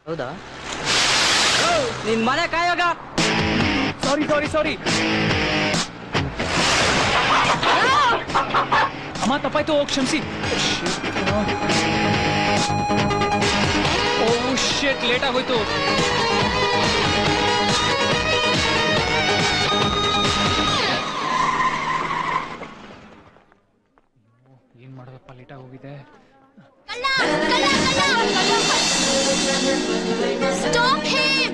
ಹೌದಾ? ನಿನ್ ಮನೆ ಕಾಯೋಗ. ಸಾರಿ ಸಾರಿ ಸಾರಿ ಅಮ್ಮ, ತಪ್ಪಾಯ್ತು, ಹೋಗಿ ಕ್ಷಮಿಸಿ. ಓ ಶಿಟ್, ಲೇಟ್ ಆಗೋಯ್ತು. ಏನ್ ಮಾಡೋದಪ್ಪ, ಲೇಟ್ ಆಗೋಗಿದೆ. Stop him!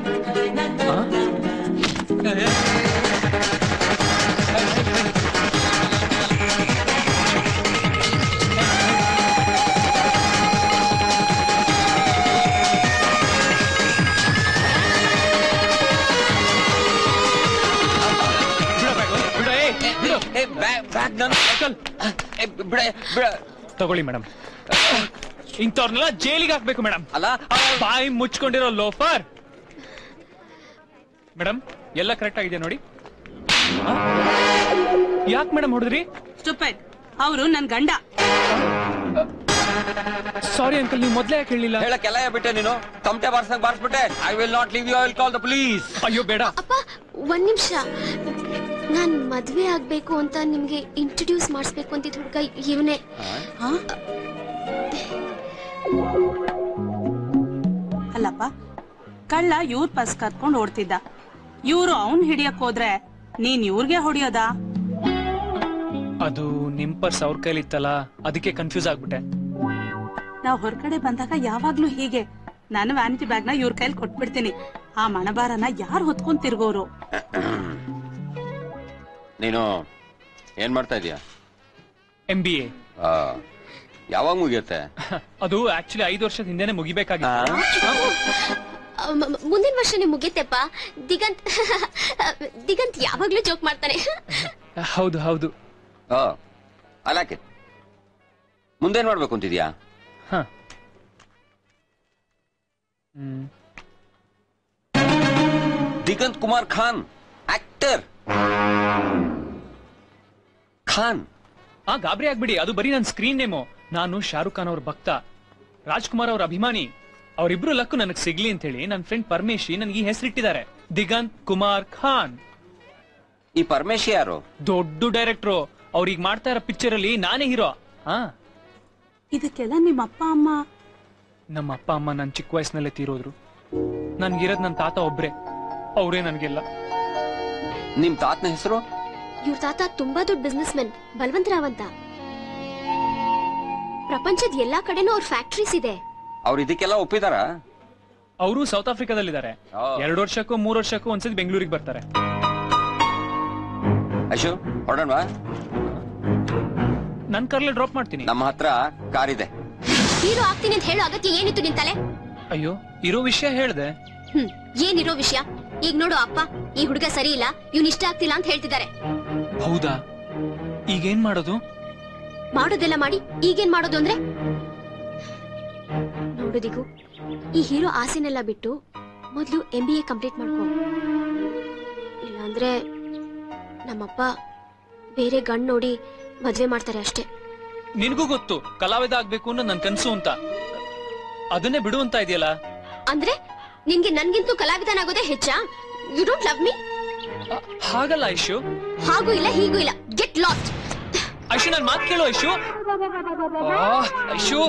ತಗೊಳ್ಳಿ ಮೇಡಮ್. ಇಂಥವ್ರನ್ನೆಲ್ಲ ಜೈಲಿಗೆ ಹಾಕ್ಬೇಕು ಮೇಡಮ್. ಅಲ್ಲ, ಬಾಯಿ ಮುಚ್ಕೊಂಡಿರೋ ಲೋಫರ್. ಮೇಡಮ್, ಎಲ್ಲ ಕರೆಕ್ಟ್ ಆಗಿದೆ ನೋಡಿ. ಯಾಕೆ ಮೇಡಮ್ ಹೊಡೆದ್ರಿ? ಸ್ಟುಪಿಡ್, ಅವರು ನನ್ ಗಂಡ. ಸಾರಿ ಅಂಕಲ್, ನೀವು ಮೊದ್ಲೇ ಯಾಕೆ ಹೇಳಿಲ್ಲ? ಹೇಳಕ್ಕೆಲ್ಲ ಬಿಟ್ಟೆ ನೀನು. ತಮಟೆ ಬಾರ್ಸಂಗ್ ಬಾರ್ಸ್ಬಿಟ್ಟೆ. I will not leave you, I will call the police. ಅಯ್ಯೋ ಬೇಡ. ಅಪ್ಪ, ಒಂದ್ ನಿಮಿಷ. ನಾನ್ ಮದ್ವೆ ಆಗ್ಬೇಕು ಅಂತ ನಿಮ್ಗೆ ಇಂಟ್ರೊಡ್ಯೂಸ್ ಮಾಡಿಸ್ಬೇಕು ಅಂತಿದ್ ಹುಡುಗ ಇವನೇ. ಅಲ್ಲಪ್ಪ, ಕಳ್ಳ ಇವ್ರ ಪಸ್ ಕತ್ಕೊಂಡ್ ಓಡ್ತಿದ್ದ. ಇವ್ರು ಅವ್ನ್ ಹಿಡಿಯಕ್ ಹೋದ್ರೆ ನೀನ್ ಇವ್ರಿಗೆ ಹೊಡಿಯೋದಾ? ಅದು ನಿಮ್ ಪರ್ಸ್ ಅವ್ರ ಕೈಲಿ ಇತ್ತಲ್ಲ, ಅದಕ್ಕೆ ಕನ್ಫ್ಯೂಸ್ ಆಗ್ಬಿಟ್ಟೆ. ನಾವ್ ಹೊರಗಡೆ ಬಂದಾಗ ಯಾವಾಗ್ಲೂ ಹೀಗೆ. ನಾನು ವ್ಯಾನಿಟಿ ಬ್ಯಾಗ್ ನ ಇವ್ರ ಕೈಲಿ ಕೊಟ್ಬಿಡ್ತೀನಿ. ಆ ಮಣಬಾರನ ಯಾರು ಹೊತ್ಕೊಂಡ್ ತಿರ್ಗೋರು. ನೀನು ಏನ್ ಮಾಡ್ತಾ ಇದೀಯ? MBA. ಯಾವಾಗ ಮುಗಿಯುತ್ತೆ? ಅದು ಆಕ್ಚುಲಿ 5 ವರ್ಷದ ಹಿಂದೆನೆ ಮುಗಿಬೇಕಾಗಿತ್ತು. ಮುಂದಿನ ವರ್ಷನೇ ಮುಗಿತೆಪ್ಪ. ದಿಗಂತ್ ಯಾವಾಗ್ಲೂ ಜೋಕ್ ಮಾಡ್ತಾನೆ. ಹೌದು ಹೌದು. ಅಲಾಕೆ ಮುಂದೇನ್ ಮಾಡ್ಬೇಕು ಅಂತಿದ್ಯಾ? ದಿಗಂತ್ ಕುಮಾರ್ ಖಾನ್, ಆಕ್ಟರ್. ಖಾನ್. ಗಾಬರಿ ಆಗ್ಬಿಡಿ, ಅದು ಬರೀ ನನ್ನ ಸ್ಕ್ರೀನ್ ನೇಮು. ನಾನು ಶಾರುಖ್ ಖಾನ್ ಅವ್ರ ಭಕ್ತ, ರಾಜ್ಕುಮಾರ್ ಅವ್ರ ಅಭಿಮಾನಿ. ಅವರಿಬ್ರು ಲಕ್ಕು ನನಗ್ ಸಿಗ್ಲಿ ಅಂತ ಹೇಳಿ ನನ್ನ ಫ್ರೆಂಡ್ ಪರಮೇಶಿ ನನಗೆ ಈ ಹೆಸರಿಟ್ಟಿದ್ದಾರೆ, ದಿಗಂತ್ ಕುಮಾರ್ ಖಾನ್. ಈ ಪರಮೇಶಿ ಯಾರು? ದೊಡ್ಡ ಡೈರೆಕ್ಟ್ರು. ಅವ್ರಿಗೆ ಮಾಡ್ತಾ ಇರೋ ಪಿಕ್ಚರ್ ಅಲ್ಲಿ ನಾನೇ ಹೀರೋ. ಇದಕ್ಕೆಲ್ಲ ನಿಮ್ಮ ಅಪ್ಪ ಅಮ್ಮ? ನಮ್ಮ ಅಪ್ಪ ಅಮ್ಮ ನನ್ ಚಿಕ್ಕ ವಯಸ್ಸಿನಲ್ಲೇ ತೀರೋದ್ರು. ನನ್ಗಿರೋದ್ ನನ್ನ ತಾತ ಒಬ್ರೆ, ಅವರೇ ನನ್ಗೆಲ್ಲ. ನಿಮ್ ತಾತನ ಹೆಸರು? ಇವ್ರ ತಾತ ತುಂಬಾ ದೊಡ್ಡ ಬಿಸ್ನೆಸ್ ಮೆನ್, ಬಲವಂತ್ ರಾವ್ ಅಂತ. ಪ್ರಪಂಚದ ಎಲ್ಲಾ ಕಡೆನೂ ಅವ್ರ ಫ್ಯಾಕ್ಟರೀಸ್ ಇದೆ. ಅವ್ರು ಇದಕ್ಕೆಲ್ಲ ಒಪ್ಪಿದಾರ? ಅವರು ಸೌತ್ ಆಫ್ರಿಕಾದಲ್ಲಿದ್ದಾರೆ. 2 ವರ್ಷಕ್ಕೂ 3 ವರ್ಷಕ್ಕೂ ಒಂದ್ಸತಿ ಬೆಂಗಳೂರಿಗೆ ಬರ್ತಾರೆ. ಅಶು, ಹೊರಡೋಣವಾ? ನನ್ ಕಾರ್ಲೆ ಡ್ರಾಪ್ ಮಾಡ್ತೀನಿ. ನಮ್ಮ ಹತ್ರ ಕಾರ್ ಇದೆ. ಹೀರೋ ಆಗ್ತೀನಿ ಅಂತ ಹೇಳೋ ಅಗತ್ಯ ಏನಿತ್ತು ನಿನ್ ತಲೆ? ಅಯ್ಯೋ, ಇರೋ ವಿಷಯ ಹೇಳ್ದೆ. ಏನಿರೋ ವಿಷಯ? ಈಗ ನೋಡು ಅಪ್ಪ, ಈ ಹುಡುಗ ಸರಿ ಇಲ್ಲ, ಇವ್ನ ಇಷ್ಟ ಆಗ್ತಿಲ್ಲ ಅಂತ ಹೇಳ್ತಿದ್ದಾರೆ. ಹೌದಾ? ಈಗೇನ್ ಮಾಡೋದು? ಮಾಡೋದೆಲ್ಲ ಮಾಡಿ ಈಗೇನ್ ಮಾಡೋದು ಅಂದ್ರೆ? ನೋಡೋದಿಗೂ ಈ ಹೀರೋ ಆಸೆನೆಲ್ಲ ಬಿಟ್ಟು ಮೊದ್ಲು MBA ಕಂಪ್ಲೀಟ್ ಮಾಡ್ಕೊ. ಇಲ್ಲಾಂದ್ರೆ ನಮ್ಮಪ್ಪ ಬೇರೆ ಗಂಡ್ ನೋಡಿ ಮದ್ವೆ ಮಾಡ್ತಾರೆ ಅಷ್ಟೇ. ನಿನ್ಗೂ ಗೊತ್ತು ಕಲಾವಿದ ಆಗ್ಬೇಕು ಅನ್ನೋ ನನ್ ಕನ್ಸು ಅಂತ. ಅದನ್ನೇ ಬಿಡುವಂತ ಇದೆಯಲ್ಲ. ಅಂದ್ರೆ ನಿನ್ಗೆ ನನ್ಗಿಂತೂ ಕಲಾವಿದನಾಗೋದೇ ಹೆಚ್ಚಾ? You don't love me? ಹಾಗಲ್ಲ ಐಶು. ಹಾಗೂ ಇಲ್ಲ ಹೀಗೂ ಇಲ್ಲ. Get lost. ಐಶು, ನನ್ ಮಾತು ಕೇಳು ಐಶು. ಐಶು,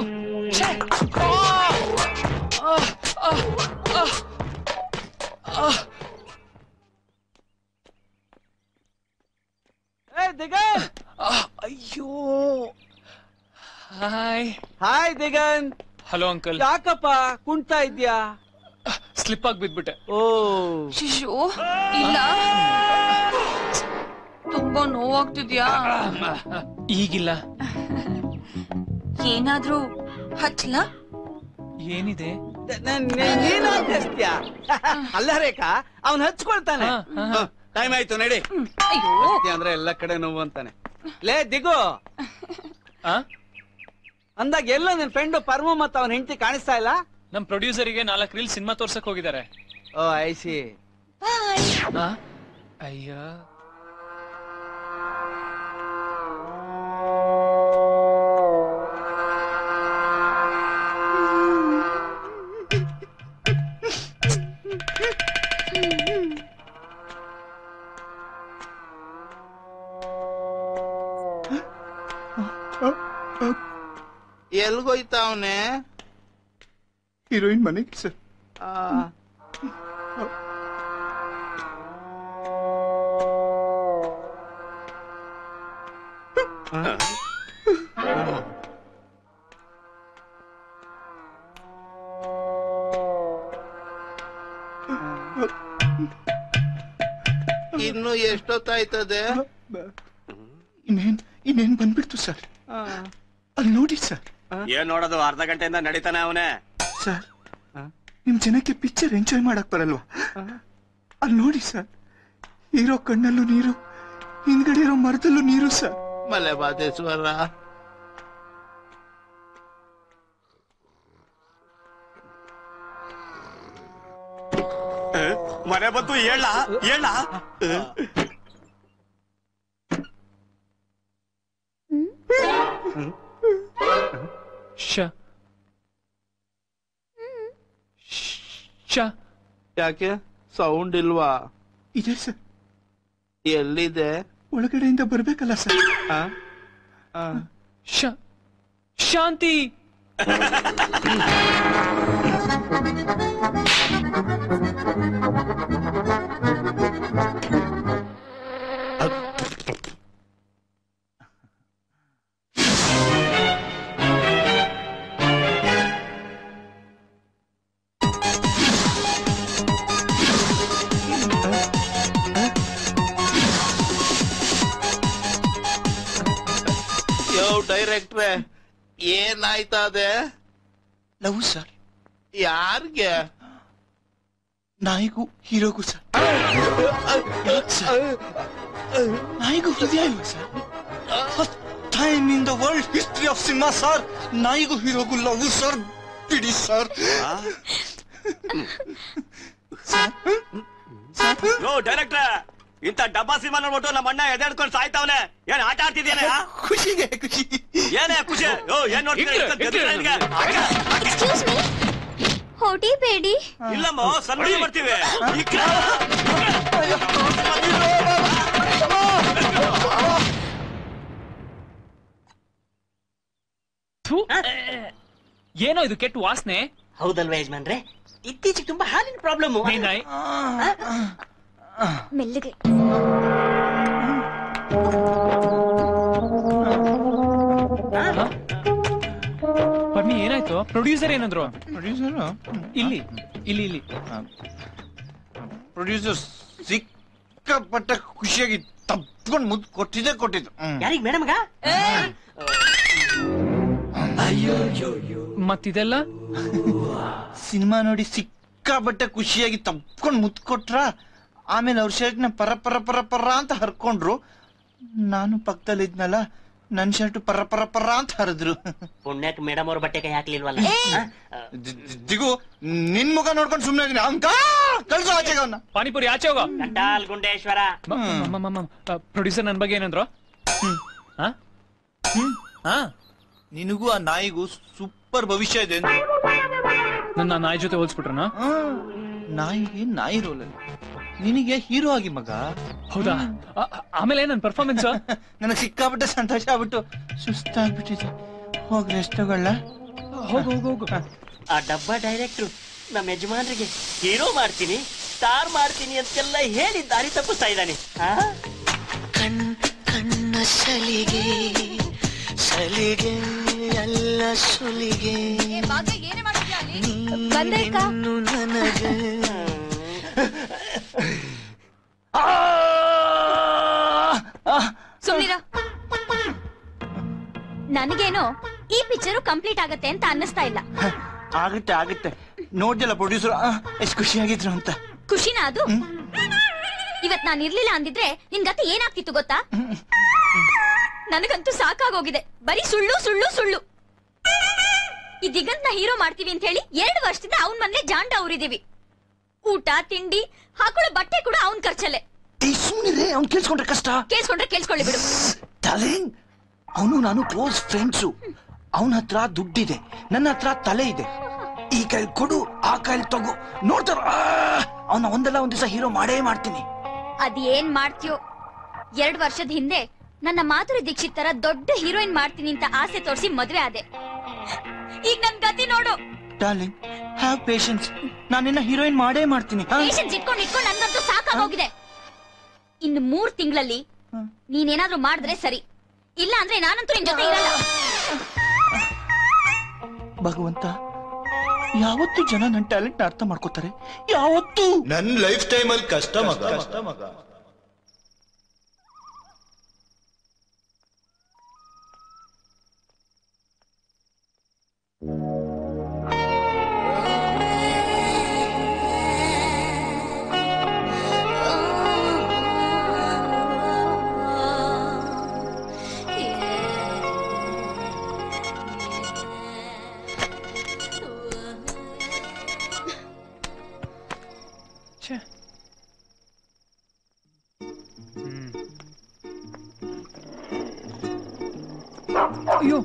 ಅಯ್ಯೋ. Hi hi Digan. Hello uncle. ಯಾಕಪ್ಪ ಕುಂತಾ ಇದ್ಯಾ? ಸ್ಲಿಪ್ ಆಗಿ ಬಿದ್ಬಿಟ್ಟೆ. ಓ ಶಿಶು, ಇಲ್ಲ ತುಂಬಾ ನೋವಾಗ್ತಿದ್ಯಾ? ಈಗಿಲ್ಲ. ಏನಾದ್ರೂ ಹಚ್ಲಾ? ಏನಿದೆ? ನೀನಾಗ್ತಿದ್ಯಾ? ಅಲ್ಲ ರೇಖಾ, ಅವನ್ ಹಚ್ಕೊಳ್ತಾನೆ. ಟೈಮ್ ಆಯ್ತು ನಡಿ. ಅಂದ್ರೆ ಎಲ್ಲ ಕಡೆ ನೋವು ಅಂತಾನೆ. ಲೇ ದಿಗು, ಅಂದಾಗ ಎಲ್ಲ ನಿನ್ ಫ್ರೆಂಡ್ ಪರ್ಮ ಮತ್ತ ಅವನ ಹೆಂಡತಿ ಕಾಣಿಸ್ತಾ ಇಲ್ಲ? ನಮ್ ಪ್ರೊಡ್ಯೂಸರಿಗೆ 4 ರೀಲ್ ಸಿನಿಮಾ ತೋರ್ಸಕ್ ಹೋಗಿದ್ದಾರೆ. ಓ ಐಸಿ. ಅಯ್ಯ, ಎಲ್ಗೋಯ್ತ ಅವನೇ? ಹೀರೋಯಿನ್ ಮನೆಗೆ ಸರ್. ಇನ್ನು ಎಷ್ಟೊತ್ತಾಯ್ತದೆ? ಇನ್ನೇನ್ ಬಂದ್ಬಿಡ್ತು ಸರ್. ಅಲ್ಲಿ ನೋಡಿ ಸರ್. ಏನ್ ನೋಡೋದು, ಅರ್ಧ ಗಂಟೆಯಿಂದ ನಡೀತಾನೆ ಅವನೇ. ಸರ್, ನಿಮ್ ಜನಕ್ಕೆ ಪಿಕ್ಚರ್ ಎಂಜಾಯ್ ಮಾಡಕ್ ಬರಲ್ವಾ? ಅಲ್ಲಿ ನೋಡಿ ಸರ್, ಹೀರೋ ಕಣ್ಣಲ್ಲೂ ನೀರು, ಹಿಂದ್ಗಡೆ ಇರೋ ಮರದಲ್ಲೂ ನೀರು ಸರ್. ಮಲೆ ಬಾತೇಶ್ವರ, ಮನೆ ಬಂತು, ಹೇಳ ಹೇಳ. ಯಾಕೆ ಸೌಂಡ್ ಇಲ್ವಾ? ಇದೆ ಸರ್. ಎಲ್ಲಿದೆ? ಒಳಗಡೆಯಿಂದ ಬರ್ಬೇಕಲ್ಲ ಸರ್. ಶಾಂತಿ. ಡೈರೆಕ್ಟ್ರೆ, ಏನಾಯ್ತದೆ? Love sir. ಯಾರಿಗೆ? ನಾಯಿಗೂ ಹೀರೋಗೂ ಸರ್. ನಾಯಿಗೂ ಹೃದಯ ಇಲ್ವಾ sir? First time in the world history of cinema sir, ನಾಯಿಗೂ ಹೀರೋಗೂ ಲವ್ ಸರ್. ಬಿಡಿ ಸರ್. ಡೈರೆಕ್ಟ್ರೆ, ಇಂತ ಡಬ್ಬಾ ಸಿನಿಮಾ ನೋಡ್ಬಿಟ್ಟು ನಮ್ಮ ಅಣ್ಣ ಎದೆಡ್ಕೊಂಡು ಸಾಯ್ತಾವನೆ. ಏನ್ ಆಟ ಆಡ್ತಿದ್ದೇನೆ? ಖುಷಿಗೆ ಖುಷಿ. ಏನೇ ಖುಷಿ? ಏನ್ ನೋಡ್ತೀನಿ? ಹೊಡಿಬೇಡಿ. ಇಲ್ಲಮ್ಮ, ಸನ್ಮಾನ ಮಾಡ್ತೀವಿ. ಏನೋ ಇದು ಕೆಟ್ಟ ವಾಸನೆ. ಹೌದಲ್ವಾ ಯಜಮಾನ್ರೆ? ಇತ್ತೀಚೆಗೆ ತುಂಬಾ ಹಾಲಿನ ಪ್ರಾಬ್ಲಮ್. ಮೆಲ್ಲಗೆ. ಪರ್ಮಿ, ಏನಾಯ್ತು? ಪ್ರೊಡ್ಯೂಸರ್ ಏನಂದ್ರು? ಪ್ರೊಡ್ಯೂಸರ್ ಇಲ್ಲಿ ಇಲ್ಲಿ ಇಲ್ಲಿ ಪ್ರೊಡ್ಯೂಸರ್ ಸಿಕ್ಕಾಪಟ್ಟ ಖುಷಿಯಾಗಿ ತಪ್ಕೊಂಡು ಮುದ್ದು ಕೊಟ್ಟಿದ್ದು. ಯಾರಿಗ್ ಮೇಡಮ್ಗ? ಮತ್ತಿದೆಲ್ಲ ಸಿನಿಮಾ ನೋಡಿ ಸಿಕ್ಕಾಪಟ್ಟೆ ಖುಷಿಯಾಗಿ ತಪ್ಕೊಂಡು ಮುದ್ದು ಕೊಟ್ರ. ಆಮೇಲೆ ಅವ್ರ ಶರ್ಟ್ನ ಪರ ಪರ ಪರ ಪರ ಅಂತ ಹರ್ಕೊಂಡ್ರು. ನಾನು ಪಕ್ಕದಲ್ಲಿ ಇದ್ನಲ್ಲ, ನನ್ ಶರ್ಟ್ ಪರ ಪರ ಪರ ಅಂತ ಹರಿದ್ರು. ಪುಣ್ಯಕ್ ಮೇಡಮ್ ಅವ್ರ ಬಟ್ಟೆ ಕೈ ಹಾಕ್ಲಿಲ್ವಲ್ಲ? ದಿಗು, ನಿನ್ ಮುಖ ನೋಡ್ಕೊಂಡು ಸುಮ್ನೆ ಇದೀನಿ. ಅಂಕ ಕಳ್ಸೋ ಆಚೆಗೆ ಅವನ್ನ. ಪಾನಿಪುರಿ ಆಚೆ ಹೋಗ. ಕಂಟಾಲ್ ಗುಂಡೇಶ್ವರ. ಪ್ರೊಡ್ಯೂಸರ್ ನನ್ ಬಗ್ಗೆ ಏನಂದ್ರು? ನಿನಗೂ ಆ ನಾಯಿಗೂ ಸೂಪರ್ ಭವಿಷ್ಯ ಇದೆ. ನನ್ನ ನಾಯಿ ಜೊತೆ ಹೋಲ್ಸ್ಬಿಟ್ರನ? ನಾಯಿಗೆ ನಾಯಿ ರೋಲಲ್ಲಿ, ನಿನಗೆ ಹೀರೋ ಆಗಿ ಮಗ. ಹೌದಾ? ಆಮೇಲೆ ನನ್ ಪರ್ಫಾರ್ಮೆನ್ಸ್ ನನಗೆ ಸಿಕ್ಕಾಬಿಟ್ಟೆ ಸಂತೋಷ ಆಗ್ಬಿಟ್ಟು ಸುಸ್ತಾಗ್ಬಿಟ್ಟಿದೆ. ಹೋಗಿ ರೆಸ್ಟ್ ತಗೊಳ್ಳ. ಹೋಗು ಹೋಗು. ಆ ಡಬ್ಬಾ ಡೈರೆಕ್ಟ್ರು ನಮ್ಮ ಯಜಮಾನ್ರಿಗೆ ಹೀರೋ ಮಾಡ್ತೀನಿ, ಸ್ಟಾರ್ ಮಾಡ್ತೀನಿ ಅಂತೆಲ್ಲ ಹೇಳಿ ದಾರಿ ತಪ್ಪಿಸ್ತಾ ಇದ್ದಾನೆ. ಕಣ್ಣ ಸಲಿಗೆ ಸಲಿಗೆ ಅಲ್ಲ ಸುಲಿಗೆ ನೀನು ನನಗೆ. ಸುಮ್ನಿರ. ನನಗೇನೋ ಈ ಪಿಕ್ಚರು ಕಂಪ್ಲೀಟ್ ಆಗತ್ತೆ ಅಂತ ಅನ್ನಿಸ್ತಾ ಇಲ್ಲ. ಆಗುತ್ತೆ ಆಗುತ್ತೆ. ನೋಡ್ದಲ್ಲ ಪ್ರೊಡ್ಯೂಸರ್ ಎಷ್ಟು ಖುಷಿಯಾಗಿದ್ರು ಅಂತ. ಖುಷಿನ ಅದು? ಇವತ್ ನಾನು ಇರ್ಲಿಲ್ಲ ಅಂದಿದ್ರೆ ನಿನ್ ಗತಿ ಏನಾಗ್ತಿತ್ತು ಗೊತ್ತಾ? ನನಗಂತೂ ಸಾಕಾಗೋಗಿದೆ. ಬರೀ ಸುಳ್ಳು ಸುಳ್ಳು ಸುಳ್ಳು. ಈ ದಿಗಂತ್ನ ಹೀರೋ ಮಾಡ್ತೀವಿ ಅಂತ ಹೇಳಿ 2 ವರ್ಷದಿಂದ ಅವನ್ ಮನೇಲೆ ಜಾಂಡ ಉರಿದೀವಿ. ಊಟ ತಿಂಡಿ ಹಾಕೊಳ್ಳೋ ಬಟ್ಟೆ ಕೂಡ ಅವನ್ ಖರ್ಚಲ್ಲೇ. ಸುಮ್ಮನೆ ಅವ್ನು ಕೇಳಿಸ್ಕೊಂಡ್ರೆ ಕಷ್ಟ. ಕೇಳಿಸ್ಕೊಳ್ಳಿ ಬಿಡು. ಅವನು ನಾನು ಕ್ಲೋಸ್ ಫ್ರೆಂಡ್ಸು. ಅವನ ಹತ್ರ ದುಡ್ಡಿದೆ, ನನ್ನ ಹತ್ರ ತಲೆ ಇದೆ. ಈ ಕೈಲಿ ಕೊಡು, ಆ ಕೈಲಿ ತಗೋ, ನೋಡ್ತಾರ. ಅವನ ಒಂದಲ್ಲ ಒಂದ್ ದಿವಸ ಹೀರೋ ಮಾಡೇ ಮಾಡ್ತೀನಿ. ಅದೇನ್ ಮಾಡ್ತೀಯೋ. 2 ವರ್ಷದ ಹಿಂದೆ ನನ್ನ ಮಾಧುರಿ ದೀಕ್ಷಿತ್ ತರ ದೊಡ್ಡ ಹೀರೋಯಿನ್ ಮಾಡ್ತೀನಿ ಅಂತ ಆಸೆ ತೋರಿಸಿ ಮದ್ವೆ ಆದೆ. ಈಗ ನನ್ ಗತಿ ನೋಡು. Darling, have patience. ನಾನಿನ್ನ ಹೀರೋಯಿನ್ ಮಾಡೇ ಮಾಡ್ತೀನಿ. ಪೇಷನ್ಸ್ ಇಟ್ಕೊಂಡು ನನ್ಗಂತೂ ಸಾಕಾಗೋಗಿದೆ. ಇನ್ನು 3 ತಿಂಗಳಲ್ಲಿ ನೀನೇನಾದ್ರೂ ಮಾಡಿದ್ರೆ ಸರಿ, ಇಲ್ಲ ಅಂದ್ರೆ ನಾನಂತೂ ನಿನ್ ಜೊತೆ ಇರಲ್ಲ. ಭಗವಂತ, ಯಾವತ್ತು ಜನ ನನ್ನ ಟ್ಯಾಲೆಂಟ್ ಅರ್ಥ ಮಾಡ್ಕೋತಾರೆ? ಯಾವತ್ತು? ನನ್ನ ಲೈಫ್ ಟೈಮ್ ಅಲ್ಲಿ ಕಷ್ಟ ಮಗ. ಅಯ್ಯೋ,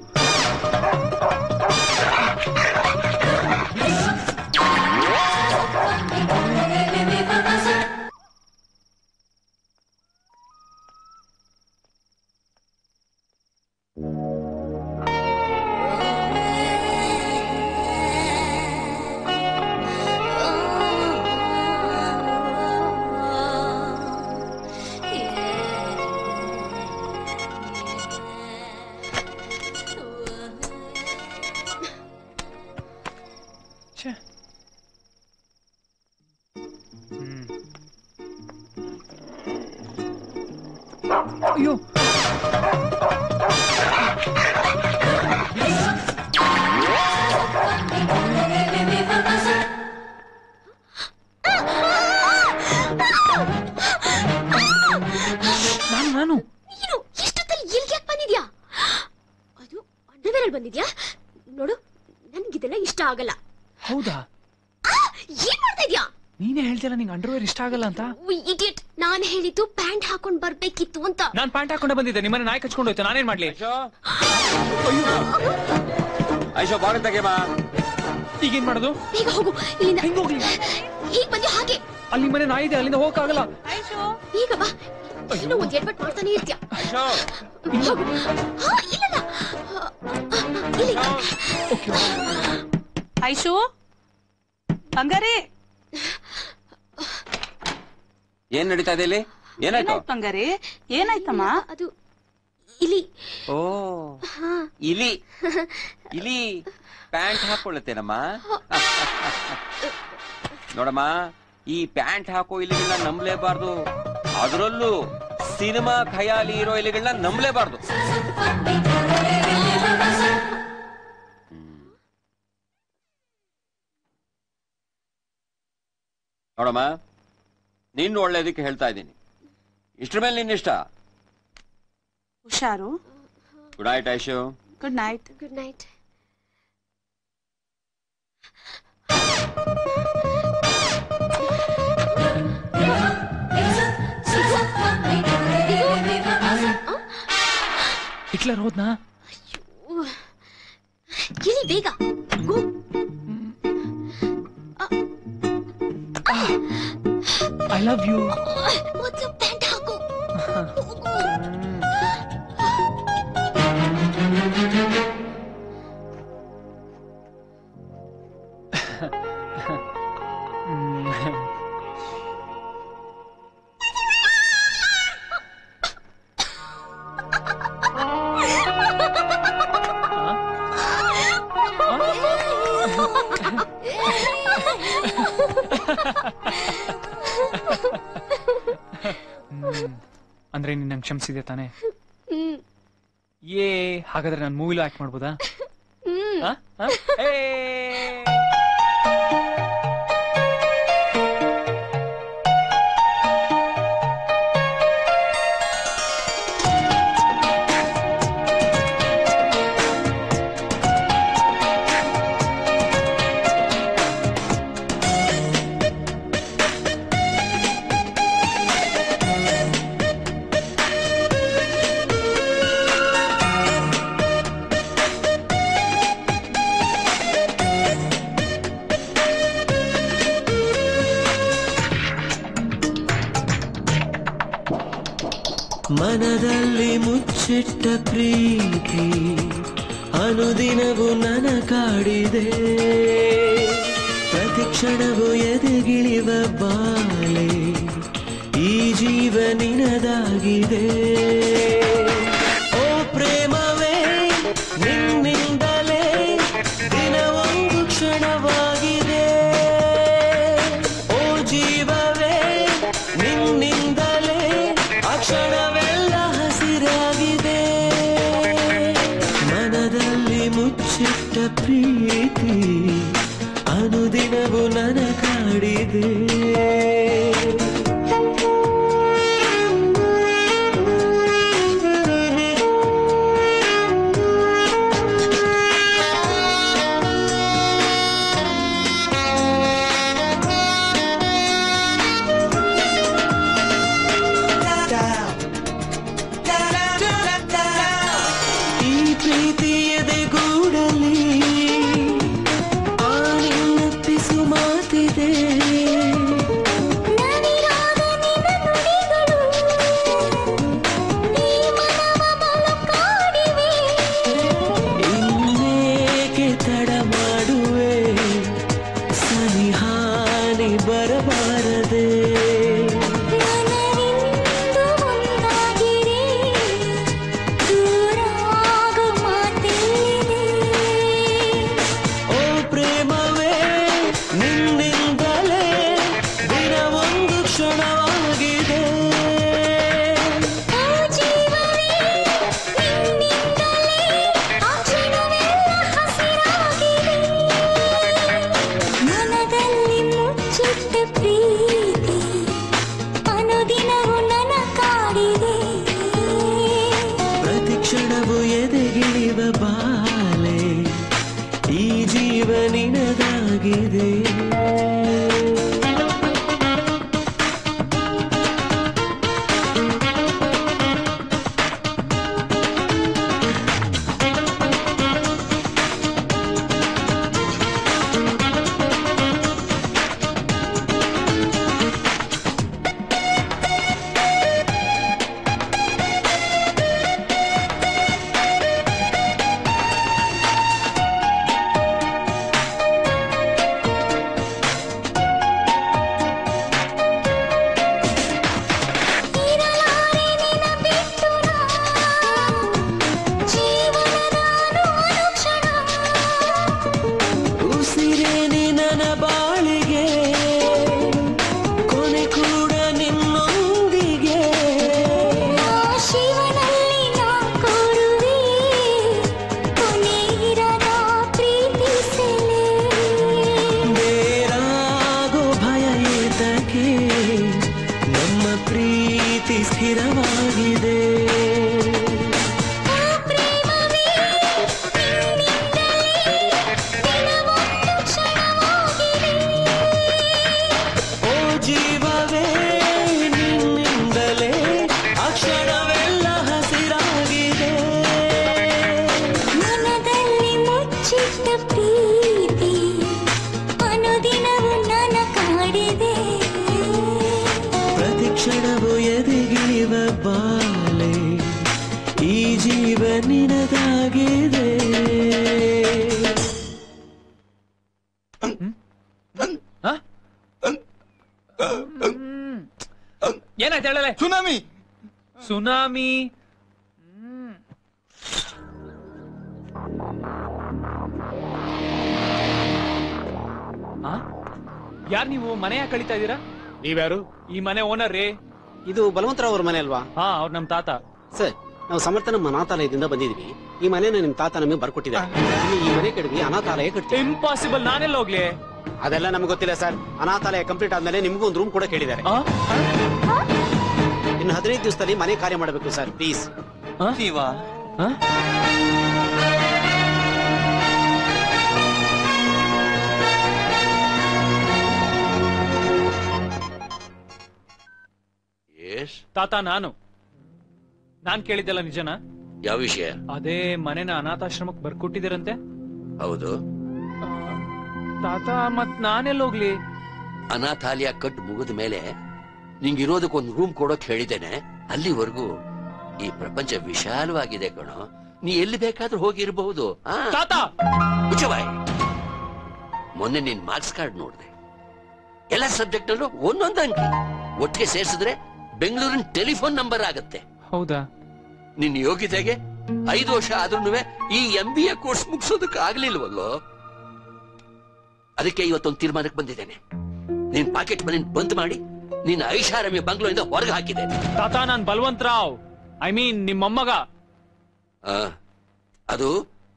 ಅಯ್ಯೋ, ನಾನು ನೀನು ಇಷ್ಟೊತ್ತಲ್ಲಿ ಇಲ್ಲಿಗೆ ಯಾಕೆ ಬಂದಿದ್ಯಾ? ಅದು ಅಂಡರ್ವೇರ್ ಬಂದಿದ್ಯಾ? ನೋಡು, ನನ್ಗಿದೆಲ್ಲ ಇಷ್ಟ ಆಗಲ್ಲ. ಹೌದಾ? ಏನ್ ಮಾಡ್ತಾ ಇದ್ಯಾ? ನೀನೇ ಹೇಳ್ತಿಲ್ಲ ನಿಂಗೆ ಅಂಡರ್ವೇರ್ ಇಷ್ಟ ಆಗಲ್ಲ ಅಂತ. ಇಡಿಯಟ್, ನಾನ್ ಹೇಳಿದ್ದು ಪ್ಯಾಂಟ್ ಹಾಕೊಂಡ್ ಬರ್ಬೇಕಿತ್ತು ಅಂತ. ನಾನ್ ಪ್ಯಾಂಟ್ ಹಾಕೊಂಡೆ ಬಂದಿದ್ದೆ, ನಿಮ್ಮನ್ನ ನಾಯಿ ಕಚ್ಕೊಂಡು ಹೋಯ್ತು, ನಾನೇನ್ ಮಾಡ್ಲಿ? ಐಶೋ ಬಾಗಿಲು ತೆಗೆಯಮ್ಮ. ಈಗೇನ್ ಮಾಡೋದು? ಬೇಗ ಹೋಗು ಇಲ್ಲಿಂದ. ಹೆಂಗ್ ಹೋಗ್ಲಿ? ಹೀಗ್ ಬಂದ್ಯೋ ಹಾಗೆ. ಅಲ್ಲಿ ಮನೆ ನಾಯಿ ಇದೆ, ಅಲ್ಲಿಂದ ಹೋಗಕ್ಕಾಗಲ್ಲ. ಬೇಗ ಬಾ. ಏನೋ ಒಂದ್ ಎಡ್ವಟ್ ಮಾಡ್ತಾನೆ ಇರ್ತೀಯ. ಹೋಗು. ಇಲ್ಲ ಇಲ್ಲಿ. ಐಶು, ಬಂಗಾರಿ, ಏನ್ ನಡೀತಾ ಇದೆ ಇಲ್ಲಿ? ಏನಾಯ್ತು ಬಂಗಾರಿ? ಏನಾಯ್ತಮ್ಮ? ಅದು ಇಲಿ. ಓ, ಇಲಿ. ಇಲಿ ಪ್ಯಾಂಟ್ ಹಾಕೊಳ್ಳುತ್ತೇನಮ್ಮ? ನೋಡಮ್ಮ, ಈ ಪ್ಯಾಂಟ್ ಹಾಕೋ ಇಲಿಗಳನ್ನ ನಂಬಲೇಬಾರ್ದು, ಅದರಲ್ಲೂ ಸಿನಿಮಾ ಖಯಾಲಿ ಇರೋ ಇಲಿಗಳನ್ನ ನಂಬಲೇಬಾರ್ದು. ನೋಡಮ್ಮ, ನಿನ್ನ ಒಳ್ಳೇದಕ್ಕೆ ಹೇಳ್ತಾ ಇದ್ದೀನಿ, ಇಷ್ಟ್ರ ಮೇಲೆ ನಿನ್ನಿಷ್ಟ. ಹುಷಾರು. Good night Aishu. Good night. Good night. Hitler ಹೋದ್ನಾ? ಇಲಿ ಬೇಗ ಗೋ. I love you. ಮೊದಲು ಪ್ಯಾಂಟ್ ಹಾಕು. ಅಂದ್ರೆ ನೀನ್ ನಂಗೆ ಕ್ಷಮಿಸಿದೆ ತಾನೆ? ಹಾಗಾದ್ರೆ ನಾನು ಮೂವಿಲೂ ಆಕ್ಟ್ ಮಾಡ್ಬೋದಾ? ಮನದಲ್ಲಿ ಮುಚ್ಚಿಟ್ಟ ಪ್ರೀತಿ ಅನುದಿನವೂ ನನ ಕಾಡಿದೆ ಪ್ರತಿ ಕ್ಷಣವೂ ಎದೆಗಿಳಿವ ಬಾಲೆ ಈ ಜೀವ ನಿನದಾಗಿದೆ ಓ ಪ್ರೇಮವೇ ನಿನ್ನಿಂದಲೇ ದಿನವೊಂದು ಕ್ಷಣವಾಗಿದೆ ಓ ಜೀವವೇ ನಿನ್ನಿಂದಲೇ ಆ ಕ್ಷಣವೆಲ್ಲ ಹಸಿರಾಗಿದೆ ಮನದಲ್ಲಿ ಮುಚ್ಚಿಟ್ಟ ಪ್ರೀತಿ ಅನುದಿನವೂ ನನ ಕಾಡಿದೆ ಏನಾಯ್ತು ಹೇಳಲೆ? Tsunami tsunami. ಯಾರ್ ನೀವು? ಮನೆ ಯಾಕೆ ಕಳೀತಾ ಇದೀರಾ? ನೀವ್ಯಾರು? ಈ ಮನೆ ಓನರ್ ರೀ. ಇದು ಬಲವಂತರಾವ್ ಅವ್ರ ಮನೆ ಅಲ್ವಾ? ಹಾ, ಅವ್ರ ನಮ್ ತಾತ. ಸರ್, ನಾವು ಸಮರ್ಥ ನಮ್ಮ ಅನಾಥಾಲಯದಿಂದ ಬಂದಿದ್ವಿ. ಈ ಮನೆನ ನಿಮ್ ತಾತ ನಮಗೆ ಬರ್ಕೊಟ್ಟಿದ್ದಾರೆ. ಈ ಮನೆ ಕಡಿವಿ ಅನಾಥಾಲಯ ಕಟ್ತೀವಿ. ಇಂಪಾಸಿಬಲ್, ನಾನೆಲ್ಲ ಹೋಗ್ಲಿ? ಅದೆಲ್ಲ ನಮ್ಗೆ ಗೊತ್ತಿಲ್ಲ ಸರ್. ಅನಾಥಾಲಯ ಕಂಪ್ಲೀಟ್ ಆದ್ಮೇಲೆ ನಿಮ್ಗೂ ಒಂದು ರೂಮ್ ಕೂಡ ಕೇಳಿದ್ದಾರೆ. ಇನ್ನು 15 ದಿವಸದಲ್ಲಿ ಮನೆ ಕಾರ್ಯ ಮಾಡಬೇಕು ಸರ್, ಪ್ಲೀಸ್. ತಾತ, ನಾನ್ ಕೇಳಿದ್ದೆಲ್ಲ ನಿಜನಾ? ಯಾವ ವಿಷಯ? ಅದೇ ಮನೆನ ಅನಾಥಾಶ್ರಮಕ್ಕೆ ಬರ್ಕೊಟ್ಟಿದ್ದೀರಂತೆ. ಹೌದು ತಾತ, ಮತ್ ನಾನೆಲ್ಲ ಹೋಗ್ಲಿ? ಅನಾಥಾಲಯ ಕಟ್ ಮುಗಿದ ಮೇಲೆ ನಿಂಗಿರೋದಕ್ಕೊಂದು ರೂಮ್ ಕೊಡೋಕ್ ಹೇಳಿದ್ದೇನೆ. ಅಲ್ಲಿವರೆಗೂ ಈ ಪ್ರಪಂಚ ವಿಶಾಲವಾಗಿದೆ ಕಣೋ, ನೀ ಎಲ್ಲಿ ಬೇಕಾದ್ರೂ ಹೋಗಿರಬಹುದು. ಮುಚ್ಚಬಾಯ್. ಮೊನ್ನೆ ನಿನ್ ಮಾರ್ಕ್ಸ್ ಕಾರ್ಡ್ ನೋಡ್ದೆ, ಎಲ್ಲ ಸಬ್ಜೆಕ್ಟ್ ಅಲ್ಲೂ ಒಂದೊಂದು ಅಂಕಿ ಒಟ್ಟಿಗೆ ಸೇರಿಸಿದ್ರೆ ಬೆಂಗಳೂರಿನ ಟೆಲಿಫೋನ್ ನಂಬರ್ ಆಗತ್ತೆ. ಹೌದಾ? ನಿನ್ ಯೋಗ್ಯತೆಗೆ 5 ವರ್ಷ ಆದ್ರೂ ಈ MBA ಕೋರ್ಸ್ ಮುಗಿಸೋದಕ್ಕೆ ಆಗ್ಲಿಲ್ವಲ್ಲೋ. ಅದಕ್ಕೆ ಇವತ್ತೊಂದು ತೀರ್ಮಾನಕ್ಕೆ ಬಂದಿದ್ದೇನೆ. ನಿನ್ ಪಾಕೆಟ್ ಮನಿ ಬಂದ್ ಮಾಡಿ ನಿನ್ನ ಐಷಾರಾಮಿ ಬಂಗ್ಲೋಯಿಂದ ಹೊರಗೆ ಹಾಕಿದ್ದೇನೆ. ತಾತ, ನಾನ್ ಬಲ್ವಂತ್ ರಾವ್, ಐ ಮೀನ್ ನಿಮ್ಮ ಮೊಮ್ಮಗ. ಅದು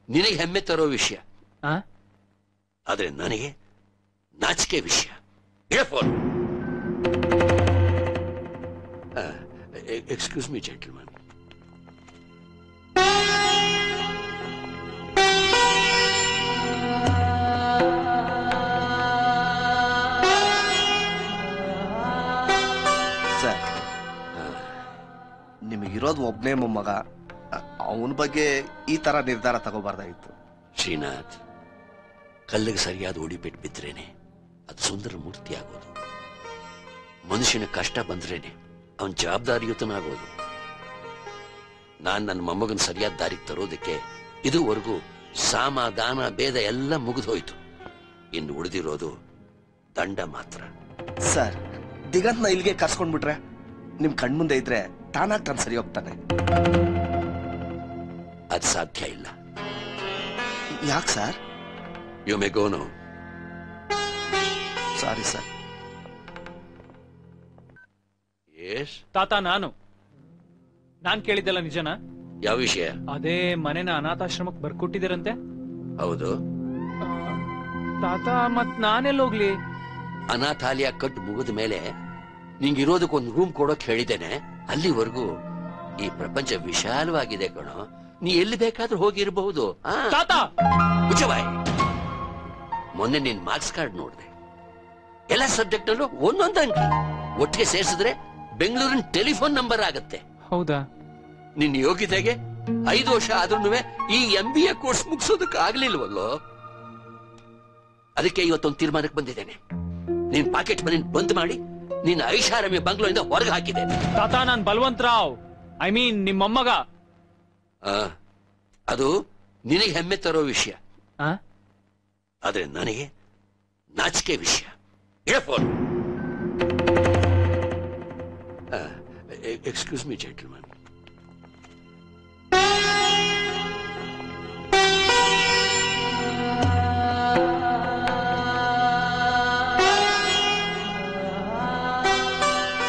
ನಿನಗೆ ಹೆಮ್ಮೆ ತರೋ ವಿಷಯ, ಆದ್ರೆ ನನಗೆ ನಾಚಿಕೆ ವಿಷಯ. Phone. Excuse me gentleman. Sir, ನಿಮಗಿರೋದು ಒಬ್ನೇ ಮೊಮ್ಮಗ, ಅವನ ಬಗ್ಗೆ ಈ ತರ ನಿರ್ಧಾರ ತಗೋಬಾರ್ದಾಗಿತ್ತು. ಶ್ರೀನಾಥ್, ಕಲ್ಲಿಗೆ ಸರಿಯಾದ ಉಡಿಪೆಟ್ಟು ಬಿದ್ರೇನೆ ಅದು ಸುಂದರ ಮೂರ್ತಿ ಆಗೋದು. ಮನುಷ್ಯನ ಕಷ್ಟ ಬಂದ್ರೇನೆ ಅವನ್ ಜವಾಬ್ದಾರಿಯುತನಾಗೋದು. ನಾನ್ ನನ್ನ ಮೊಮ್ಮಗನ ಸರಿಯಾದ ದಾರಿಗೆ ತರೋದಕ್ಕೆ ಇದುವರೆಗೂ ಸಾಮ ದಾನ ಭೇದ ಎಲ್ಲ ಮುಗಿದೋಯ್ತು. ಇನ್ನು ಉಳಿದಿರೋದು ದಂಡ ಮಾತ್ರ. ಸರ್, ದಿಗಂತ್ನ ಇಲ್ಲಿಗೆ ಕರ್ಸ್ಕೊಂಡ್ಬಿಟ್ರೆ ನಿಮ್ ಕಣ್ಮುಂದೆ ಇದ್ರೆ ತಾನಾಗ್ ತಾನು ಸರಿ ಹೋಗ್ತಾನೆ. ಅದು ಸಾಧ್ಯ ಇಲ್ಲ. ಯಾಕೆ sir? You may go now. Sorry sir. ತಾತ, ನಾನ್ ಕೇಳಿದ್ದೆಲ್ಲ ನಿಜನಾ? ಯಾವ ವಿಷಯ? ಅದೇ ಮನೆನ ಅನಾಥಾಶ್ರಮಕ್ಕೆ ಬರ್ಕೊಟ್ಟಿದ್ದೀರಂತೆ. ಹೌದು ತಾತ, ಮತ್ ನಾನೆಲ್ಲೋಗ್ಲಿ? ಅನಾಥಾಲಯ ಕಟ್ಟು ಮುಗಿದ ಮೇಲೆ ನಿಂಗಿರೋದಕ್ಕೊಂದು ರೂಮ್ ಕೊಡೋಕ್ ಹೇಳಿದ್ದೇನೆ. ಅಲ್ಲಿವರೆಗೂ ಈ ಪ್ರಪಂಚ ವಿಶಾಲವಾಗಿದೆ ಕಣೋ, ನೀ ಎಲ್ಲಿ ಬೇಕಾದ್ರೂ ಹೋಗಿರಬಹುದು. ಮುಚ್ಚಬಾಯ್. ಮೊನ್ನೆ ನಿನ್ ಮಾರ್ಕ್ಸ್ ಕಾರ್ಡ್ ನೋಡ್ದೆ, ಎಲ್ಲ ಸಬ್ಜೆಕ್ಟ್ ಅಲ್ಲೂ ಒಂದೊಂದು ಅಂಕಿ ಒಟ್ಟಿಗೆ ಸೇರಿಸಿದ್ರೆ ಬೆಂಗಳೂರಿನ ಟೆಲಿಫೋನ್ ನಂಬರ್ ಆಗತ್ತೆ. ಹೌದಾ? ನಿನ್ ಯೋಗ್ಯತೆಗೆ 5 ವರ್ಷ ಆದ್ರೂ ಈ MBA ಕೋರ್ಸ್ ಮುಗಿಸೋದಕ್ಕೆ ಆಗ್ಲಿಲ್ವಲ್ಲೋ. ಅದಕ್ಕೆ ಇವತ್ತೊಂದು ತೀರ್ಮಾನಕ್ಕೆ ಬಂದಿದ್ದೇನೆ. ನಿನ್ ಪಾಕೆಟ್ ಮನಿ ಬಂದ್ ಮಾಡಿ ನಿನ್ನ ಐಷಾರಾಮಿ ಬಂಗ್ಲೋಯಿಂದ ಹೊರಗೆ ಹಾಕಿದ್ದೇನೆ. ತಾತ, ನಾನ್ ಬಲ್ವಂತ್ ರಾವ್, ಐ ಮೀನ್ ನಿಮ್ಮ ಮೊಮ್ಮಗ. ಅದು ನಿನಗೆ ಹೆಮ್ಮೆ ತರೋ ವಿಷಯ, ಆದ್ರೆ ನನಗೆ ನಾಚಿಕೆ ವಿಷಯ. Phone. Excuse me gentleman.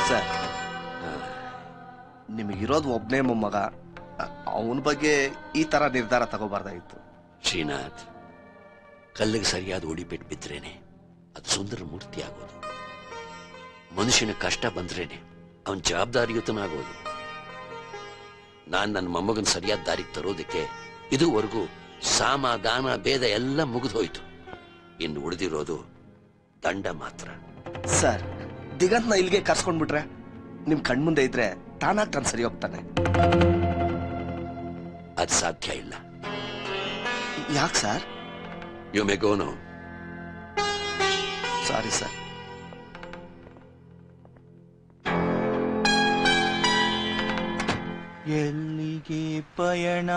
Sir, ನಿಮಗಿರೋದು ಒಬ್ನೇ ಮೊಮ್ಮಗ, ಅವನ ಬಗ್ಗೆ ಈ ತರ ನಿರ್ಧಾರ ತಗೋಬಾರ್ದಾಗಿತ್ತು. ಶ್ರೀನಾಥ್, ಕಲ್ಲಿಗೆ ಸರಿಯಾದ ಉಡಿಪೆಟ್ಟು ಬಿದ್ರೇನೆ ಅದು ಸುಂದರ ಮೂರ್ತಿ ಆಗೋದು. ಮನುಷ್ಯನ ಕಷ್ಟ ಬಂದ್ರೇನೆ ಅವನ್ ಜವಾಬ್ದಾರಿಯುತನಾಗೋದು. ನಾನ್ ನನ್ನ ಮೊಮ್ಮಗನ ಸರಿಯಾದ ದಾರಿಗೆ ತರೋದಕ್ಕೆ ಇದುವರೆಗೂ ಸಾಮ ದಾನ ಭೇದ ಎಲ್ಲ ಮುಗಿದೋಯ್ತು. ಇನ್ನು ಉಳಿದಿರೋದು ದಂಡ ಮಾತ್ರ. ಸರ್, ದಿಗಂತ್ನ ಇಲ್ಲಿಗೆ ಕರ್ಸ್ಕೊಂಡ್ಬಿಟ್ರೆ ನಿಮ್ ಕಣ್ಮುಂದೆ ಇದ್ರೆ ತಾನಾಗ್ ತಾನು ಸರಿ ಹೋಗ್ತಾನೆ. ಅದು ಸಾಧ್ಯ ಇಲ್ಲ. ಯಾಕೆ sir? You may go now. Sorry sir. ಎಲ್ಲಿಗೆ ಪಯಣ,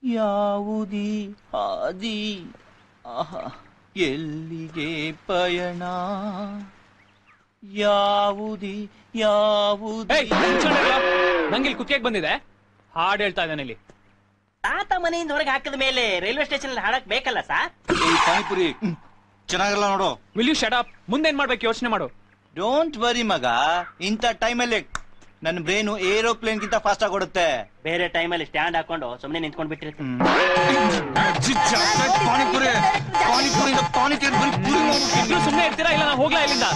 ಯಾವುದಿ ಹಾದಿ, ಎಲ್ಲಿಗೆ ಪಯಣ, ಯಾವುದಿ ಯಾವುದಿ. ನಂಗಿಲ್ಲಿ ಕುತ್ತಿಗೆ ಬಂದಿದೆ, ಹಾಡು ಹೇಳ್ತಾ ಇದ್ದಾನೆ ಇಲ್ಲಿ. ತಾತ ಮನೆಯಿಂದ ಹೊರಗೆ ಹಾಕಿದ ಮೇಲೆ ರೈಲ್ವೆ ಸ್ಟೇಷನ್ ಹಾಡಕ್ ಬೇಕಲ್ಲ ಸರ್? ಪಾನಿಪುರಿ ಚೆನ್ನಾಗಿಲ್ಲ ನೋಡು. Will you shut up? ಮುಂದೇನ್ ಮಾಡ್ಬೇಕು ಯೋಚನೆ ಮಾಡು. ಡೋಂಟ್ ವರಿ ಮಗ, ಇಂಥ ಟೈಮಲ್ಲಿ ನನ್ನ ಬ್ರೈನು ಏರೋಪ್ಲೇನ್ ಗಿಂತ ಫಾಸ್ಟ್ ಆಗಿ ಓಡುತ್ತೆ. ಬೇರೆ ಟೈಮಲ್ಲಿ ಸ್ಟ್ಯಾಂಡ್ ಹಾಕೊಂಡು ಸುಮ್ಮನೆ ನಿಂತ್ಕೊಂಡ್ ಬಿಟ್ಟಿರ್ತೀನಿ. ಪಾನಿಪುರಿ ಸುಮ್ಮನೆ ಇರ್ತೀರಾ ಇಲ್ಲ? ನಾ ಹೋಗ್ಲಾ ಇಲ್ಲಿಂದ?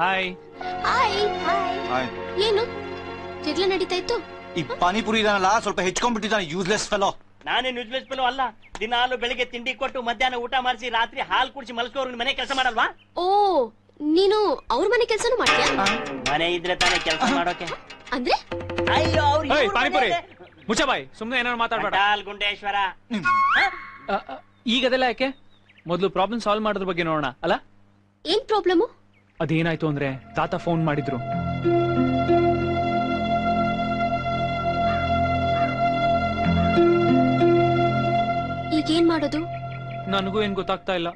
ಹಾಯ್. ಏನು ಜಗಳ ನಡೀತಾ ಇತ್ತು? ಈ ಪಾನಿಪುರಿ ಇದನ್ನಲ್ಲ ಸ್ವಲ್ಪ ಹೆಚ್ಕೊಂಡ್ಬಿಟ್ಟಿದ್ದಾನೆ, ಯೂಸ್ಲೆಸ್ ಫೆಲೋ. ನಾನೇನು ಯೂಸ್ಲೆಸ್ ಫೆಲೋ ಅಲ್ಲ. ದಿನಾಲು ಬೆಳಿಗ್ಗೆ ತಿಂಡಿ ಕೊಟ್ಟು ಮಧ್ಯಾಹ್ನ ಊಟ ಮಾಡಿಸಿ ರಾತ್ರಿ ಹಾಲು ಕುಡಿಸಿ ಮಲಸ್ಕೋರು ಮನೆ ಕೆಲಸ ಮಾಡಲ್ವಾ? ಓ, ನೀನು ಅವ್ರ ಮನೆ ಕೆಲಸನೂ ಮಾಡ್ತೀಯಾ? ಮನೆ ಇದ್ರೆ ತಾನೇ ಕೆಲಸ ಮಾಡೋಕೆ. ಅಂದ್ರೆ ಅಯ್ಯೋ, ಪಾನಿಪುರಿ ಮುಚ್ಚಬಾಯ್, ಸುಮ್ನೆ ಏನಾದ್ರು ಮಾತಾಡ್ಬೇಡ. ಗುಂಡೇಶ್ವರ, ಈಗ ಅದೆಲ್ಲ ಯಾಕೆ? ಮೊದಲು ಪ್ರಾಬ್ಲಮ್ ಸಾಲ್ವ್ ಮಾಡೋದ್ರ ಬಗ್ಗೆ ನೋಡೋಣ ಅಲ್ಲ? ಏನ್ ಪ್ರಾಬ್ಲಮ್? ಅದೇನಾಯ್ತು ಅಂದ್ರೆ ತಾತ ಫೋನ್ ಮಾಡಿದ್ರು. ಈಗೇನ್ ಮಾಡೋದು? ನನಗೂ ಏನ್ ಗೊತ್ತಾಗ್ತಾ ಇಲ್ಲ.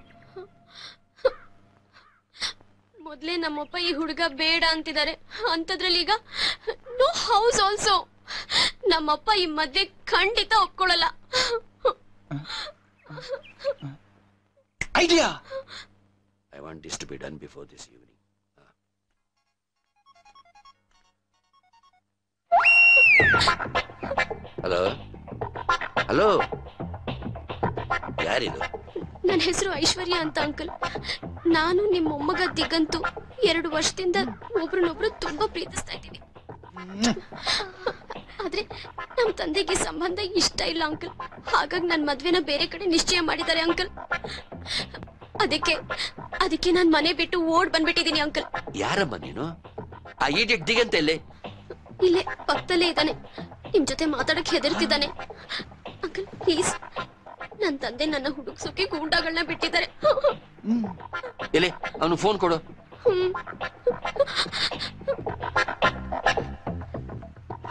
ಮೊದ್ಲೇ ನಮ್ಮಪ್ಪ ಈ ಹುಡುಗ ಬೇಡ ಅಂತಿದ್ದಾರೆ, ಅಂತದ್ರಲ್ಲಿ ಈಗ ನೋ ಹೌಸ್ ಆಲ್ಸೋ. ನಮ್ಮಪ್ಪ ಈ ಮದ್ವೆ ಖಂಡಿತ ಒಪ್ಕೊಳ್ಳಲ್ಲ. Idea. I want this to be done before this evening. Hello hello, ಯಾರಿದು? ನನ್ನ ಹೆಸರು ಐಶ್ವರ್ಯ ಅಂತ ಅಂಕಲ್. ನಾನು ನಿಮ್ಮ ಮೊಮ್ಮಗ ದಿಗಂತು 2 ವರ್ಷದಿಂದ ಒಬ್ರನ್ನೊಬ್ರು ತುಂಬಾ ಪ್ರೀತಿಸ್ತಾ ಇದ್ದೀವಿ. ಆದ್ರೆ ನಮ್ ತಂದೆಗೆ ಸಂಬಂಧ ಇಷ್ಟ ಇಲ್ಲ ಅಂಕಲ್. ಹಾಗಾಗಿ ನನ್ನ ಮದ್ವೆನ ಬೇರೆ ಕಡೆ ನಿಶ್ಚಯ ಮಾಡಿದ್ದಾರೆ ಅಂಕಲ್. ಅದಕ್ಕೆ ನಾನ್ ಮನೆ ಬಿಟ್ಟು ಓಡ್ ಬಂದ್ಬಿಟ್ಟಿದೀನಿ ಅಂಕಲ್. ಯಾರಮ್ಮ ನೀನು? ಆ ಈಡಿಯಟ್ ದಿಗಂತ ಎಲ್ಲೇ? ಇಲ್ಲೇ ಪಕ್ಕದಲ್ಲೇ ಇದ್ದಾನೆ. ನಿಮ್ ಜೊತೆ ಮಾತಾಡಕ್ ಹೆದರ್ತಿದ್ದಾನೆ ಅಂಕಲ್. ಪ್ಲೀಸ್, ನನ್ ತಂದೆ ನನ್ನ ಹುಡುಕ್ಸೋಕೆ ಗೂಂಡಾಗಳನ್ನ ಬಿಟ್ಟಿದ್ದಾರೆ. ಎಲೆ ಅವನು ಫೋನ್ ಕೊಡು.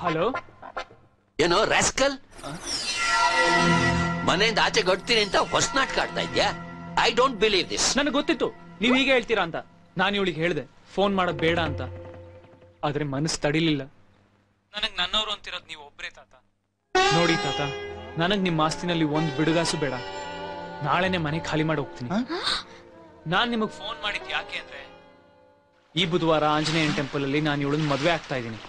ಹಲೋ. ಏನೋ ರಾಸ್ಕಲ್, ಮನೆಯಿಂದ ಆಚೆ ಗಡ್ತೀನಿ ಅಂತ ಹೊಸ ನಾಟಕ ಆಡ್ತಾ ಇದ್ಯಾ? I don't believe this. ನನಗೆ ಗೊತ್ತಿತ್ತು ನೀವ್ ಹೀಗೆ ಹೇಳ್ತೀರಾ ಅಂತ. ನಾನು ಇವಳಿಗೆ ಹೇಳ್ದೆ ಫೋನ್ ಮಾಡೋದ್ ಬೇಡ ಅಂತ. ಆದ್ರೆ ಮನಸ್ಸು ತಡಿಲಿಲ್ಲ. ನನಗ್ ನನ್ನವರು ಅಂತಿರೋದ್ ನೀವು ಒಬ್ರೇ ತಾತ. ನೋಡಿ ತಾತ, ನನಗ್ ನಿಮ್ ಆಸ್ತಿನಲ್ಲಿ ಒಂದ್ ಬಿಡುಗಾಸು ಬೇಡ. ನಾಳೆನೆ ಮನೆ ಖಾಲಿ ಮಾಡಿ ಹೋಗ್ತೀನಿ. ನಾನ್ ನಿಮಗ್ ಫೋನ್ ಮಾಡಿದ್ ಯಾಕೆ ಅಂದ್ರೆ, ಈ ಬುಧವಾರ ಆಂಜನೇಯನ್ ಟೆಂಪಲ್ ಅಲ್ಲಿ ನಾನು ಇವಳನ್ನ ಮದ್ವೆ ಆಗ್ತಾ ಇದ್ದೀನಿ.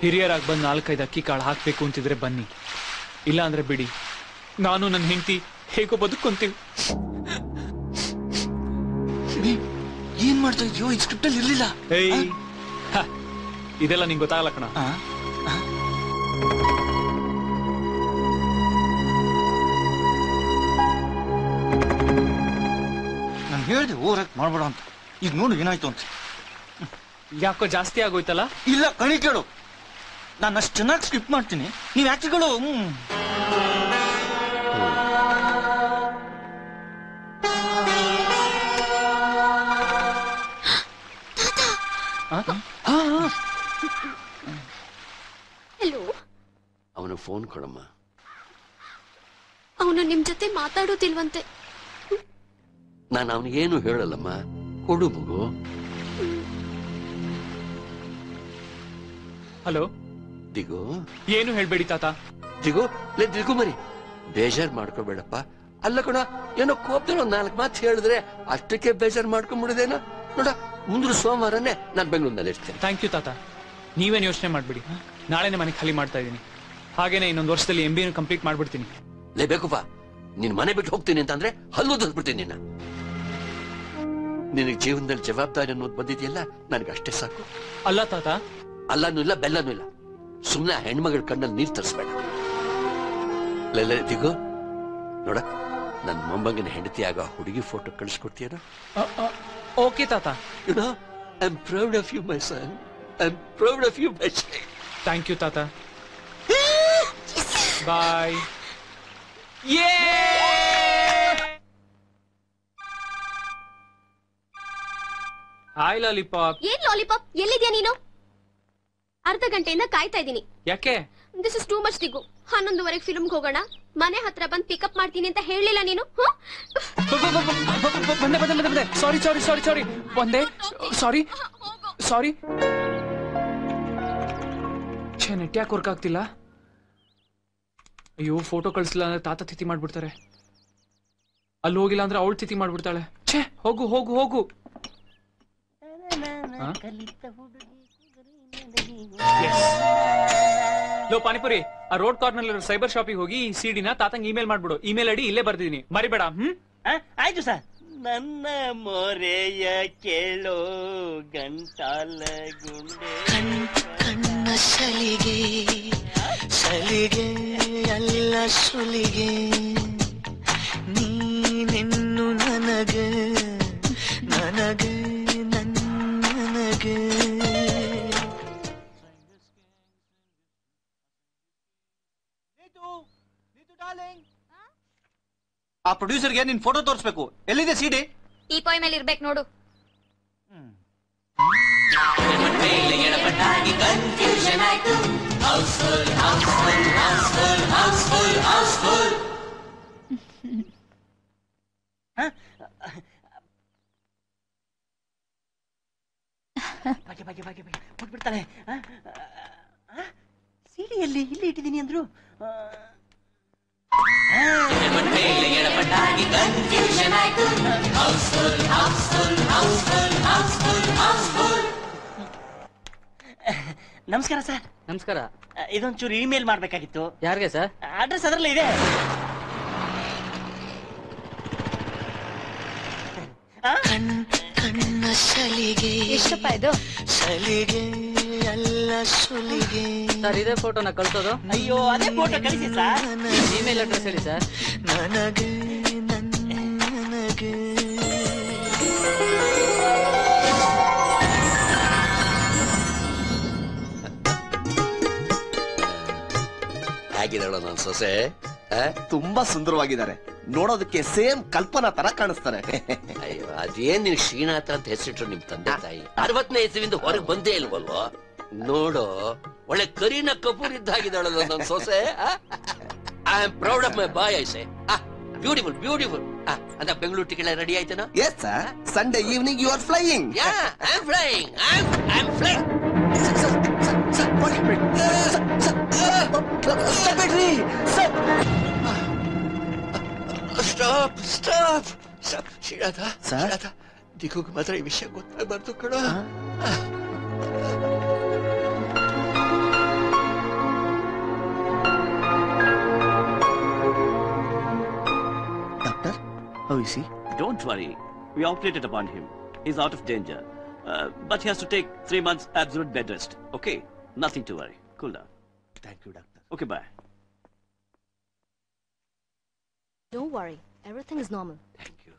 ಹಿರಿಯರಾಗಿ ಬಂದ್ 4-5 ಅಕ್ಕಿ ಕಾಳು ಹಾಕ್ಬೇಕು ಅಂತಿದ್ರೆ ಬನ್ನಿ, ಇಲ್ಲ ಅಂದ್ರೆ ಬಿಡಿ. ನಾನು ನನ್ನ ಹೆಂಡತಿ ಹೇಗೋ ಬದುಕೊಂತೀವಿ. ಏನ್ ಮಾಡ್ತಾ ಇದೆಯೋ? ಈ ಸ್ಕ್ರಿಪ್ಟ್ ಅಲ್ಲಿ ಇರ್ಲಿಲ್ಲ. ಇದೆಲ್ಲ ನಿಂಗೆ ಗೊತ್ತಾಗಲ್ಲ ಕಣ. ನಾನು ಹೇಳಿದೆ ಓವರ್ ಮಾಡ್ಬೇಡ ಅಂತ. ಈಗ ನೋಡು ಏನಾಯ್ತು ಅಂತ. ಯಾಕೋ ಜಾಸ್ತಿ ಆಗೋಯ್ತಲ್ಲ? ಇಲ್ಲ ಕಣಿ ಕೇಳು, ನಾನು ಅಷ್ಟು ಚೆನ್ನಾಗಿ ಸ್ಕ್ರಿಪ್ಟ್ ಮಾಡ್ತೀನಿ, ನೀವ್ ಆಕ್ಟರ್ಗಳು ಹಲೋ. ಅವನು ಫೋನ್ ಕೊಡಮ್ಮ. ಅವನು ನಿಮ್ ಜೊತೆ ಮಾತಾಡೋದಿಲ್ವಂತೆ. ನಾನು ಅವನಿಗೇನು ಹೇಳಲ್ಲಮ್ಮ, ಕೊಡು ಮಗು. ಹಲೋ ದಿಗು. ಏನು ಹೇಳ್ಬೇಡಿ ತಾತ. ದಿಗು, ದಿಗು ಮರಿ, ಬೇಜಾರ್ ಮಾಡ್ಕೋಬೇಡಪ್ಪ. ಅಲ್ಲ ಕಣ, ಏನೋ ಕೋಪದಲ್ಲಿ 4 ಮಾತು ಹೇಳಿದ್ರೆ ಅಷ್ಟಕ್ಕೆ ಬೇಜಾರ್ ಮಾಡ್ಕೊಂಡ್ಬಿಡಿದೇನೋ. ನೋಡ, ಮುಂದಿನ ಸೋಮವಾರನೇ ನಾನು ಬೆಂಗಳೂರಿನಲ್ಲಿ ಇರ್ತೇನೆ. ಥ್ಯಾಂಕ್ ಯು ತಾತ. ನೀವೇನು ಯೋಚನೆ ಮಾಡ್ಬಿಡಿ. ನಾಳೆನೆ ಮನೆ ಖಾಲಿ ಮಾಡ್ತಾ ಇದ್ದೀನಿ. ಹಾಗೇನೆ ಇನ್ನೊಂದು ವರ್ಷದಲ್ಲಿ MBA ಕಂಪ್ಲೀಟ್ ಮಾಡ್ಬಿಡ್ತೀನಿ. ಬೇಕಪ್ಪ, ನಿನ್ ಮನೆ ಬಿಟ್ಟು ಹೋಗ್ತೀನಿ ಅಂತಂದ್ರೆ ಹಲ್ಲು ದಂದ್ಬಿಡ್ತೀನಿ ನಿನ್ನ. ನಿನಗೆ ಜೀವನದಲ್ಲಿ ಜವಾಬ್ದಾರಿ ಅನ್ನೋದು ಬಂದಿದೆಯಲ್ಲ, ನನಗೆ ಅಷ್ಟೇ ಸಾಕು. ಅಲ್ಲ ತಾತ, ಅಲ್ಲನೂ ಇಲ್ಲ ಬೆಲ್ಲನೂ ಇಲ್ಲ. ಸುಮ್ಮನೆ ಹೆಣ್ಮಗಳ ಕಣ್ಣಲ್ಲಿ ನೀರು ತರಿಸ್ಬೇಡ. ದಿಗು ನೋಡ, ನನ್ನ ಮೊಮ್ಮಗನ ಹೆಂಡತಿ ಆಗ ಹುಡುಗಿ ಫೋಟೋ ಕಳಿಸ್ಕೊಡ್ತೀಯನ? ಓಕೆ ತಾತ. You know, I am proud of you my son. I am proud of you my son. Thank you ತಾತ. ಬಾಯ್. Hi lollipop. ಏನ್ ಲಾಲಿಪಾಪ್? ಎಲ್ಲಿದ್ಯಾ ನೀನು? ಅರ್ಧ ಗಂಟೆಯಿಂದ ಕಾಯ್ತಾ ಇದ್ದೀನಿ. ಯಾಕೆ? This is too much Digu. 11:30 ಫಿಲ್ಮ್ಗೆ ಹೋಗೋಣ, ಮನೆ ಹತ್ರ ಬಂದು ಪಿಕಪ್ ಮಾಡ್ತೀನಿ ಅಂತ ಹೇಳಿಲ್ಲ ನೀನು? ಬಂದೆ. ಸಾರಿ ಬಂದೆ. ಸಾರಿ. ನೆಟ್ ಯಾಕೆ ವರ್ಕ್ ಆಗ್ತಿಲ್ಲ? ಅಯ್ಯೋ, ಫೋಟೋ ಕಳಿಸಿಲ್ಲ ಅಂದ್ರೆ ತಾತ ತಿಥಿ ಮಾಡ್ಬಿಡ್ತಾರೆ. ಅಲ್ಲಿ ಹೋಗಿಲ್ಲ ಅಂದ್ರೆ ಅವಳು ತಿಥಿ ಮಾಡ್ಬಿಡ್ತಾಳೆ. ಛೇ, ಹೋಗು. ಲೋ ಪಾನಿಪುರಿ, ಆ ರೋಡ್ ಕಾರ್ನರ್ ಸೈಬರ್ ಶಾಪಿಗೆ ಹೋಗಿ ಈ ಸಿಡಿನ ತಾತಂಗ್ ಇಮೇಲ್ ಮಾಡ್ಬಿಡು. ಇಮೇಲ್ ಐಡಿ ಇಲ್ಲೇ ಬರ್ದಿದ್ದೀನಿ, ಮರಿಬೇಡ. ಆಯ್ತು ಸರ್. ನನ್ನ ಮೊರೆಯ ಕೇಳೋ ಗಂಟಾಲ ಗುಂಡೆ. ಕಣ್ಣ ಸಲಿಗೆ ಅಲ್ಲ ಸುಲಿಗೆ, ನೀನೆನ್ನು ನನಗೆ ನನಗೆ. ಆ ಪ್ರೊಡ್ಯೂಸರ್ಗೆ ನಿನ್ ಫೋಟೋ ತೋರಿಸ್ಬೇಕು. ಎಲ್ಲಿದೆ ಸಿಡಿ? ಈ ಪಾಯ್ ಮೇಲೆ ಇರ್ಬೇಕು ನೋಡು. ಆಗಿ ಕನ್ಫ್ಯೂಷನ್ ಆಯ್ತು. House full house full house full house full house full. ಬಗೆ ಬಗೆ ಬಗೆ ಬಗೆ ಕೊಟ್ಬಿಡ್ತಾಳೆ. ಸೀಡಿಯಲ್ಲಿ ಇಲ್ಲಿ ಇಟ್ಟಿದ್ದೀನಿ ಅಂದ್ರು. ಎಡಪಟ್ಟಾಗಿ ಕನ್ಫ್ಯೂಷನ್ ಆಯ್ತು. House full house full house full house full house full. ನಮಸ್ಕಾರ ಸರ್. ನಮಸ್ಕಾರ. ಇದೊಂಚೂರು ಇಮೇಲ್ ಮಾಡ್ಬೇಕಾಗಿತ್ತು. ಯಾರಿಗೆ ಸರ್? ಅಡ್ರೆಸ್ ಅದರಲ್ಲೇ ಇದೆ. ಕಣ್ಣ ಸಲಿಗೆ ಎಷ್ಟಪ್ಪ ಇದು? ಸಲಿಗೆ ಅಲ್ಲ ಸುಲಿಗೆ. ಸರ್ ಇದೇ ಫೋಟೋನ ಕಳ್ಸೋದು? ಅಯ್ಯೋ ಅದೇ ಫೋಟೋ ಕಳಿಸಿ ಸರ್. ಇಮೇಲ್ ಅಡ್ರೆಸ್ ಹೇಳಿ ಸರ್. ನನಗೆ ನನಗೆ ಹೇಗಿದ್ದಾಳ ನನ್ನ ಸೊಸೆ? ತುಂಬಾ ಸುಂದರವಾಗಿದ್ದಾರೆ. ನೋಡೋದಕ್ಕೆ ಸೇಮ್ ಕಲ್ಪನಾ ತರ ಕಾಣಿಸ್ತಾರೆ. ಅಯ್ಯೋ ಅದೇನ್ ನೀನ್ ಶ್ರೀನಾಥ ಅಂತ ಹೆಸರಿಟ್ರು ನಿಮ್ ತಂದೆ ತಾಯಿ 60ನೇ ಇಸವಿಯಿಂದ ಹೊರಗೆ ಬಂದೇ ಇಲ್ವಲ್ವೋ? ನೋಡು ಒಳ್ಳೆ ಕರೀನಾ ಕಪೂರ್ ಇದ್ದಾಗಿದ್ದಾಳಲ್ಲ ನನ್ನ ಸೊಸೆ. I am proud of my boy. I say beautiful beautiful. ಅಂತ ಬೆಂಗಳೂರು ಟಿಕೆಟ್ ರೆಡಿ ಆಯ್ತೇನೋ? Yes sir. Sunday evening you are flying. Ya I am flying. I am flying. Stop stop stop. Srinath Srinath ದಿಗುಗೆ ಮಾತ್ರ ಈ ವಿಷಯ ಗೊತ್ತಾಗಬಾರ್ದು ಕಣ. Doctor, how is he? Don't worry. We operated upon him. He's out of danger. But he has to take 3 months absolute bed rest. Okay? Nothing to worry. Cool down. Thank you, doctor. Okay, bye. Don't worry. Everything is normal. Thank you.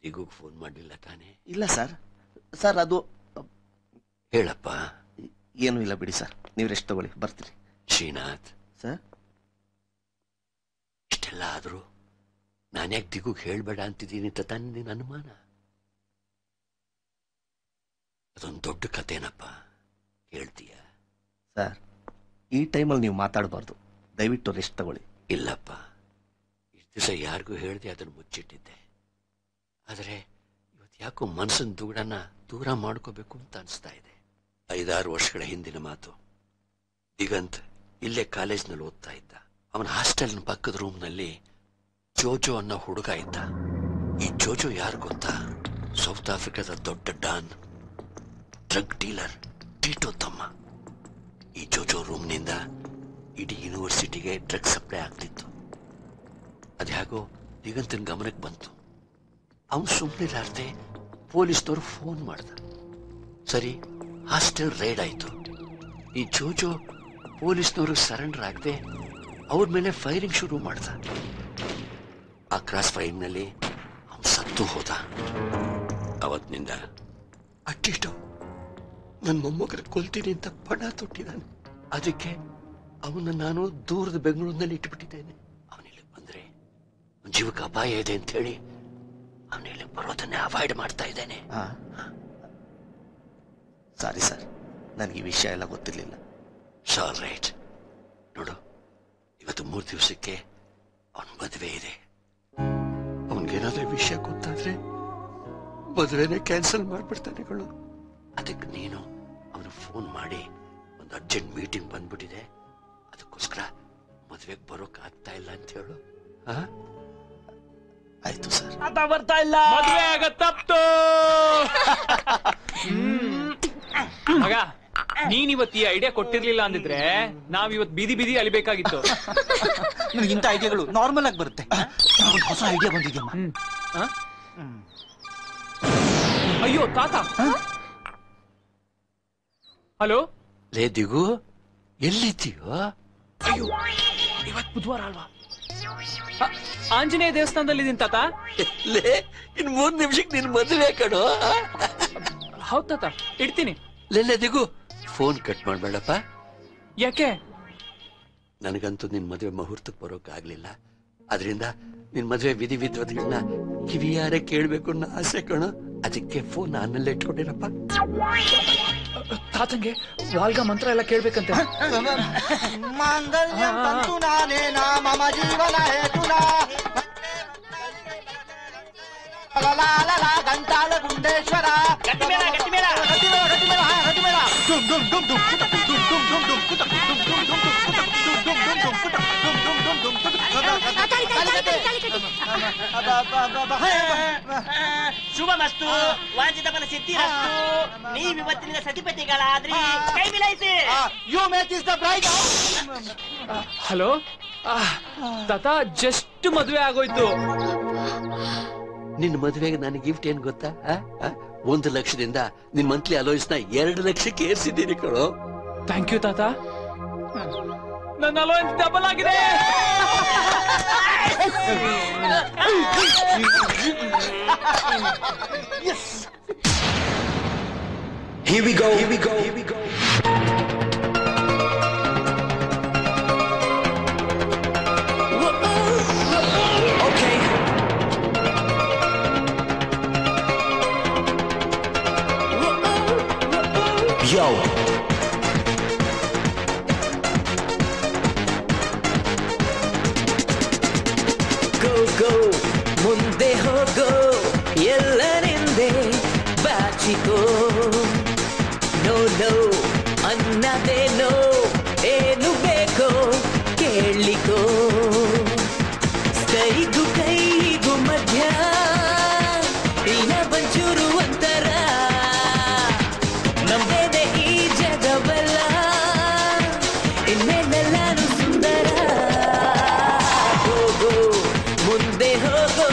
ದಿಗುಗೆ phone ಮಾಡಲಿಲ್ಲ ತಾನೇ? ಇಲ್ಲ sir. Sir ಅದು ಹೇಳಪ್ಪ. ಏನೂ ಇಲ್ಲ ಬಿಡಿ sir. ನೀವು ರೆಸ್ಟ್ ತಗೊಳ್ಳಿ, ಬರ್ತೀರಿ. ಶ್ರೀನಾಥ್ ಸರ್, ಇಷ್ಟೆಲ್ಲ ಆದ್ರೂ ನಾನ್ಯಾಕೆ ದಿಗುಗೆ ಹೇಳ್ಬೇಡ ಅಂತಿದ್ದೀನಿ ಅಂತ ತಾನೇ ನಿನ್ನ ಅನುಮಾನ? ಅದೊಂದು ದೊಡ್ಡ ಕಥೆನಪ್ಪ. ಹೇಳ್ತೀಯ? ಸರ್, ಈ ಟೈಮಲ್ಲಿ ನೀವು ಮಾತಾಡಬಾರ್ದು. ದಯವಿಟ್ಟು ರೆಸ್ಟ್ ತಗೊಳ್ಳಿ. ಇಲ್ಲಪ್ಪ, ಇಷ್ಟು ದಿವಸ ಯಾರಿಗೂ ಹೇಳ್ದೆ ಅದನ್ನು ಮುಚ್ಚಿಟ್ಟಿದ್ದೆ. ಆದರೆ ಇವತ್ತು ಯಾಕೋ ಮನಸ್ಸಿನ ದುಗಡನ್ನ ದೂರ ಮಾಡ್ಕೋಬೇಕು ಅಂತ ಅನಿಸ್ತಾ ಇದೆ. 5-6 ವರ್ಷಗಳ ಹಿಂದಿನ ಮಾತು. ದಿಗಂತ್ ಇಲ್ಲೇ ಕಾಲೇಜ್ನಲ್ಲಿ ಓದ್ತಾ ಇದ್ದ. ಅವನ ಹಾಸ್ಟೆಲ್ನ ಪಕ್ಕದ ರೂಮ್ನಲ್ಲಿ ಜೋಜೋ ಅನ್ನೋ ಹುಡುಗ ಇದ್ದ. ಈ ಜೋಜೋ ಯಾರು ಗೊತ್ತಾ? ಸೌತ್ ಆಫ್ರಿಕಾದ ದೊಡ್ಡ ಡಾನ್, ಡ್ರಗ್ ಡೀಲರ್ ಟೀಟೋ ತಮ್ಮ. ಈ ಜೋಜೋ ರೂಮ್ನಿಂದ ಇಡೀ ಯೂನಿವರ್ಸಿಟಿಗೆ ಡ್ರಗ್ ಸಪ್ಲೈ ಆಗ್ತಿತ್ತು. ಅದ್ಯಾಗೋ ದಿಗಂತನ ಗಮನಕ್ಕೆ ಬಂತು. ಅವನು ಸುಮ್ಮನಿರಾರ್ದೆ ಪೊಲೀಸ್ನವರು ಫೋನ್ ಮಾಡ್ದ. ಸರಿ, ಹಾಸ್ಟೆಲ್ ರೇಡ್ ಆಯ್ತು. ಈ ಜೋಜೋ ಪೊಲೀಸ್ನವರು ಸರೆಂಡರ್ ಆಗದೆ ಅವ್ರ ಮೇಲೆ ಫೈರಿಂಗ್ ಶುರು ಮಾಡ್ದ. ಆ ಕ್ರಾಸ್ ಫೈರ್ನಲ್ಲಿ ಅವನು ಸತ್ತು ಹೋದ. ಅವತ್ತಿನಿಂದ ಅಟ್ಟಿಷ್ಟು ನನ್ನ ಮೊಮ್ಮಗನ ಕೊಲ್ತೀನಿ ಅಂತ ಪಣ ತೊಟ್ಟಿದ್ದಾನೆ. ಅದಕ್ಕೆ ಅವನ್ನ ನಾನು ದೂರದ ಬೆಂಗಳೂರಿನಲ್ಲಿ ಇಟ್ಬಿಟ್ಟಿದ್ದೇನೆ. ಅವನಿಲ್ಲಿ ಬಂದ್ರೆ ಜೀವಕ್ಕೆ ಅಪಾಯ ಇದೆ ಅಂತ ಹೇಳಿ ಅವನಿಲ್ಲಿ ಬರೋದನ್ನೇ ಅವಾಯ್ಡ್ ಮಾಡ್ತಾ ಇದ್ದೇನೆ. ಸಾರಿ ಸರ್, ನನಗೆ ಈ ವಿಷಯ ಎಲ್ಲ ಗೊತ್ತಿರಲಿಲ್ಲ. ಸಾಲ್ ರೈಟ್. ನೋಡು, ಇವತ್ತು 3 ದಿವಸಕ್ಕೆ ಅವನ ಮದುವೆ ಇದೆ. ಅವನಿಗೇನಾದ್ರೂ ವಿಷಯ ಗೊತ್ತಾದ್ರೆ ಮದುವೆನೇ ಕ್ಯಾನ್ಸಲ್ ಮಾಡ್ಬಿಡ್ತಾನೆ ಕಣು. ಅದಕ್ಕೆ ನೀನು ಅವನು ಫೋನ್ ಮಾಡಿ ಒಂದು ಅರ್ಜೆಂಟ್ ಮೀಟಿಂಗ್ ಬಂದ್ಬಿಟ್ಟಿದೆ, ಅದಕ್ಕೋಸ್ಕರ ಮದುವೆಗೆ ಬರೋಕ್ ಆಗ್ತಾ ಇಲ್ಲ ಅಂತ ಹೇಳು. ಆಯ್ತು ಸರ್. ಬರ್ತಾ ಇಲ್ಲ. ಮದುವೆ ಆಗತ್ತಪ್ತು. ಮಗ, ನೀನ್ ಇವತ್ತು ಈ ಐಡಿಯಾ ಕೊಟ್ಟಿರ್ಲಿಲ್ಲ ಅಂದಿದ್ರೆ ನಾವ್ ಇವತ್ತು ಬೀದಿ ಬೀದಿ ಅಲಿಬೇಕಾಗಿತ್ತು. ನನಗಿಂತ ಐಡಿಯಾಗಳು ನಾರ್ಮಲ್ ಆಗಿ ಬರುತ್ತೆ. ಹೊಸ ಐಡಿಯಾ ಬಂದಿದ್ಯಮ್ಮ. ಅಯ್ಯೋ ತಾತ. ಹಲೋ ಲೇ ದಿಗು, ಎಲ್ಲಿದ್ದೀಯೋ? ಅಯ್ಯೋ, ಇವತ್ತು ಬುಧವಾರ ಅಲ್ವಾ? ಆಂಜನೇಯ ದೇವಸ್ಥಾನದಲ್ಲಿದ್ದೀನಿ ತಾತ. ಲೇ, ಇನ್ 3 ನಿಮಿಷಕ್ಕೆ ನಿನ್ ಮದುವೆ ಕಣೋ. ಹೌದ್ ತಾತ, ಇಡ್ತೀನಿ. ಲೇ ದಿಗು, ಫೋನ್ ಕಟ್ ಮಾಡ್ಬೇಡಪ್ಪ. ಯಾಕೆ? ನನಗಂತೂ ನಿನ್ ಮದುವೆ ಮುಹೂರ್ತಕ್ಕೆ ಬರೋಕ್ ಆಗ್ಲಿಲ್ಲ. ಅದರಿಂದ ನಿನ್ ಮದುವೆ ವಿಧಿ ವಿದ್ವತ್ಗಳನ್ನ ಕಿವಿಯಾರೆ ಕೇಳ್ಬೇಕು ಅನ್ನೋ ಆಸೆ ಕಣೋ. ಅದಕ್ಕೆ ಫೋನ್ ನಾನಲ್ಲೇ ಇಟ್ಕೊಂಡಿರಪ್ಪ. ತಾತಂಗೆ ವಾಲ್ಗ ಮಂತ್ರ ಎಲ್ಲ ಕೇಳ್ಬೇಕಂತೆ. ಮಾಂಗಲ್ಯಂ ತಂತು ನಾನೇನ ಮಮ ಜೀವನ ಹೇತುನಾ ಗಂಟಾಳ ಗುಂಡೇಶ್ವರ ಶುಭಮಸ್ತು, ವಾಂಚಿತ ಫಲ ಸಿದ್ಧಿರಸ್ತು. ನೀವಿವತ್ತಿನ ಸತಿಪತಿಗಳಾದ್ರಿ, ಕೈ ಮಿಲಾಯಿಸಿ. You make is the bride. Hello ತಾತ, ಜಸ್ಟ್ ಮದುವೆ ಆಗೋಯ್ತು. ನಿನ್ನ ಮದುವೆಗೆ ನನಗೆ ಗಿಫ್ಟ್ ಏನ್ ಗೊತ್ತಾ? 1 ಲಕ್ಷದಿಂದ ನಿನ್ ಮಂತ್ಲಿ ಅಲೋಯ್ಸ್ ನ 2 ಲಕ್ಷಕ್ಕೆ ಏರ್ಸಿದ್ದೀನಿ ಕಣೋ. ಥ್ಯಾಂಕ್ ಯು ತಾತ. ನನ್ನ ಅಲೋಯನ್ಸ್ ಡಬಲ್ ಆಗಿದೆ. Here we go, here we go, here we go. Okay. Yo. Go, go, ಮುಂದೆ ಹೋಗೋ, ಎಲ್ಲರಿಂದೆ ಬಾಚಿಕೋ. ನೋ ನೋ ಅನ್ನದೇನೋ, ಏನು ಬೇಕೋ ಕೇಳಿಕೋ. ಕೈಗೂ ಕೈಗೂ ಮಧ್ಯ ಇಲ್ಲ ಬಂಚೂರು ಅಂತರ. ನಮ್ದೇನೆ ಈ ಜಗವಲ್ಲ, ಇನ್ನೇನೆಲ್ಲಾನು ಸುಂದರ. ಹೋಗೋ, ಮುಂದೆ ಹೋಗೋ,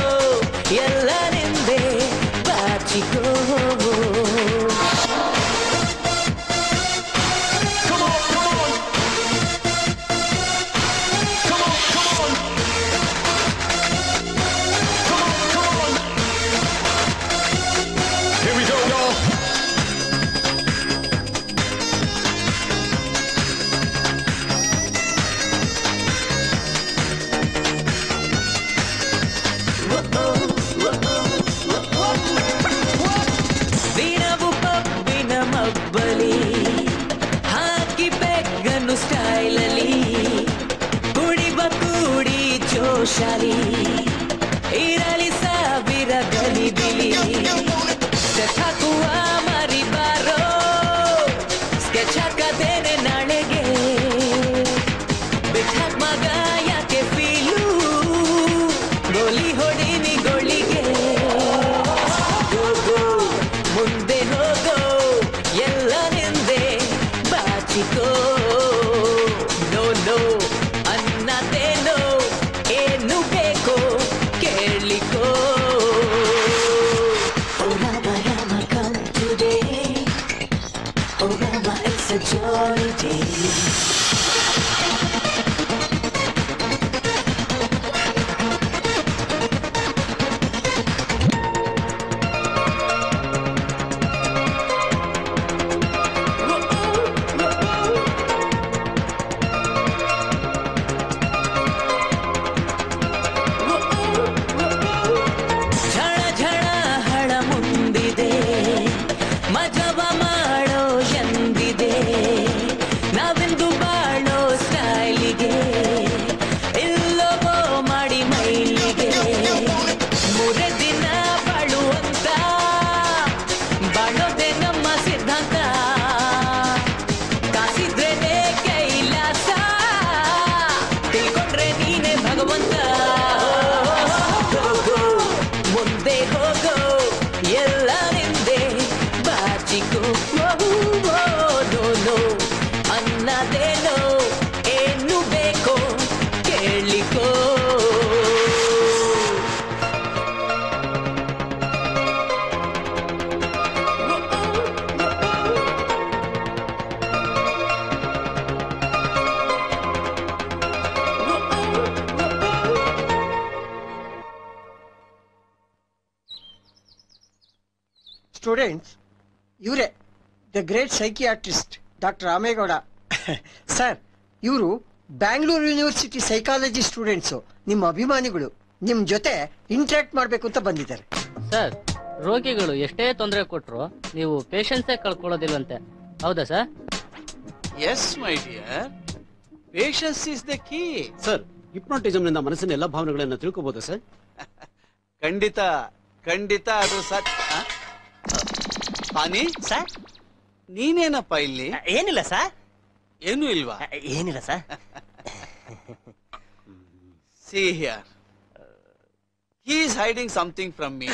ಎಲ್ಲರಿಂದೆ ಬಾಚಿಕೋ. ದಿನವು ಪಬ್ಬಿನ ಮಬ್ಬಲಿ ಹಾಕಿ ಬೆಕ್ಕನ್ನು ಸ್ಟೈಲಲ್ಲಿ ಕುಡಿಬ ಕೂಡಿ ಜೋಶಾಲಿ ಇರಲಿ ಸಾವಿರ ಗಲಿ ಬಿಲಿ. ಸ್ಕೆಚ್ ಹಾಕುವ ಮರಿಬಾರೋ, ಸ್ಕೆಚ್ ಹಾಕದೇನೆ ನಾಳೆಗೆ. ಬಿಟ್ಟಾಕ್ ಮಗ ಯಾಕೆ ಫೀಲು, ಗೋಲಿ ಹೊಡಿನಿ ಗೋಳಿಗೆ. ಹೋಗೋ, ಮುಂದೆ ಹೋಗೋ, ಎಲ್ಲ ನಿಂದೆ ಬಾಚಿಕೋ. ನೋ ನೋ ಅನ್ನದೇನೋ, ಏನು ಬೇಕೋ ಕೇಳಿಕೋ. Oh Rama Rama come today, oh Rama it's a jolly day. ಝಳ ಝಳ ಹಳ ಮುಂದಿದೆ, ಮಜವ ಮಾಡೋ ಎಂದಿದೆ. ನಾವೆಂದು ಬಾಳೋ ಸ್ಟೈಲಿಗೆ, ಇಲ್ಲವೋ ಮಾಡಿ ಮೈಲಿಗೆ. 3 ದಿನ ಬಾಳುವಂತ, ಬಾಳೋದೆ ನಮ್ಮ ಸಿದ್ಧಾಂತ. ಕಾಸಿದ್ರೇನೆ ಕೈಲಾಸ, ತಿಳ್ಕೊಂಡ್ರೆ ನೀನೆ ಭಗವಂತ. ಹೋಗೋ, ಮುಂದೆ ಹೋಗೋ, ಎಲ್ಲ ನಿಂದೆ ಬಾಚಿಕೋ. ನೋ ನೋ ಅನ್ನದೇನೋ, ಏನು ಬೇಕೋ ಕೇಳಿಕೋ. ಸ್ಟೂಡೆಂಟ್ಸ್, ಇವರೇ the great psychiatrist doctor Ramegowda sir. ಇವರು ಬ್ಯಾಂಗ್ಳೂರು ಯೂನಿವರ್ಸಿಟಿ ಸೈಕಾಲಜಿ ಸ್ಟೂಡೆಂಟ್ಸು, ನಿಮ್ಮ ಅಭಿಮಾನಿಗಳು. ನಿಮ್ಮ ಜೊತೆ ಇಂಟ್ರಾಕ್ಟ್ ಮಾಡಬೇಕು ಅಂತ ಬಂದಿದ್ದಾರೆ. ಸರ್, ರೋಗಿಗಳು ಎಷ್ಟೇ ತೊಂದರೆ ಕೊಟ್ರು ನೀವು ಪೇಷನ್ಸೇ ಕಳ್ಕೊಳ್ಳೋದಿಲ್ವಂತೆ, ಹೌದಾ sir? Yes my dear, patience is the key. Sir, hypnotism ನಿಂದ ಮನಸ್ಸಿನ ಎಲ್ಲಾ ಭಾವನೆಗಳನ್ನ ತಿಳ್ಕೋಬಹುದು ಸರ್? ಖಂಡಿತ ಖಂಡಿತ, ಅದು ಸತ್ಯ. ಪಾನಿ ಸರ್, ನೀನೇನಪ್ಪ ಇಲ್ಲಿ? ಏನಿಲ್ಲ ಸರ್. ಏನು ಇಲ್ವಾ? ಏನಿಲ್ಲ sir. See here, he is hiding something from me.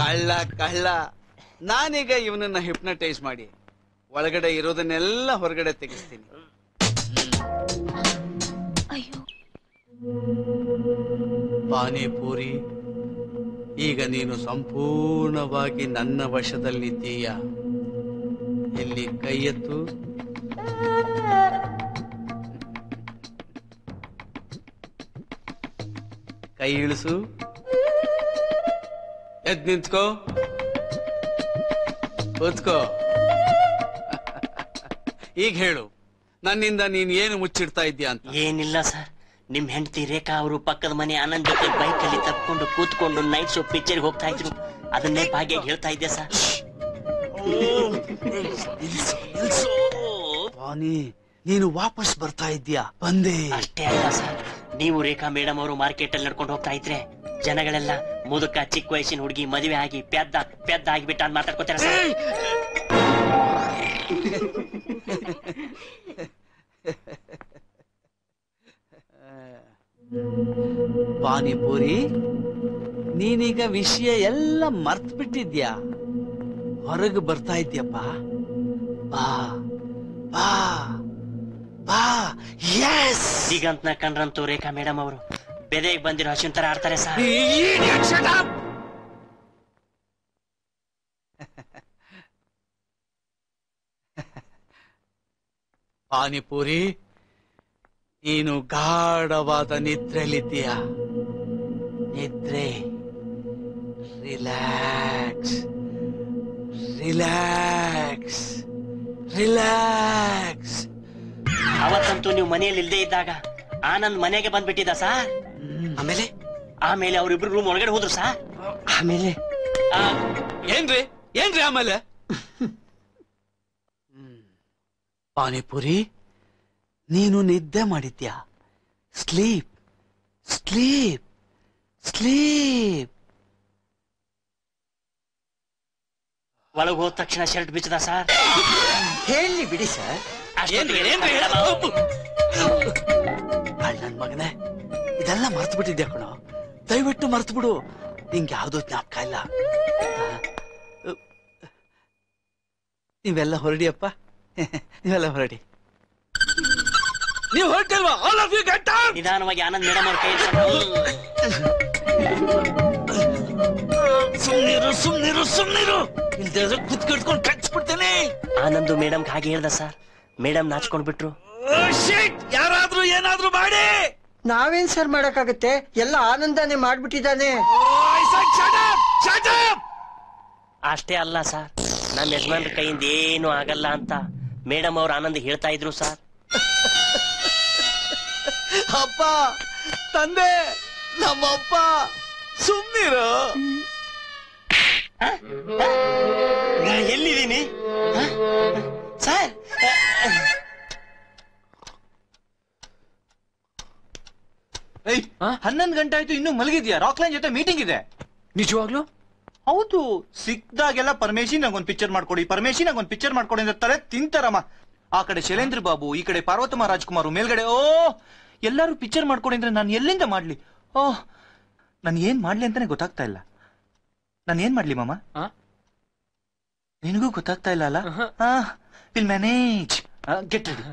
ಕಳ್ಳ. ನಾನೀಗ ಇವನನ್ನ ಹಿಪ್ನಟೈಸ್ ಮಾಡಿ ಒಳಗಡೆ ಇರೋದನ್ನೆಲ್ಲ ಹೊರಗಡೆ ತೆಗಿಸ್ತೀನಿ. ಪಾನಿಪುರಿ, ಈಗ ನೀನು ಸಂಪೂರ್ಣವಾಗಿ ನನ್ನ ವಶದಲ್ಲಿದ್ದೀಯ. ಇಲ್ಲಿ ಕೈ ಎತ್ತು. ಕೈ ಇಳಿಸು. ಎದ್ ನಿಂತ್ಕೋ. ಕೂತ್ಕೋ. ಈಗ ಹೇಳು, ನನ್ನಿಂದ ನೀನ್ ಏನು ಮುಚ್ಚಿಡ್ತಾ ಇದ್ದೀಯ ಅಂತ. ಏನಿಲ್ಲ ಸರ್, ನಿಮ್ ಹೆಂಡತಿ ರೇಖಾ ಅವರು ಪಕ್ಕದ ಮನೆ ಆನಂದ್ ಜೊತೆ ಬೈಕ್ ಅಲ್ಲಿ ತಪ್ಕೊಂಡು ಕೂತ್ಕೊಂಡು ನೈಟ್ ಶೋ ಪಿಕ್ಚರ್ ಹೋಗ್ತಾ ಇದ್ರು. ಅದನ್ನೇ ಭಾಗ್ಯ ಹೇಳ್ತಾ ಇದ್ದೆ ಸರ್. ಪಾನಿ, ನೀನು ವಾಪಸ್ ಬರ್ತಾ ಇದ್ದೀಯಾ? ಬಂದೆ. ಅಷ್ಟೇ ಅಲ್ಲ ಸರ್, ನೀವು ರೇಖಾ ಮೇಡಮ್ ಅವರು ಮಾರ್ಕೆಟ್ ಅಲ್ಲಿ ನಡ್ಕೊಂಡು ಹೋಗ್ತಾ ಇದ್ರೆ ಜನಗಳೆಲ್ಲ ಮುದುಕ ಚಿಕ್ಕ ವಯಸ್ಸಿನ ಹುಡುಗಿ ಮದುವೆ ಆಗಿ ಪೆದ್ದ ಆಗಿಬಿಟ್ಟ ಅಂತ ಮಾತಾಡ್ಕೋತಾರ ಸರ್. ಪಾನಿಪುರಿ, ನೀನೀಗ ವಿಷಯ ಎಲ್ಲ ಮರ್ತ್ ಬಿಟ್ಟಿದ್ಯಾ. ಹೊರಗೆ ಬರ್ತಾ ಇದ್ಯಪ್ಪ. ಬಾ ಬಾ ಬಾ. ಎಸ್, ದಿಗಂತ್ನ ಕಂಡ್ರಂತೂ ರೇಖಾ ಮೇಡಮ್ ಅವರು ಬೆದೆಗೆ ಬಂದಿರೋ ಹಸಿನ ತರ ಆಡ್ತಾರೆ ಸರ್. ಪಾನಿಪುರಿ, ನೀನು ಗಾಢವಾದ ನಿದ್ರೆಯಲ್ಲಿದ್ದೀಯ. ನಿದ್ರೆ. Relax relax relax. ಅವತ್ತಂತೂ ನೀವು ಮನೆಯಲ್ಲಿ ಇಲ್ದೇ ಇದ್ದಾಗ ಆನಂದ್ ಮನೆಗೆ ಬಂದ್ಬಿಟ್ಟಿದ್ದ ಸರ್. ಆಮೇಲೆ ಅವರಿಬ್ರು ರೂಮ್ ಒಳಗಡೆ ಹೋದ್ರು ಸರ್. ಆಮೇಲೆ ಏನ್ರಿ ಆಮೇಲೆ? ಪಾನಿಪುರಿ, ನೀನು ನಿದ್ದೆ ಮಾಡಿದ್ಯಾ? Sleep sleep sleep. ಒಳಗೆ ಹೋದ ತಕ್ಷಣ ಶರ್ಟ್ ಬಿಚ್ಚದ ಸರ್. ಹೇಳಿ ಬಿಡಿ ಸರ್. ನನ್ ಮಗನೇ, ಇದೆಲ್ಲ ಮರ್ತು ಬಿಟ್ಟಿದ್ಯಾ ಕಣೋ. ದಯವಿಟ್ಟು ಮರ್ತು ಬಿಡು. ನಿಂಗೆ ಯಾವ್ದೋ ಜ್ಞಾಪಕ ಇಲ್ಲ. ನೀವೆಲ್ಲ ಹೊರಡಿಯಪ್ಪ, ನೀವೆಲ್ಲ ಹೊರಡಿ. ನೀವು ಹೊರಟಿಲ್ವಾ? All of you get out. ನಿಧಾನವಾಗಿ ಆನಂದ್ ಮೇಡಮ್ ಅವ್ರ ಕೈ ಸುಮ್ನಿರು ಇಲ್ದೇ ಕುತ್ಕಿಡ್ಕೊಂಡು ಕಚ್ಬಿಡ್ತೇನೆ. ಆನಂದ್ ಮೇಡಮ್ ಹಾಗೆ ಹೇಳ್ದ ಸರ್. ಮೇಡಮ್ ನಾಚ್ಕೊಂಡ್ ಬಿಟ್ರು. ಯಾರಾದ್ರೂ ಏನಾದ್ರೂ ಮಾಡಿ. ನಾವೇನ್ ಸರ್ ಮಾಡಕ್ಕಾಗತ್ತೆ, ಎಲ್ಲ ಆನಂದನೇ ಮಾಡ್ಬಿಟ್ಟಿದ್ದಾನೆ. ಅಷ್ಟೇ ಅಲ್ಲ ಸರ್, ನಮ್ಮ ಯಜಮಾನ್ರ ಕೈಯಿಂದ ಏನು ಆಗಲ್ಲ ಅಂತ ಮೇಡಮ್ ಅವ್ರ ಆನಂದ್ ಹೇಳ್ತಾ ಇದ್ರು ಸರ್. ಅಪ್ಪ, ತಂದೆ, ನಮ್ಮಪ್ಪ, ಸುಮ್ನಿರು. ಎಲ್ಲಿದ್ದೀನಿ ಸರ್? 11 ಗಂಟೆ ಆಯ್ತು, ಇನ್ನೂ ಮಲಗಿದ್ಯಾ? ರಾಕ್ಲೈನ್ ಜೊತೆ ಮೀಟಿಂಗ್ ಇದೆ. ನಿಜವಾಗ್ಲು? ಹೌದು. ಸಿಕ್ದಾಗೆಲ್ಲ ಪರಮೇಶಿ ನಂಗೊಂದು ಪಿಕ್ಚರ್ ಮಾಡ್ಕೊಡಿ, ಪರಮೇಶಿ ನಂಗೊಂದು ಪಿಕ್ಚರ್ ಮಾಡ್ಕೊಡಿ ಅಂತಾರೆ. ತಿಂತಾರಮ್ಮ. ಆ ಕಡೆ ಶೈಲೇಂದ್ರ ಬಾಬು, ಈ ಕಡೆ ಪಾರ್ವತಮ್ಮ ರಾಜ್ಕುಮಾರ್, ಮೇಲ್ಗಡೆ ಎಲ್ಲರೂ ಪಿಕ್ಚರ್ ಮಾಡ್ಕೊಡಿ ಅಂದ್ರೆ ನಾನು ಎಲ್ಲಿಂದ ಮಾಡ್ಲಿ? ನಾನು ಏನ್ ಮಾಡ್ಲಿ ಅಂತಾನೆ ಗೊತ್ತಾಗ್ತಾ ಇಲ್ಲ. ನಾನು ಏನ್ ಮಾಡ್ಲಿ ಮಾಮ? ನಿನಗೂ ಗೊತ್ತಾಗ್ತಾ ಇಲ್ಲ ಅಲ್ಲ? Will manage. Get ready.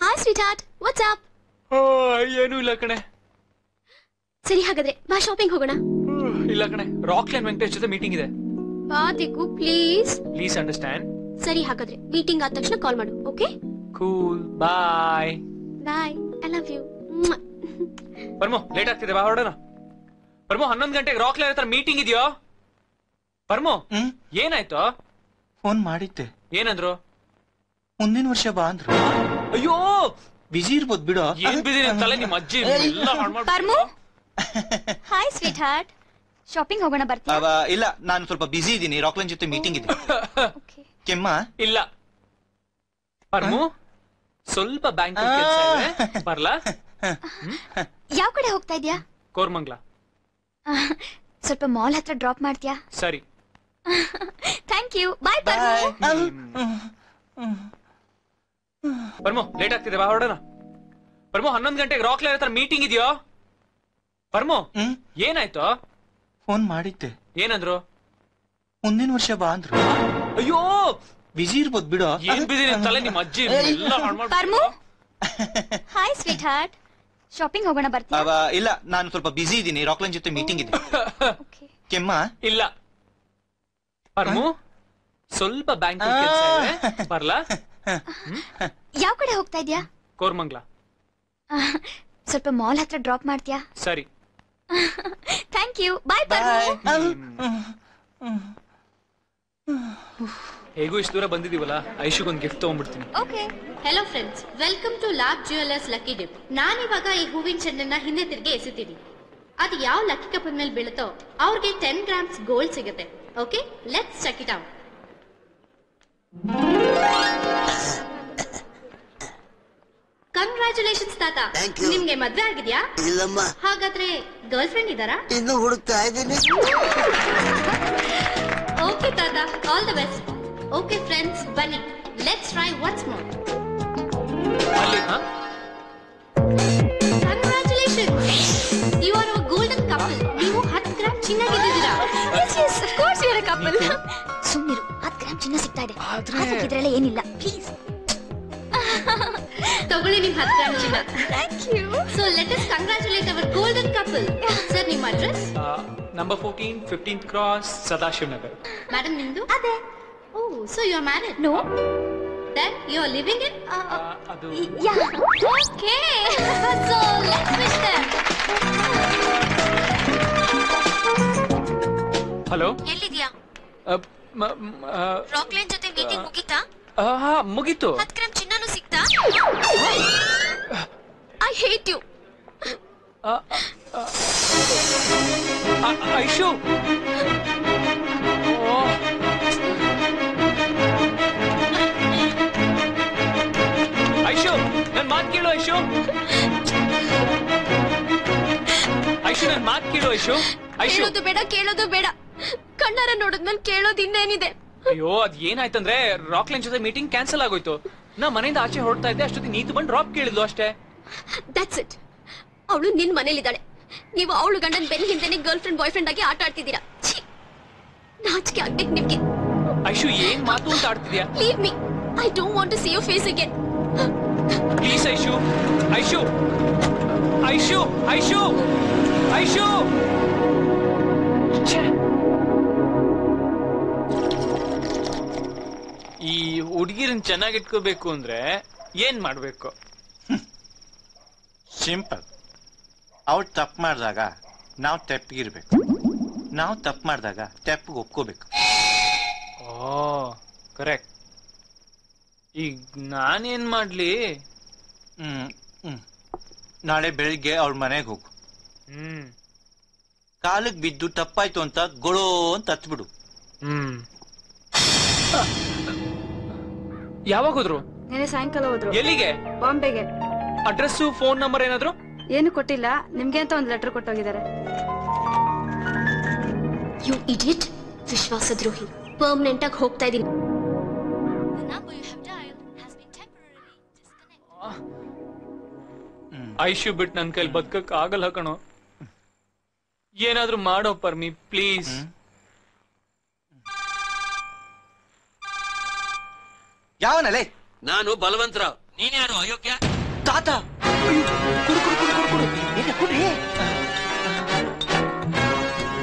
Hi sweet, what's up? ಏನೂ ಇಲ್ಲ ಕಣೆ. ಸರಿ, ಹಾಗಾದ್ರೆ ಬಾ ಶಾಪಿಂಗ್ ಹೋಗೋಣ. ಇಲ್ಲ ಕಣೆ, ರಾಕ್ಲೈನ್ ವೆಂಕಟೇಶ್ ಜೊತೆ ಮೀಟಿಂಗ್ ಇದೆ. ಬಾ ದಿಕ್ಕು, ಪ್ಲೀಸ್. Please understand. ಸರಿ, ಹಾಗಾದ್ರೆ ಮೀಟಿಂಗ್ ಆದ ತಕ್ಷಣ ಕಾಲ್ ಮಾಡು. Okay? Cool. Bye. Bye. I love you. ಪರ್ಮೋ, ಲೇಟ್ ಆಗ್ತಿದೆ, ಬಾ ಹೊರಡೋಣ. ಪರ್ಮೋ, 11 ಗಂಟೆಗೆ ರಾಕ್ಲೈನ್ ಹತ್ರ ಮೀಟಿಂಗ್ ಇದೆಯೋ? ಪರ್ಮೋ, ಏನಾಯ್ತು? ಫೋನ್ ಮಾಡಿದ್ದೆ. ಏನಂದ್ರು? ಮುಂದಿನ ವರ್ಷ ಬಾ ಅಂದ್ರು. ಅಯ್ಯೋ, ಬಿಜಿ ಇರ್ಬೋದು ಬಿಡು. ಏನ್ ಬಿಜಿ ತಲೆ, ನಿಮ್ಮ ಅಜ್ಜಿ ಎಲ್ಲ ಹಾಳು ಮಾಡ್ಬಿಟ್ಟು. Hi sweet heart. ಶಾಪಿಂಗ್ ಹೋಗೋಣ ಬರ್ತೀಯಾ? ಇಲ್ಲ, ನಾನು ಸ್ವಲ್ಪ ಬಿಸಿ ಇದ್ದೀನಿ. ರಾಕ್ಲೈನ್ ಜೊತೆ ಮೀಟಿಂಗ್ ಇದೆ. ಕೆಮ್ಮ? ಇಲ್ಲ. ಪರ್ಮು, ಸ್ವಲ್ಪ ಬ್ಯಾಂಕ್ ಕೆಲಸ ಇದೆ, ಬರ್ಲಾ? ಯಾವ ಕಡೆ ಹೋಗ್ತಾ ಇದ್ಯಾ? ಕೋರ್ಮಂಗ್ಲ. ಸ್ವಲ್ಪ ಮಾಲ್ ಹತ್ರ ಡ್ರಾಪ್ ಮಾಡ್ತೀಯಾ? ಸರಿ. Thank you. Bye Parmu. Parmu, late ಆಗ್ತಿದೆ, ಬಾ ಹೊರಡೋಣ. ಪರ್ಮು, 11 ಗಂಟೆಗೆ ರಾಕ್ಲೈನ್ ಹತ್ರ ಮೀಟಿಂಗ್ ಇದೆಯೋ? ಪರ್ಮು, ಏನಾಯ್ತು? ಫೋನ್ ಮಾಡಿದ್ದೆ. ಏನಂದ್ರು? ಮುಂದಿನ ವರ್ಷ ಬಾ ಅಂದ್ರು. ಅಯ್ಯೋ, ಬಿಸಿ ಇರ್ಬೋದು ಬಿಡು. ಏನ್ ಬಿಸಿ ತಲೆ, ನಿಮ್ಮ ಅಜ್ಜಿ ಎಲ್ಲ ಹಾಳ್ ಮಾಡ್ಬಿಟ್ಟು. ಪರ್ಮು, ಹಾಯ್ ಸ್ವೀಟ್ ಹಾರ್ಟ್. ಶಾಪಿಂಗ್ ಹೋಗೋಣ ಬರ್ತೀಯಾ? ಇಲ್ಲ, ನಾನು ಸ್ವಲ್ಪ ಬಿಸಿ ಇದ್ದೀನಿ. ರಾಕ್ಲೈನ್ ಜೊತೆ ಮೀಟಿಂಗ್ ಇದೆ. ಕೆಮ್ಮ? ಇಲ್ಲ. ಪರ್ಮು, ಸ್ವಲ್ಪ ಬ್ಯಾಂಕ್ ಕೆಲಸ ಇದೆ, ಬರ್ಲಾ? ಯಾವ ಕಡೆ ಹೋಗ್ತಾ ಇದ್ಯಾ? ಕೋರ್ಮಂಗ್ಲ. ಸ್ವಲ್ಪ ಮಾಲ್ ಹತ್ರ ಡ್ರಾಪ್ ಮಾಡ್ತೀಯಾ? ಸರಿ. Thank you. ಬಾಯ್ ಪರ್ಮು. ಹೇಗೂ ಇಷ್ಟು ದೂರ ಬಂದಿದೀವಲ್ಲ, ಐಶುಗೊಂದು ಗಿಫ್ಟ್ ತಗೊಂಡ್ಬಿಡ್ತೀನಿ. Okay. Hello friends, welcome to Labh jewellers lucky dip. ನಾನಿವಾಗ ಈ ಹೂವಿನ ಚೆಂಡನ್ನ ಹಿಂದೆ ತಿರುಗಿ ಎಸಿತೀನಿ. ಅದು ಯಾವ ಲಕ್ಕಿ ಕಪ್ ಮೇಲೆ ಬೀಳುತ್ತೋ ಅವ್ರಿಗೆ 10 grams ಗೋಲ್ಡ್ ಸಿಗುತ್ತೆ. Okay, let's check it out. Congratulations ತಾತ. ನಿಮ್ಗೆ ಮದ್ವೆ ಆಗಿದ್ಯಾ? ಇಲ್ಲಮ್ಮ. ಹಾಗಾದ್ರೆ ಗರ್ಲ್ ಫ್ರೆಂಡ್ ಇದ್ದಾರಾ? ಇನ್ನು ಹುಡುಕ್ತಾ ಇದ್ದೀನಿ. ಓಕೆ ತಾತ, all the best. Okay friends, ಬನ್ನಿ, let's try once more. Congratulations, you are a golden couple. ನೀವು 10 ಗ್ರಾಮ್ ಚಿನ್ನ ಗೆದ್ದಿದ್ದೀರಾ. Yes, yes, of course we are a couple. ಸುಮ್ನಿರು, 10 ಗ್ರಾಮ್ ಚಿನ್ನ ಸಿಗ್ತಾ ಇದೆ. ಇದ್ರಲ್ಲ ಏನಿಲ್ಲ, ಪ್ಲೀಸ್. ತಗೊಳ್ಳಿ ನಿಮ್ 10 ಗ್ರಾಮ್ ಚಿನ್ನ. Thank you. So let us congratulate our golden couple. ಸರ್, ನಿಮ್ಮ address? Number 14, 15th cross, Sadashiv Nagar. Madam, ನಿಮ್ದು? ಅದೇ. Oh, so you are married? No. Then you are living in? ಅದು. Yeah. Okay. So let's wish them. ಹಲೋ. ಎಲ್ಲಿದ್ಯಾ? ರಾಕ್ಲೈನ್ ಜೊತೆ meeting ಮುಗಿತಾ? ಮುಗೀತು. 10 ಗ್ರಾಮ್ ಚಿನ್ನನು ಸಿಕ್ತಾ? I hate you. Aishu, Aishu, ನನ್ ಮಾತ್ ಕೇಳು ಐಶು. ಐಶು, ನನ್ ಮಾತ್ ಕೇಳು ಐಶು. ಐಶು, ಕೇಳೋದು ಬೇಡ. ಕಣ್ಣಾರ ನೋಡಿದ್ಮೇಲೆ ಕೇಳೋದು ಇನ್ನೇನಿದೆ. ಅಯ್ಯೋ, ಅದ್ ಏನಾಯ್ತಂದ್ರೆ ರಾಕ್ಲೈನ್ ಜೊತೆ ಮೀಟಿಂಗ್ ಕ್ಯಾನ್ಸಲ್ ಆಗೋಯ್ತು. ನಾ ಮನೆಯಿಂದ ಆಚೆ ಹೊರಡ್ತಾ ಇದ್ದೆ, ಅಷ್ಟೊತ್ತಿಗೆ ನೀತು ಬಂದು ಡ್ರಾಪ್ ಕೇಳಿದ್ಲು ಅಷ್ಟೇ. That's it. ಅವಳು ನಿನ್ ಮನೇಲಿದ್ದಾಳೆ. ನೀವು ಅವಳು ಗಂಡನ್ ಬೆನ್ನ ಹಿಂದೆನೆ ಗರ್ಲ್ ಫ್ರೆಂಡ್ ಬಾಯ್ ಫ್ರೆಂಡ್ ಆಗಿ ಆಟ ಆಡ್ತಿದ್ದೀರಾ. ನಾಚಿಕೆ ಆಗ್ಬೇಕು ನಿಮ್ಗೆ. ಐಶು, ಏನ್ ಮಾತು ಅಂತ ಆಡ್ತಿದ್ಯಾ? Leave me. I don't want to see your face again. Please Aishu. Aishu, Aishu, Aishu, Aishu. ಈ ಹುಡುಗಿರನ್ನ ಚೆನ್ನಾಗಿಟ್ಕೋಬೇಕು ಅಂದ್ರೆ ಏನ್ ಮಾಡ್ಬೇಕು? ಸಿಂಪಲ್. ಅವ್ರು ತಪ್ಪು ಮಾಡಿದಾಗ ನಾವು ತೆಪ್ಪಿಗಿರ್ಬೇಕು. ನಾವು ತಪ್ಪು ಮಾಡಿದಾಗ ತೆಪ್ಪಿಗೆ ಒಪ್ಕೋಬೇಕು. ಓ, ಕರೆಕ್ಟ್. ಈಗ ನಾನೇನ್ ಮಾಡ್ಲಿ? ನಾಳೆ ಬೆಳಿಗ್ಗೆ ಅವಳ ಮನೆಗೆ ಹೋಗು. ಕಾಲಿಗೆ ಬಿದ್ದು ತಪ್ಪಾಯ್ತು ಅಂತ ಗೊಳೋ ಅಂತ ಹತ್ಬಿಡು. ಯಾವಾಗ ಹೋದ್ರು? ನೆನೆ ಸಾಯಂಕಾಲ ಹೋದ್ರು. ಎಲ್ಲಿಗೆ? ಬಾಂಬೆಗೆ. ಅಡ್ರೆಸ್, ಫೋನ್ ನಂಬರ್ ಏನಾದ್ರು? ಏನು ಕೊಟ್ಟಿಲ್ಲ. ನಿಮ್ಗೆ ಅಂತ ಒಂದು ಲೆಟರ್ ಕೊಟ್ಟೋಗಿದ್ದಾರೆ. ಯು ಇಡಿಯಟ್, ವಿಶ್ವಾಸದ್ರೋಹಿ. ಪರ್ಮನೆಂಟ್ ಆಗಿ ಹೋಗ್ತಾ ಇದೀನಿ. ಐಶು ಬಿಟ್ ನನ್ ಕೈಲಿ ಬದುಕಕ್ ಆಗಲ್ಲ ಕಣೋ. ಏನಾದ್ರೂ ಮಾಡೋ ಪರ್ಮಿ, ಪ್ಲೀಸ್. ಯಾವನಲ್ಲೇ? ನಾನು ಬಲವಂತರಾವ್. ನೀನ್ಯಾರು ಅಯೋಗ್ಯ? ತಾತ.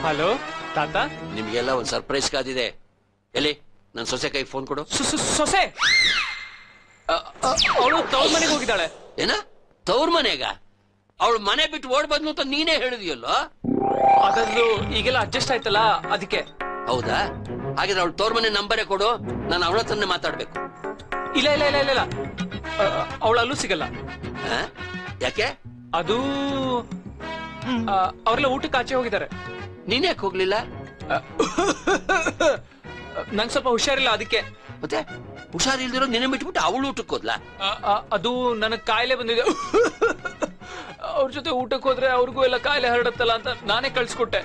ಹಲೋ ತಾತ, ನಿಮ್ಗೆಲ್ಲ ಒಂದ್ ಸರ್ಪ್ರೈಸ್ ಕಾದಿದೆ. ಎಲ್ಲಿ ನನ್ ಸೊಸೆ ಕೈ ಫೋನ್ ಕೊಡು. ಸೊಸೆ ಅವಳು ತವ್ರ ಮನೆಗೆ ಹೋಗಿದ್ದಾಳೆ. ಏನ? ತವ್ರ ಮನೆಗ? ಅವಳು ಮನೆ ಬಿಟ್ಟು ಓಡ್ ಬಂದ್ಲು ಅಂತ ನೀನೇ ಹೇಳಿದ್ಯಲ್ಲೋ. ಅದರದ್ದು ಈಗೆಲ್ಲ ಅಡ್ಜಸ್ಟ್ ಆಯ್ತಲ್ಲ, ಅದಕ್ಕೆ. ಹೌದಾ? ಹಾಗಿದ್ರೆ ಅವಳು ತವ್ರ ಮನೆ ನಂಬರೇ ಕೊಡು, ನಾನು ಅವಳ ಹತ್ರನೇ ಮಾತಾಡ್ಬೇಕು. ಇಲ್ಲ ಇಲ್ಲ ಇಲ್ಲ ಇಲ್ಲ ಇಲ್ಲ, ಅವಳು ಅಲ್ಲೂ ಸಿಗಲ್ಲ. ಯಾಕೆ? ಅದು ಅವ್ರೆಲ್ಲ ಊಟಕ್ಕೆ ಆಚೆ ಹೋಗಿದ್ದಾರೆ. ನೀನ್ ಯಾಕೆ ಹೋಗ್ಲಿಲ್ಲ? ನಂಗೆ ಸ್ವಲ್ಪ ಹುಷಾರಿಲ್ಲ ಅದಕ್ಕೆ. ಮತ್ತೆ ಹುಷಾರಿಲ್ದಿರೋ ನಿನ್ನೆ ಬಿಟ್ಬಿಟ್ಟು ಅವಳು ಊಟಕ್ಕೆ ಹೋದ್ಲಾ? ಅದು ನನಗ್ ಕಾಯಿಲೆ ಬಂದಿದೆ. ಅವ್ರ ಜೊತೆ ಊಟಕ್ಕೆ ಹೋದ್ರೆ ಅವ್ರಿಗೂ ಎಲ್ಲ ಕಾಯಿಲೆ ಹರಡತ್ತಲ್ಲ ಅಂತ ನಾನೇ ಕಳ್ಸಿಕೊಟ್ಟೆ.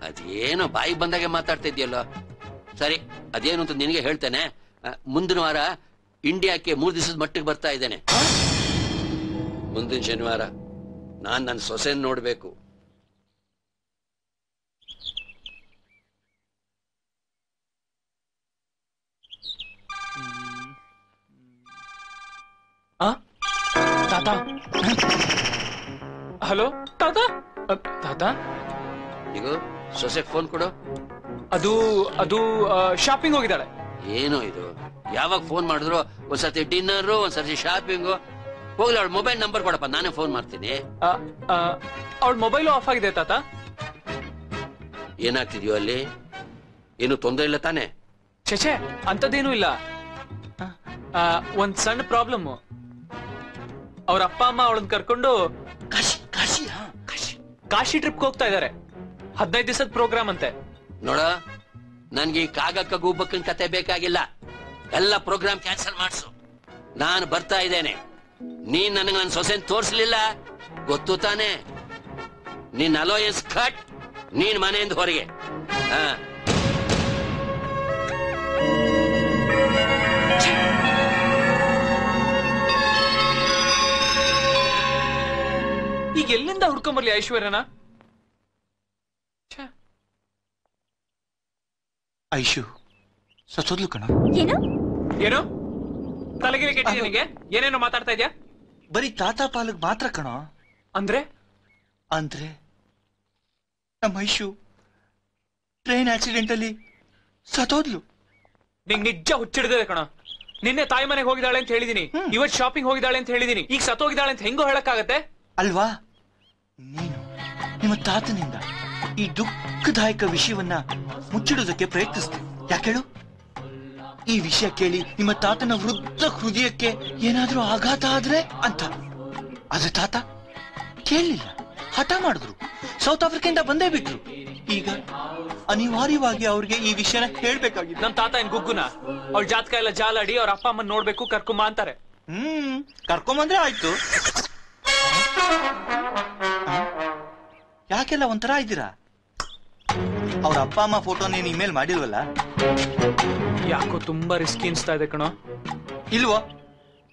ಅದೇನೋ ಬಾಯಿ ಬಂದಾಗೆ ಮಾತಾಡ್ತಾ ಇದೆಯಲ್ಲ. ಸರಿ, ಅದೇನು ಅಂತ ನಿನಗೆ ಹೇಳ್ತೇನೆ. ಮುಂದಿನ ವಾರ ಇಂಡಿಯಾಕ್ಕೆ 3 ದಿವಸದ ಮಟ್ಟಿಗೆ ಬರ್ತಾ ಇದ್ದೇನೆ. ಮುಂದಿನ ಶನಿವಾರ ನಾನ್ ನನ್ನ ಸೊಸೆನ್ ನೋಡ್ಬೇಕು. ತಾತ, ಹಲೋ ತಾತ. ತಾತ, ಈಗ ಸೊಸೆ ಫೋನ್ ಕೊಡು. ಅದು ಶಾಪಿಂಗ್ ಹೋಗಿದ್ದಾಳೆ. ಏನು ಇದು? ಯಾವಾಗ ಫೋನ್ ಮಾಡಿದ್ರು ಒಂದ್ಸತಿ ಡಿನ್ನರ್, ಒಂದ್ಸತಿ ಶಾಪಿಂಗು. ಹೋಗ್ಲಿ, ಅವಳ ಮೊಬೈಲ್ ನಂಬರ್ ಕೊಡಪ್ಪ, ನಾನೇ ಫೋನ್ ಮಾಡ್ತೀನಿ. ಅವಳ ಮೊಬೈಲು ಆಫ್ ಆಗಿದೆ ತಾತ. ಏನಾಗ್ತಿದ್ಯೋ ಅಲ್ಲಿ? ಏನು ತೊಂದರೆ ಇಲ್ಲ ತಾನೆ? ಚೇಚೆ, ಅಂತದೇನು ಇಲ್ಲ. ಒಂದ್ ಸಣ್ಣ ಪ್ರಾಬ್ಲಮ್. ಅವ್ರ ಅಪ್ಪ ಅಮ್ಮ ಅವಳನ್ನ ಕರ್ಕೊಂಡು ಕಾಶಿ ಟ್ರಿಪ್ ಹೋಗ್ತಾ ಇದಾರೆ. 15 ದಿವಸದ ಪ್ರೋಗ್ರಾಮ್ ಅಂತೆ. ನೋಡ, ನನ್ಗೆ ಈ ಕಾಗಕ್ಕ ಗೂಬಕ್ಕನ್ ಕತೆ ಬೇಕಾಗಿಲ್ಲ. ಎಲ್ಲ ಪ್ರೋಗ್ರಾಮ್ ಕ್ಯಾನ್ಸಲ್ ಮಾಡ್ಸು. ನಾನು ಬರ್ತಾ ಇದ್ದೇನೆ. ನೀನ್ ನನಗೆ ನನ್ನ ಸೊಸೆನ್ ತೋರ್ಸ್ಲಿಲ್ಲ, ಗೊತ್ತು ತಾನೆ? ನಿನ್ ಅಲೋಯನ್ಸ್ ಕಟ್. ನೀನ್ ಮನೆಯಿಂದ ಹೊರಗೆ. ಈಗ ಎಲ್ಲಿಂದ ಹುಡ್ಕೊಂಬರ್ಲಿ ಐಶ್ವರ್ಯನ? ಐಶು ಸತ್ತೋದ್ಲು ಕಣ. ಏನು ತಲೆಗೆ ಕೆಟ್ಟಿದೆ ನಿನಗೆ? ಏನೇನೋ ಮಾತಾಡ್ತಾ ಇದ್ಯಾ? ಬರೀ ತಾತ ಪಾಲಕ್ ಮಾತ್ರ ಕಣ. ಅಂದ್ರೆ ನಮ್ಮ ಐಶು ಟ್ರೈನ್ ಆಕ್ಸಿಡೆಂಟ್ ಅಲ್ಲಿ ಸತ್ತೋದ್ಲು. ನಿಂಗ್ ನಿಜ ಹುಚ್ಚಿಡ್ದಿದೆ ಕಣ. ನಿನ್ನೆ ತಾಯಿ ಮನೆಗೆ ಹೋಗಿದ್ದಾಳೆ ಅಂತ ಹೇಳಿದೀನಿ, ಇವತ್ ಶಾಪಿಂಗ್ ಹೋಗಿದ್ದಾಳೆ ಅಂತ ಹೇಳಿದೀನಿ, ಈಗ ಸತ್ತೋಗಿದ್ದಾಳೆ ಅಂತ ಹೆಂಗೋ ಹೇಳಕ್ಕಾಗತ್ತೆ? ಅಲ್ವಾ? ನೀನು ನಿಮ್ಮ ತಾತನಿಂದ ಈ ದುಃಖದಾಯಕ ವಿಷಯವನ್ನ ಮುಚ್ಚಿಡೋದಕ್ಕೆ ಪ್ರಯತ್ನಿಸ್ತೆ. ಯಾಕೇಳು? ಈ ವಿಷಯ ಕೇಳಿ ನಿಮ್ಮ ತಾತನ ವೃದ್ಧ ಹೃದಯಕ್ಕೆ ಏನಾದ್ರೂ ಆಘಾತ ಆದ್ರೆ ಅಂತ. ಆದ್ರೆ ತಾತ ಕೇಳಲಿಲ್ಲ, ಹಠ ಮಾಡಿದ್ರು, ಸೌತ್ ಆಫ್ರಿಕಾದಿಂದ ಬಂದೇ ಬಿಟ್ರು. ಈಗ ಅನಿವಾರ್ಯವಾಗಿ ಅವ್ರಿಗೆ ಈ ವಿಷಯನ ಹೇಳ್ಬೇಕಾಗಿತ್ತು. ನಮ್ ತಾತ ಏನ್ ಗುಗ್ಗುನ? ಅವ್ಳ ಜಾತಕ ಎಲ್ಲ ಜಾಲಾಡಿ ಅವ್ರ ಅಪ್ಪ ಅಮ್ಮನ್ ನೋಡ್ಬೇಕು, ಕರ್ಕೊಂಬ ಅಂತಾರೆ. ಕರ್ಕೊಂಬಂದ್ರೆ ಆಯ್ತು. ಯಾಕೆಲ್ಲ ಒಂಥರ ಇದ್ದೀರಾ? ಅವ್ರ ಅಪ್ಪ ಅಮ್ಮ ಫೋಟೋ ನೀನ್ ಇಮೇಲ್ ಮಾಡಿಲ್ವಲ್ಲ? ಯಾಕೋ ತುಂಬಾ ರಿಸ್ಕಿ ಅನ್ಸ್ತಾ ಇದೆ ಕಣೋ. ಇಲ್ವೋ?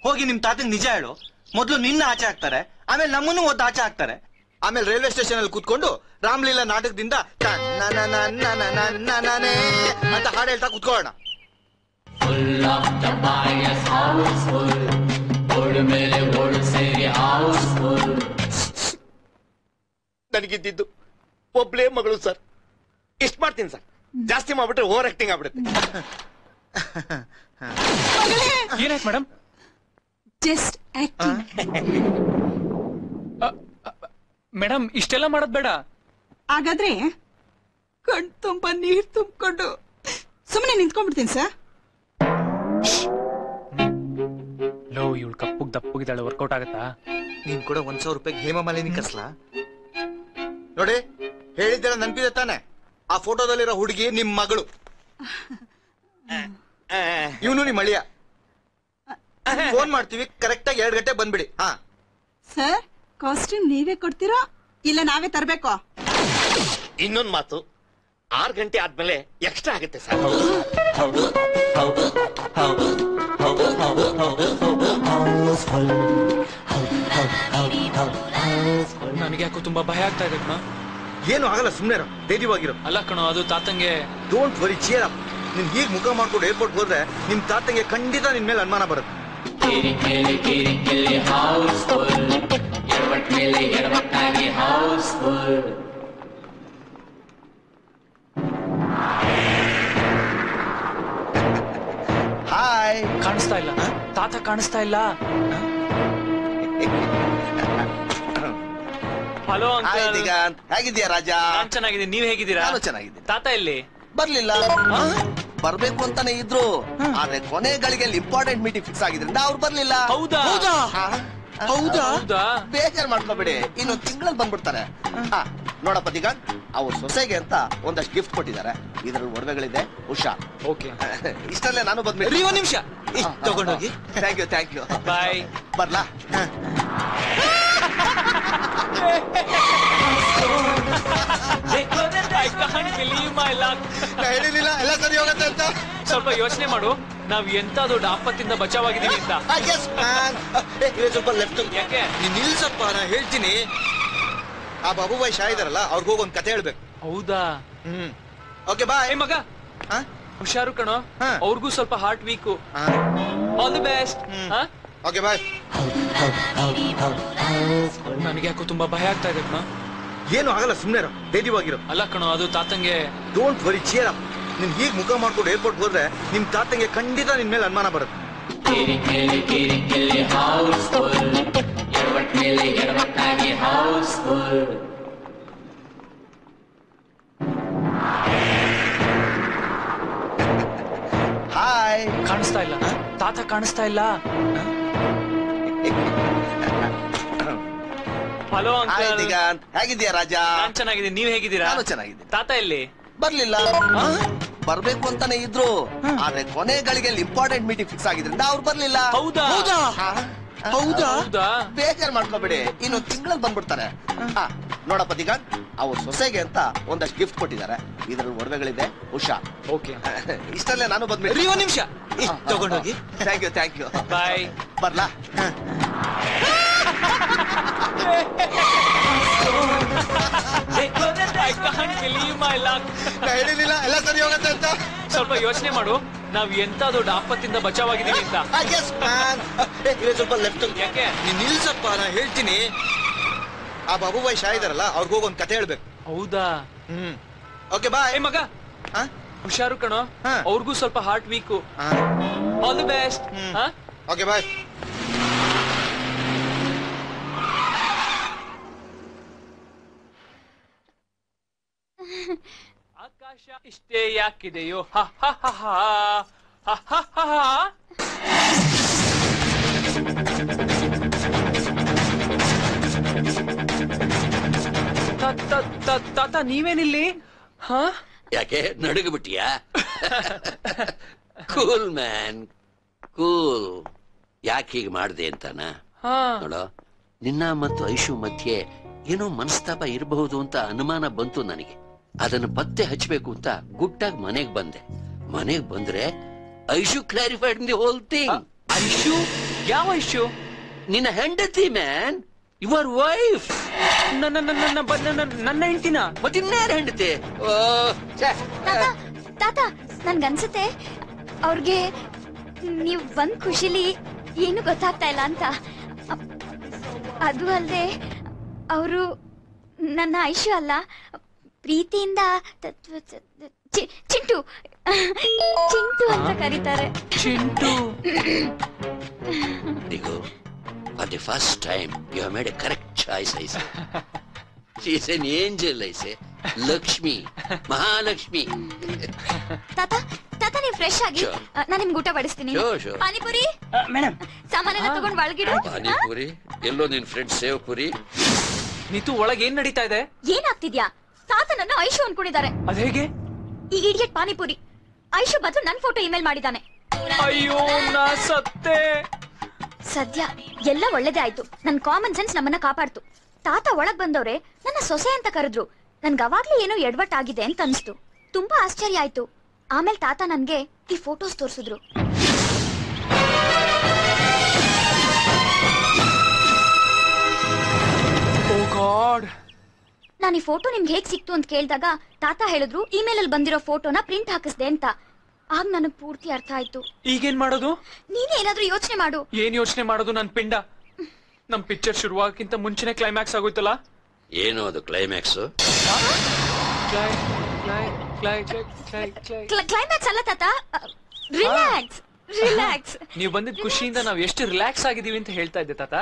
ಹೋಗಿ ನಿಮ್ ತಾತಂಗ್ ನಿಜ ಹೇಳು. ಮೊದ್ಲು ನಿನ್ನ ಆಚೆ ಹಾಕ್ತಾರೆ, ಆಮೇಲೆ ನಮ್ಮನ್ನು ಒದ್ದು ಆಚೆ ಹಾಕ್ತಾರೆ. ಆಮೇಲೆ ರೈಲ್ವೆ ಸ್ಟೇಷನ್ ಅಲ್ಲಿ ಕೂತ್ಕೊಂಡು ರಾಮ್ಲೀಲಾ ನಾಟಕದಿಂದ ಅಂತ ಹಾಡು ಹೇಳ್ತಾ ಕೂತ್ಕೊಳ್ಳೋಣ. ನನಗಿದ್ದು ಒಬ್ಳೇ ಮಗಳು ಸರ್. ಇಷ್ಟ ಮಾಡ್ತೀನಿ ಸರ್. ಜಾಸ್ತಿ ಮಾಡ್ಬಿಟ್ರೆ ಓವರ್ ಆಕ್ಟಿಂಗ್ ಆಗ್ಬಿಡುತ್ತೆ. ಏನಾಯ್ತು ಮೇಡಮ್? ಜಸ್ಟ್ ಮೇಡಮ್, ಇಷ್ಟೆಲ್ಲ ಮಾಡೋದ್ ಬೇಡ. ಹಾಗಾದ್ರೆ ಕಣ್ ತುಂಬಾ ನೀರ್ ತುಂಬಿಕೊಂಡು ಸುಮ್ಮನೆ ನಿಂತ್ಕೊಂಡ್ಬಿಡ್ತೀನಿ ಸರ್. ಲೋ, ಇವಳು ಕಪ್ಪುಗ್ ದಪ್ಪಗಿದ್ದಾಳೆ, ವರ್ಕೌಟ್ ಆಗತ್ತಾ? ನೀನ್ ಕೂಡ 1,000 ರೂಪಾಯಿಗೆ ಹೇಮಮಾಲಿನಿ ಕಸ್ಲಾ? ನೋಡಿ, ಹೇಳಿದ್ದೆಲ್ಲ ನೆನಪಿದೆ ತಾನೆ? ಆ ಫೋಟೋದಲ್ಲಿರೋ ಹುಡುಗಿ ನಿಮ್ ಮಗಳು, ಇವನು ನಿಮ್ ಅಳಿಯ. ಫೋನ್ ಮಾಡ್ತೀವಿ, ಕರೆಕ್ಟ್ ಆಗಿ 2 ಗಂಟೆ ಬಂದ್ಬಿಡಿ. ಸರ್, ಕಾಸ್ಟ್ಯೂಮ್ ನೀವೇ ಕೊಡ್ತೀರಾ ಇಲ್ಲ ನಾವೇ ತರಬೇಕೋ? ಇನ್ನೊಂದು ಮಾತು, 6 ಗಂಟೆ ಆದ್ಮೇಲೆ ಎಕ್ಸ್ಟ್ರಾ ಆಗುತ್ತೆ ಸರ್. ನನಗೆ ಯಾಕೋ ತುಂಬಾ ಭಯ ಆಗ್ತಾ ಇದೆ ಕಣ. ಏನು ಆಗಲ್ಲ, ಸುಮ್ಮನೆ ಧೈರ್ಯವಾಗಿರೋ. ಅಲ್ಲ ಕಣೋ, ಅದು ತಾತಂಗೆ. Don't worry, cheer up. ನೀನ್ ಹೀಗ್ ಮುಖ ಮಾಡ್ಕೊಂಡು ಏರ್ಪೋರ್ಟ್ ಹೋದ್ರೆ ನಿಮ್ ತಾತಂಗೆ ಖಂಡಿತ ನಿನ್ ಮೇಲೆ ಅನುಮಾನ ಬರುತ್ತೆ. ಹಾಯ್. ಕಾಣಿಸ್ತಾ ಇಲ್ಲ ತಾತ, ಕಾಣಿಸ್ತಾ ಇಲ್ಲ. Hello uncle. ಹೇಗಿದ್ಯಾ ರಾಜ? ನಾನ್ ಚೆನ್ನಾಗಿದ್ದೀನಿ, ನೀವ್ ಹೇಗಿದ್ದೀರಾ? ನಾನು ಚೆನ್ನಾಗಿದ್ದೀನಿ. ತಾತ ಎಲ್ಲಿ? ಬರ್ಲಿಲ್ಲ. ಬರ್ಬೇಕು ಅಂತಾನೆ ಇದ್ರು, ಆದ್ರೆ ಕೊನೆ ಗಳಿಗೆಯಲ್ಲಿ ಇಂಪಾರ್ಟೆಂಟ್ ಮೀಟಿಂಗ್ ಫಿಕ್ಸ್ ಆಗಿದ್ರಿಂದ ಅವ್ರು ಬರ್ಲಿಲ್ಲ. ಹೌದಾ? ಹೌದಾ? ಬೇಜಾರ್ ಮಾಡ್ಕೋಬೇಡಿ, ಇನ್ನೊಂದು ತಿಂಗಳಲ್ಲಿ ಬಂದ್ಬಿಡ್ತಾರೆ. ನೋಡಪ್ಪ ದಿಗಂತ್, ಅವ್ರ ಸೊಸೆಗೆ ಅಂತ ಒಂದಷ್ಟು ಗಿಫ್ಟ್ ಕೊಟ್ಟಿದ್ದಾರೆ. ಇದ್ರಲ್ಲಿ ಒಡವೆಗಳಿದೆ, ಹುಷಾರ್. ಓಕೆ. ಇಷ್ಟಲ್ಲೇ ನಾನು ಬಂದ್ಬಿಡಿ. ಒಂದ್ ನಿಮಿಷ ತಗೊಂಡೋಗಿ. Thank you. ಬಾಯ್. ಬರ್ಲಾ? ಹೇಳಿರ್ಲಿಲ್ಲ ಎಲ್ಲ ಸರಿ ಹೋಗತ್ತೆ ಅಂತ. ಸ್ವಲ್ಪ ಯೋಚನೆ ಮಾಡು, ನಾವ್ ಎಂತ ದೊಡ್ಡ ಆಪತ್ತಿಂದ ಬಚಾವಾಗಿದೀವಿ ಅಂತ. ಸ್ವಲ್ಪ ಲೆಫ್ಟ್. ಯಾಕೆ? ನೀನ್ ನಿಲ್ಸಪ್ಪ, ನಾ ಹೇಳ್ತೀನಿ. ಆ ಬಾಬುಬಾಯಿ ಶಾ ಇದಾರಲ್ಲ, ಅವ್ರಿಗೆ ಹೋಗಿ ಒಂದ್ ಕತೆ ಹೇಳ್ಬೇಕು. ಹೌದಾ? Okay bye. ಮಗ ಹುಷಾರು ಕಣೋ, ಅವ್ರಿಗೂ ಸ್ವಲ್ಪ heart weak. All the best. Okay bye. ನನಗೆ ಯಾಕೋ ತುಂಬಾ ಭಯ ಆಗ್ತಾ ಇದೆ ಕಣೋ. ಏನು ಆಗಲ್ಲ, ಸುಮ್ನೆ ಧೈರ್ಯವಾಗಿರೋ. ಅಲ್ಲ ಕಣೋ, ಅದು ತಾತಂಗೆ. Don't worry, cheer up. ನಿನ್ ಹೀಗ್ ಮುಖ ಮಾಡ್ಕೊಂಡು ಏರ್ಪೋರ್ಟ್ ಹೋದ್ರೆ ನಿಮ್ ತಾತಂಗೆ ಖಂಡಿತ ನಿನ್ ಮೇಲೆ ಅನುಮಾನ ಬರುತ್ತೆ. ಹಾಯ್. ಕಾಣಿಸ್ತಾ ಇಲ್ಲ ತಾತ, ಕಾಣಿಸ್ತಾ ಇಲ್ಲ. Hello uncle. ದಿಗಂತ್, ಹೇಗಿದ್ಯಾ ರಾಜ? ನಾನ್ ಚೆನ್ನಾಗಿದ್ದೀನಿ, ನೀವ್ ಹೇಗಿದ್ದೀರಾ? ನಾನು ಚೆನ್ನಾಗಿದ್ದೀನಿ. ತಾತ ಎಲ್ಲಿ? ಬರ್ಲಿಲ್ಲ. ಬರ್ಬೇಕು ಅಂತಾನೆ ಇದ್ರು, ಆದ್ರೆ ಕೊನೆ ಗಳಿಗೆಯಲ್ಲಿ ಇಂಪಾರ್ಟೆಂಟ್ ಮೀಟಿಂಗ್ ಫಿಕ್ಸ್ ಆಗಿದ್ರಿಂದ ಅವ್ರು ಬರ್ಲಿಲ್ಲ. ಹೌದಾ? ಬೇಜಾರ್ ಮಾಡ್ಕೋಬೇಡಿ, ಇನ್ನೊಂದು ತಿಂಗಳಲ್ಲಿ ಬಂದ್ಬಿಡ್ತಾರೆ. ನೋಡಪ್ಪ ದಿಗಂತ್, ಅವ್ರ ಸೊಸೆಗೆ ಅಂತ ಒಂದಷ್ಟು ಗಿಫ್ಟ್ ಕೊಟ್ಟಿದ್ದಾರೆ. ಇದ್ರಲ್ಲಿ ಒಡವೆಗಳಿದೆ, ಹುಷಾರ್. ಓಕೆ. ಇಷ್ಟಲ್ಲೇ ನಾನು ಬಂದ್ಬಿಡಿ. ಒಂದ್ ನಿಮಿಷ ತಗೊಂಡೋಗಿ. Thank you. ಬಾಯ್. ಬರ್ಲಾ? ಹೇಳಿರ್ಲಿಲ್ಲ ಎಲ್ಲ ಸರಿ ಹೋಗತ್ತೆ ಅಂತ. ಸ್ವಲ್ಪ ಯೋಚನೆ ಮಾಡು, ನಾವ್ ಎಂತ ದೊಡ್ಡ ಆಪತ್ತಿಂದ ಬಚಾವಾಗಿದೀವಿ ಅಂತ. ಸ್ವಲ್ಪ ಲೆಫ್ಟ್. ಯಾಕೆ? ನೀನ್ ನಿಲ್ಸಪ್ಪ, ನಾ ಹೇಳ್ತೀನಿ. ಆ ಬಾಬುಬಾಯಿ ಶಾ ಇದಾರಲ್ಲ, ಅವ್ರಿಗೆ ಹೋಗಿ ಒಂದ್ ಕತೆ ಹೇಳ್ಬೇಕು. ಹೌದಾ? Okay bye. ಮಗ ಹುಷಾರು ಕಣೋ, ಅವ್ರಿಗೂ ಸ್ವಲ್ಪ heart weak. All the best. Okay bye. ಆಕಾಶ ಇಷ್ಟೇ ಯಾಕಿದೆಯೋ? ತಾತ ನೀವೇನಿಲ್ಲಿ? ಯಾಕೆ ನಡುಗ್ಬಿಟ್ಟಿಯಾ? Cool man, cool. ಯಾಕೆ ಹೀಗೆ ಮಾಡ್ದೆ ಅಂತಾನ ನೋಡೋ, ನಿನ್ನ ಮತ್ತು ಐಶು ಮಧ್ಯೆ ಏನೋ ಮನಸ್ತಾಪ ಇರಬಹುದು ಅಂತ ಅನುಮಾನ ಬಂತು ನನಗೆ. ಅದನ್ನು ಪತ್ತೆ ಹಚ್ಚಬೇಕು ಅಂತ ಗುಟ್ಟಾಗಿ ಮನೆಗ್ ಬಂದೆ. ಮನೆಗ್ ಬಂದ್ರೆ Aishu clarified the whole thing. Aishu? ಯಾವ ಐಶು? ನಿನ್ನ ಹೆಂಡತಿ ಮ್ಯಾನ್, ಯುವರ್ ವೈಫ್. ನನ್ನ ಹೆಂಡತಿನ? ಮತ್ತಿನ್ಯಾರ ಹೆಂಡತಿ? ತಾತ, ನನ್ಗನ್ಸುತ್ತೆ ಅವ್ರಿಗೆ ನೀವ್ ಬಂದ್ ಖುಷಿಲಿ ಏನು ಗೊತ್ತಾಗ್ತಾ ಇಲ್ಲ ಅಂತ. ಅದು ಅಲ್ಲದೆ ಅವರು ನನ್ನ ಐಶು ಅಲ್ಲ, ಪ್ರೀತಿಯಿಂದ ಚಿಂಟು ಅಂತ ಕರೀತಾರೆ. Chintu. For the first time, you have made a correct choice, I say. She is an angel, I say. Lakshmi, Mahalakshmi. ತಾತ ನೀವು ಫ್ರೆಶ್ ಆಗಿ, ನಾನು ನಿಮ್ಗೆ ಊಟ ಬಡಿಸ್ತೀನಿ. ಪಾನಿಪುರಿ ಮೇಡಮ್, ಸಾಮಾನೆಲ್ಲ ತಗೊಂಡ್ ಒಳಗಿಡು. ಪಾನಿಪುರಿ ಎಲ್ಲೋ ನಿನ್ ಫ್ರೆಂಡ್ ಸೇವ್ ಪುರಿ. ನೀತು ಒಳಗೆ ಏನ್ ನಡೀತಾ ಇದೆ? ಏನಾಗ್ತಿದ್ಯಾ? ತಾತ ನನ್ನ ಐಶು ಅನ್ಕೊಂಡಿದ್ದಾರೆ. ಅದೇಗೆ? ಈ ಇಡಿಯಟ್ ಪಾನಿಪುರಿ ಐಶು ಬದಲು ನನ್ ಫೋಟೋ ಇಮೇಲ್ ಮಾಡಿದ್ದಾನೆ. ಅಯ್ಯೋ, ನಾ ಸತ್ತೆ. ಸದ್ಯ ಎಲ್ಲ ಒಳ್ಳೇದೇ ಆಯ್ತು. ನನ್ ಕಾಮನ್ ಸೆನ್ಸ್ ನಮ್ಮನ್ನ ಕಾಪಾಡ್ತು. ತಾತ ಒಳಗ್ ಬಂದವ್ರೆ ನನ್ನ ಸೊಸೆ ಅಂತ ಕರೆದ್ರು. ನನ್ಗೆ ಅವಾಗ್ಲೇ ಏನೋ ಎಡವಟ್ಟಾಗಿದೆ ಅಂತ ಅನ್ಸ್ತು. ತುಂಬಾ ಆಶ್ಚರ್ಯ ಆಯ್ತು. ಆಮೇಲೆ ತಾತ ನನ್ಗೆ ಈ ಫೋಟೋಸ್ ತೋರಿಸಿದ್ರು. ನಾನು ಈ ಫೋಟೋ ನಿಮ್ಗೆ ಹೇಗ್ ಸಿಕ್ತು ಅಂತ ಕೇಳಿದಾಗ ತಾತ ಹೇಳಿದ್ರು ಇಮೇಲ್ ಅಲ್ಲಿ ಬಂದಿರೋ ಫೋಟೋನ ಪ್ರಿಂಟ್ ಹಾಕಿಸ್ದೆ ಅಂತ. ಆಗ ನನಗ್ ಪೂರ್ತಿ ಅರ್ಥ ಆಯ್ತು. ಈಗೇನ್ ಮಾಡೋದು? ನೀನೇ ಏನಾದ್ರೂ ಯೋಚನೆ ಮಾಡು. ಏನ್ ಯೋಚನೆ ಮಾಡೋದು? ನನ್ ಪಿಂಡ. ನಮ್ ಪಿಕ್ಚರ್ ಶುರುವಾಗಕ್ಕಿಂತ ಮುಂಚೆನೆ ಕ್ಲೈಮ್ಯಾಕ್ಸ್ ಆಗೋಯ್ತಲ್ಲ. ಏನು ಅದು ಕ್ಲೈಮ್ಯಾಕ್ಸ್? ಕ್ಲೈಮ್ಯಾಕ್ಸ್ ಅಲ್ಲ ತಾತ, ರಿಲ್ಯಾಕ್ಸ್. ನೀವು ಬಂದಿದ್ ಖುಷಿಯಿಂದ ನಾವ್ ಎಷ್ಟು ರಿಲ್ಯಾಕ್ಸ್ ಆಗಿದೀವಿ ಅಂತ ಹೇಳ್ತಾ ಇದ್ದೆ ತಾತ.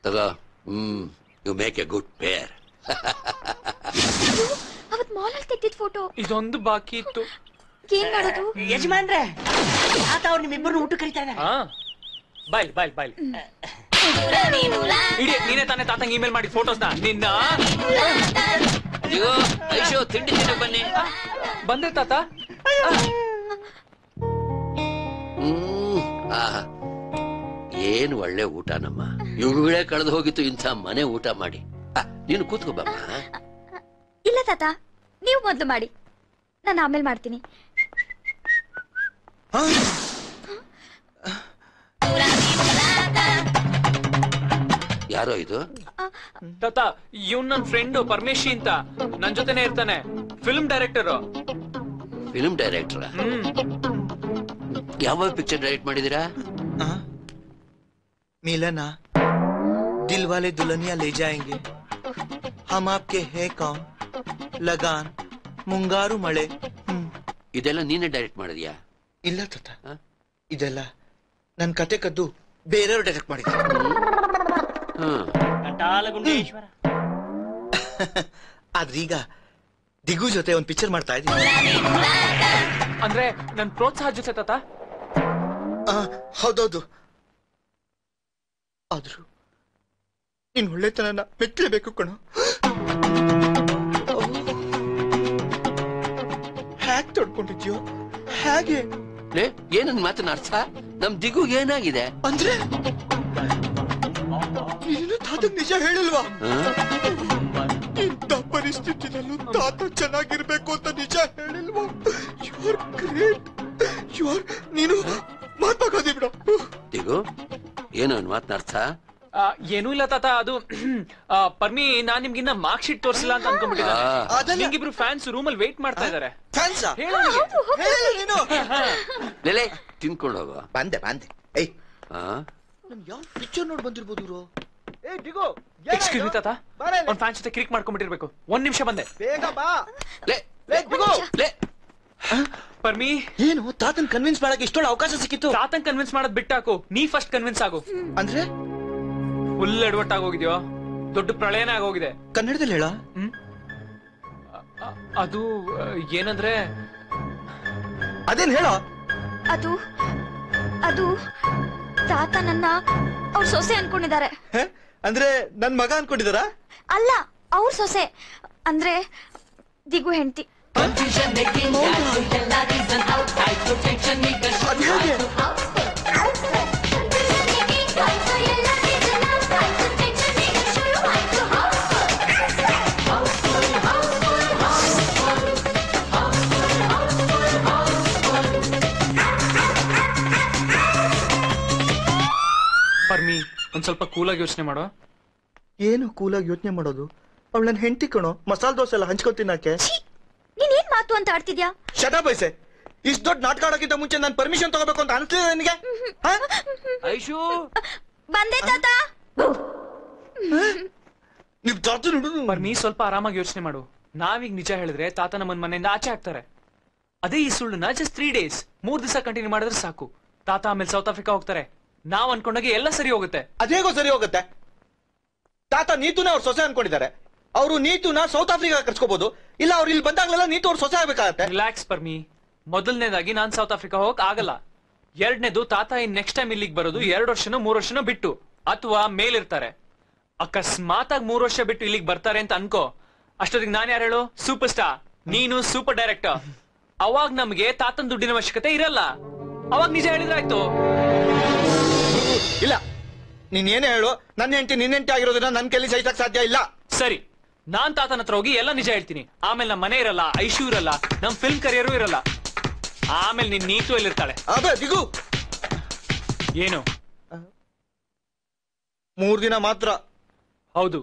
ತಗೋ, you make a good pair. ಅವತ್ ಮಾಲ್ ಅಲ್ಲಿ ತೆಗ್ದಿದ್ ಫೋಟೋ ಇದೊಂದು ಬಾಕಿ ಇತ್ತು. ಏನ್ ಮಾಡೋದು? ಯಜಮಾನ್ರೆ, ತಾತ ಅವ್ರು ನಿಮ್ಮಿಬ್ಬರನ್ನ ಊಟ ಕರೀತಾ ಇದ್ದಾರೆ. ಬಾಯ್. ಇಡಿ ನೀನೇ ತಾನೇ ತಾತಂಗ್ ಇಮೇಲ್ ಮಾಡಿ ಫೋಟೋಸ್ನ ನಿನ್ನ ಅಯ್ಯೋ ಐಶೋ ತಿಂಡಿ ತಿನ್ನಕ್ ಬನ್ನಿ. ಬಂದೆ ತಾತ. ಆಹಾ ಏನ್ ಒಳ್ಳೆ ಊಟ ನಮ್ಮ ಯುಗಗಳೇ ಕಳೆದು ಹೋಗಿತ್ತು ಇಂಥ ಮನೆ ಊಟ ಮಾಡಿ. ನೀನು ಕೂತ್ಕೋ ಬಾಮ್ಮ. ಇಲ್ಲ ತಾತ, ನೀವು ಮೊದ್ಲು ಮಾಡಿ, ನಾನು ಆಮೇಲೆ ಮಾಡ್ತೀನಿ. ಯಾರೋ ಇದು? ತಾತ ಇವ್ನ್ ನನ್ ಫ್ರೆಂಡ್ ಪರಮೇಶಿ ಅಂತ, ನನ್ ಜೊತೆನೆ ಇರ್ತಾನೆ. Film director. Film director? ಯಾವ ಪಿಕ್ಚರ್ ಡೈರೆಕ್ಟ್ ಮಾಡಿದೀರಾ? मिलना दिल वाले दुल्हनिया ले जाएंगे, हम आपके हैं कौन, लगान, ಮುಂಗಾರು ಮಳೆ. ಇದೆಲ್ಲ ನೀನೇ ಡೈರೆಕ್ಟ್ ಮಾಡಿದ್ಯಾ? ಇಲ್ಲ ತಾತ, ಇದೆಲ್ಲ ನನ್ ಕತೆ ಕದ್ದು ಬೇರೆಯವರು ಡೈರೆಕ್ಟ್ ಮಾಡಿದ್ರು. ಆದ್ರೀಗ ದಿಗು ಜೊತೆ ಒಂದ್ ಪಿಕ್ಚರ್ ಮಾಡ್ತಾ ಇದ್ದೀನಿ. ಅಂದ್ರೆ ನನ್ ಪ್ರೋತ್ಸಾಹ ಜೊತೆ ತಾತ? ಹೌದೌದು. ಆದ್ರೂ ನೀನ್ ಒಳ್ಳೆತನ ಮೆಚ್ಚಲೇಬೇಕು ಕಣೋ. ಹ್ಯಾಕ್ ತೊಡ್ಕೊಂಡಿದ್ಯೋ? ಹೇಗೆ? ಏನನ್ ಮಾತನ್ನ ಅರ್ಥ? ನಮ್ ದಿಗು ಏನಾಗಿದೆ ಅಂದ್ರೆ ನೀನು ತಾತಕ್ ನಿಜ ಹೇಳಿಲ್ವಾ? ಇಂಥ ಪರಿಸ್ಥಿತಿನಲ್ಲೂ ತಾತ ಚೆನ್ನಾಗಿರ್ಬೇಕು ಅಂತ ನಿಜ ಹೇಳಿಲ್ವಾ? You are great. ನೀನು ಮಾತಾಗೋದಿ ಬಿಡ. ದಿಗು ಏನು ಅನ್ ಮಾತನ್ನ ಅರ್ಥ? ಏನೂ ಇಲ್ಲ ತಾತ, ಅದು ಪರ್ಮಿ ನಾನ್ ನಿಮ್ಗಿನ್ನ ಮಾರ್ಕ್ ಶೀಟ್ ತೋರಿಸಿಲ್ಲ ಅಂತ ಅನ್ಕೊಂಡ್ಬಿಟ್ಟಿದ್ದಾರೆ. ನಿಮ್ಗಿಬ್ರು ಫ್ಯಾನ್ಸ್ ರೂಮಲ್ಲಿ ವೇಟ್ ಮಾಡ್ತಾ ಇದಾರೆ. ಲೆಲೆ ತಿನ್ಕೊಂಡು ಹೋಗೋ. ಬಂದೆ ಏಯ್ ಯಾವ ಪಿಕ್ಚರ್ ನೋಡಿ ಬಂದಿರ್ಬೋದು ಇವರು? ಎಕ್ಸ್ಕ್ಯೂಸ್ ಮಿ ತಾತ, ಒಂದ್ ಫ್ಯಾನ್ಸ್ ಜೊತೆ ಕ್ಲಿಕ್ ಮಾಡ್ಕೊಂಡ್ಬಿಟ್ಟಿರ್ಬೇಕು. 1 ನಿಮಿಷ ಬಂದೆ. ಬೇಗ ಬಾ. ಪರ್ಮಿ ಏನು ತಾತನ್ ಕನ್ವಿನ್ಸ್ ಮಾಡಕ್ಕೆ ಇಷ್ಟೊಳ್ಳೆ ಅವಕಾಶ ಸಿಕ್ಕಿತ್ತು? ತಾತನ್ ಕನ್ವಿನ್ಸ್ ಮಾಡೋದ್ ಬಿಟ್ಟಾಕು, ನೀ ಫಸ್ಟ್ ಕನ್ವಿನ್ಸ್ ಆಗು. ಅಂದ್ರೆ ಫುಲ್ ಎಡವಟ್ ಆಗೋಗಿದ್ಯೋ, ದೊಡ್ಡ ಪ್ರಳಯನೇ ಆಗೋಗಿದೆ. ಕನ್ನಡದಲ್ಲಿ ಹೇಳ. ಅದು ಏನಂದ್ರೆ ಅದೇನ್ ಹೇಳೋ. ಅದು ತಾತ ನನ್ನ ಅವ್ರ ಸೊಸೆ ಅನ್ಕೊಂಡಿದ್ದಾರೆ. ಅಂದ್ರೆ ನನ್ ಮಗ ಅನ್ಕೊಂಡಿದಾರ? ಅಲ್ಲ, ಅವ್ರ ಸೊಸೆ ಅಂದ್ರೆ ದಿಗು ಹೆಂಡತಿ. ಪರ್ಮಿ ಒಂದ್ ಸ್ವಲ್ಪ ಕೂಲಾಗಿ ಯೋಚನೆ ಮಾಡೋ. ಏನು ಕೂಲಾಗಿ ಯೋಚನೆ ಮಾಡೋದು? ಅವಳು ನನ್ನ ಹೆಂಡತಿ ಕಣೋ. ಮಸಾಲೆ ದೋಸೆ ಎಲ್ಲ ಹಂಚ್ಕೊತೀನಾಕೆ. ನೀನೇನ್ ಮಾತು ಅಂತ ಆಡ್ತಿದ್ಯಾ? ಶಟ ಬೈಸೆ. ಇಷ್ಟು ದೊಡ್ಡ ನಾಟಕ ಆಡೋಕ್ಕಿಂತ ಮುಂಚೆ ನಾನು ಪರ್ಮಿಷನ್ ತಗೋಬೇಕು ಅಂತ ಅನ್ಸ್ತಿದೆ ನಿನಗೆ? ಐಶು ಬಂದೆ ತಾತ. ನೀವ್ ತಾತ ನೋಡುದು. ಪರ್ಮಿ ಸ್ವಲ್ಪ ಆರಾಮಾಗಿ ಯೋಚನೆ ಮಾಡು. ನಾವೀಗ ನಿಜ ಹೇಳಿದ್ರೆ ತಾತ ನಮ್ಮನ್ ಮನೆಯಿಂದ ಆಚೆ ಹಾಕ್ತಾರೆ. ಅದೇ ಈ ಸುಳ್ಳನ್ನ ಜಸ್ಟ್ 3 days 3 ದಿವಸ ಕಂಟಿನ್ಯೂ ಮಾಡಿದ್ರೆ ಸಾಕು. ತಾತ ಆಮೇಲೆ ಸೌತ್ ಆಫ್ರಿಕಾ ಹೋಗ್ತಾರೆ. ನಾವ್ ಅನ್ಕೊಂಡಾಗೆ ಎಲ್ಲ ಸರಿ ಹೋಗುತ್ತೆ. ಅದೇಗೋ ಸರಿ ಹೋಗುತ್ತೆ? ತಾತ ನೀತುನ ಅವ್ರ ಸೊಸೆ ಅನ್ಕೊಂಡಿದ್ದಾರೆ. ಅವರು ನೀತುನ ಸೌತ್ ಆಫ್ರಿಕಾ ಕರ್ಸ್ಕೋಬಹುದು. ಇಲ್ಲ ಅವ್ರು ಇಲ್ಲಿ ಬಂದಾಗ್ಲೆಲ್ಲ ನೀತು ಅವ್ರ ಸೊಸೆ ಆಗ್ಬೇಕಾಗತ್ತೆ. ರಿಲ್ಯಾಕ್ಸ್ ಪರ್ಮಿ. ಮೊದಲನೇದಾಗಿ ನಾನ್ ಸೌತ್ ಆಫ್ರಿಕಾ ಹೋಗಕ್ ಆಗಲ್ಲ. ಎರಡನೇದು ತಾತ ನೆಕ್ಸ್ಟ್ ಟೈಮ್ ಇಲ್ಲಿಗೆ ಬರೋದು 2 ವರ್ಷನೋ 3 ವರ್ಷನೋ ಬಿಟ್ಟು, ಅಥವಾ ಮೇಲಿರ್ತಾರೆ. ಅಕಸ್ಮಾತ್ ಆಗಿ 3 ವರ್ಷ ಬಿಟ್ಟು ಇಲ್ಲಿಗೆ ಬರ್ತಾರೆ ಅಂತ ಅನ್ಕೋ. ಅಷ್ಟೊತ್ತಿಗೆ ನಾನ್ ಯಾರು ಹೇಳು? Super star. ನೀನು ಸೂಪರ್ ಡೈರೆಕ್ಟರ್. ಅವಾಗ ನಮ್ಗೆ ತಾತನ್ ದುಡ್ಡಿನ ಅವಶ್ಯಕತೆ ಇರಲ್ಲ. ಅವಾಗ ನಿಜ ಹೇಳಿದ್ರಾಯ್ತು. ಇಲ್ಲ, ನೀನ್ ಏನೇ ಹೇಳು, ನನ್ನ ಹೆಂಡತಿ ನಿನ್ನ ಹೆಂಡತಿ ಆಗಿರೋದನ್ನ ನನ್ ಕೈಲಿ ಸಹಿಸಕ್ ಸಾಧ್ಯ ಇಲ್ಲ. ಸರಿ, ನಾನ್ ತಾತನ ಹತ್ರ ಹೋಗಿ ಎಲ್ಲ ನಿಜ ಹೇಳ್ತೀನಿ. ಆಮೇಲೆ ನಮ್ಮ ಮನೆ ಇರಲ್ಲ, ಐಶು ಇರಲ್ಲ, ನಮ್ ಫಿಲ್ಮ್ ಕರಿಯರು ಇರಲ್ಲ. ಆಮೇಲೆ ನಿನ್ ನೀತು ಎಲ್ಲಿರ್ತಾಳೆ? ದಿಗು ಏನು 3 ದಿನ ಮಾತ್ರ? ಹೌದು.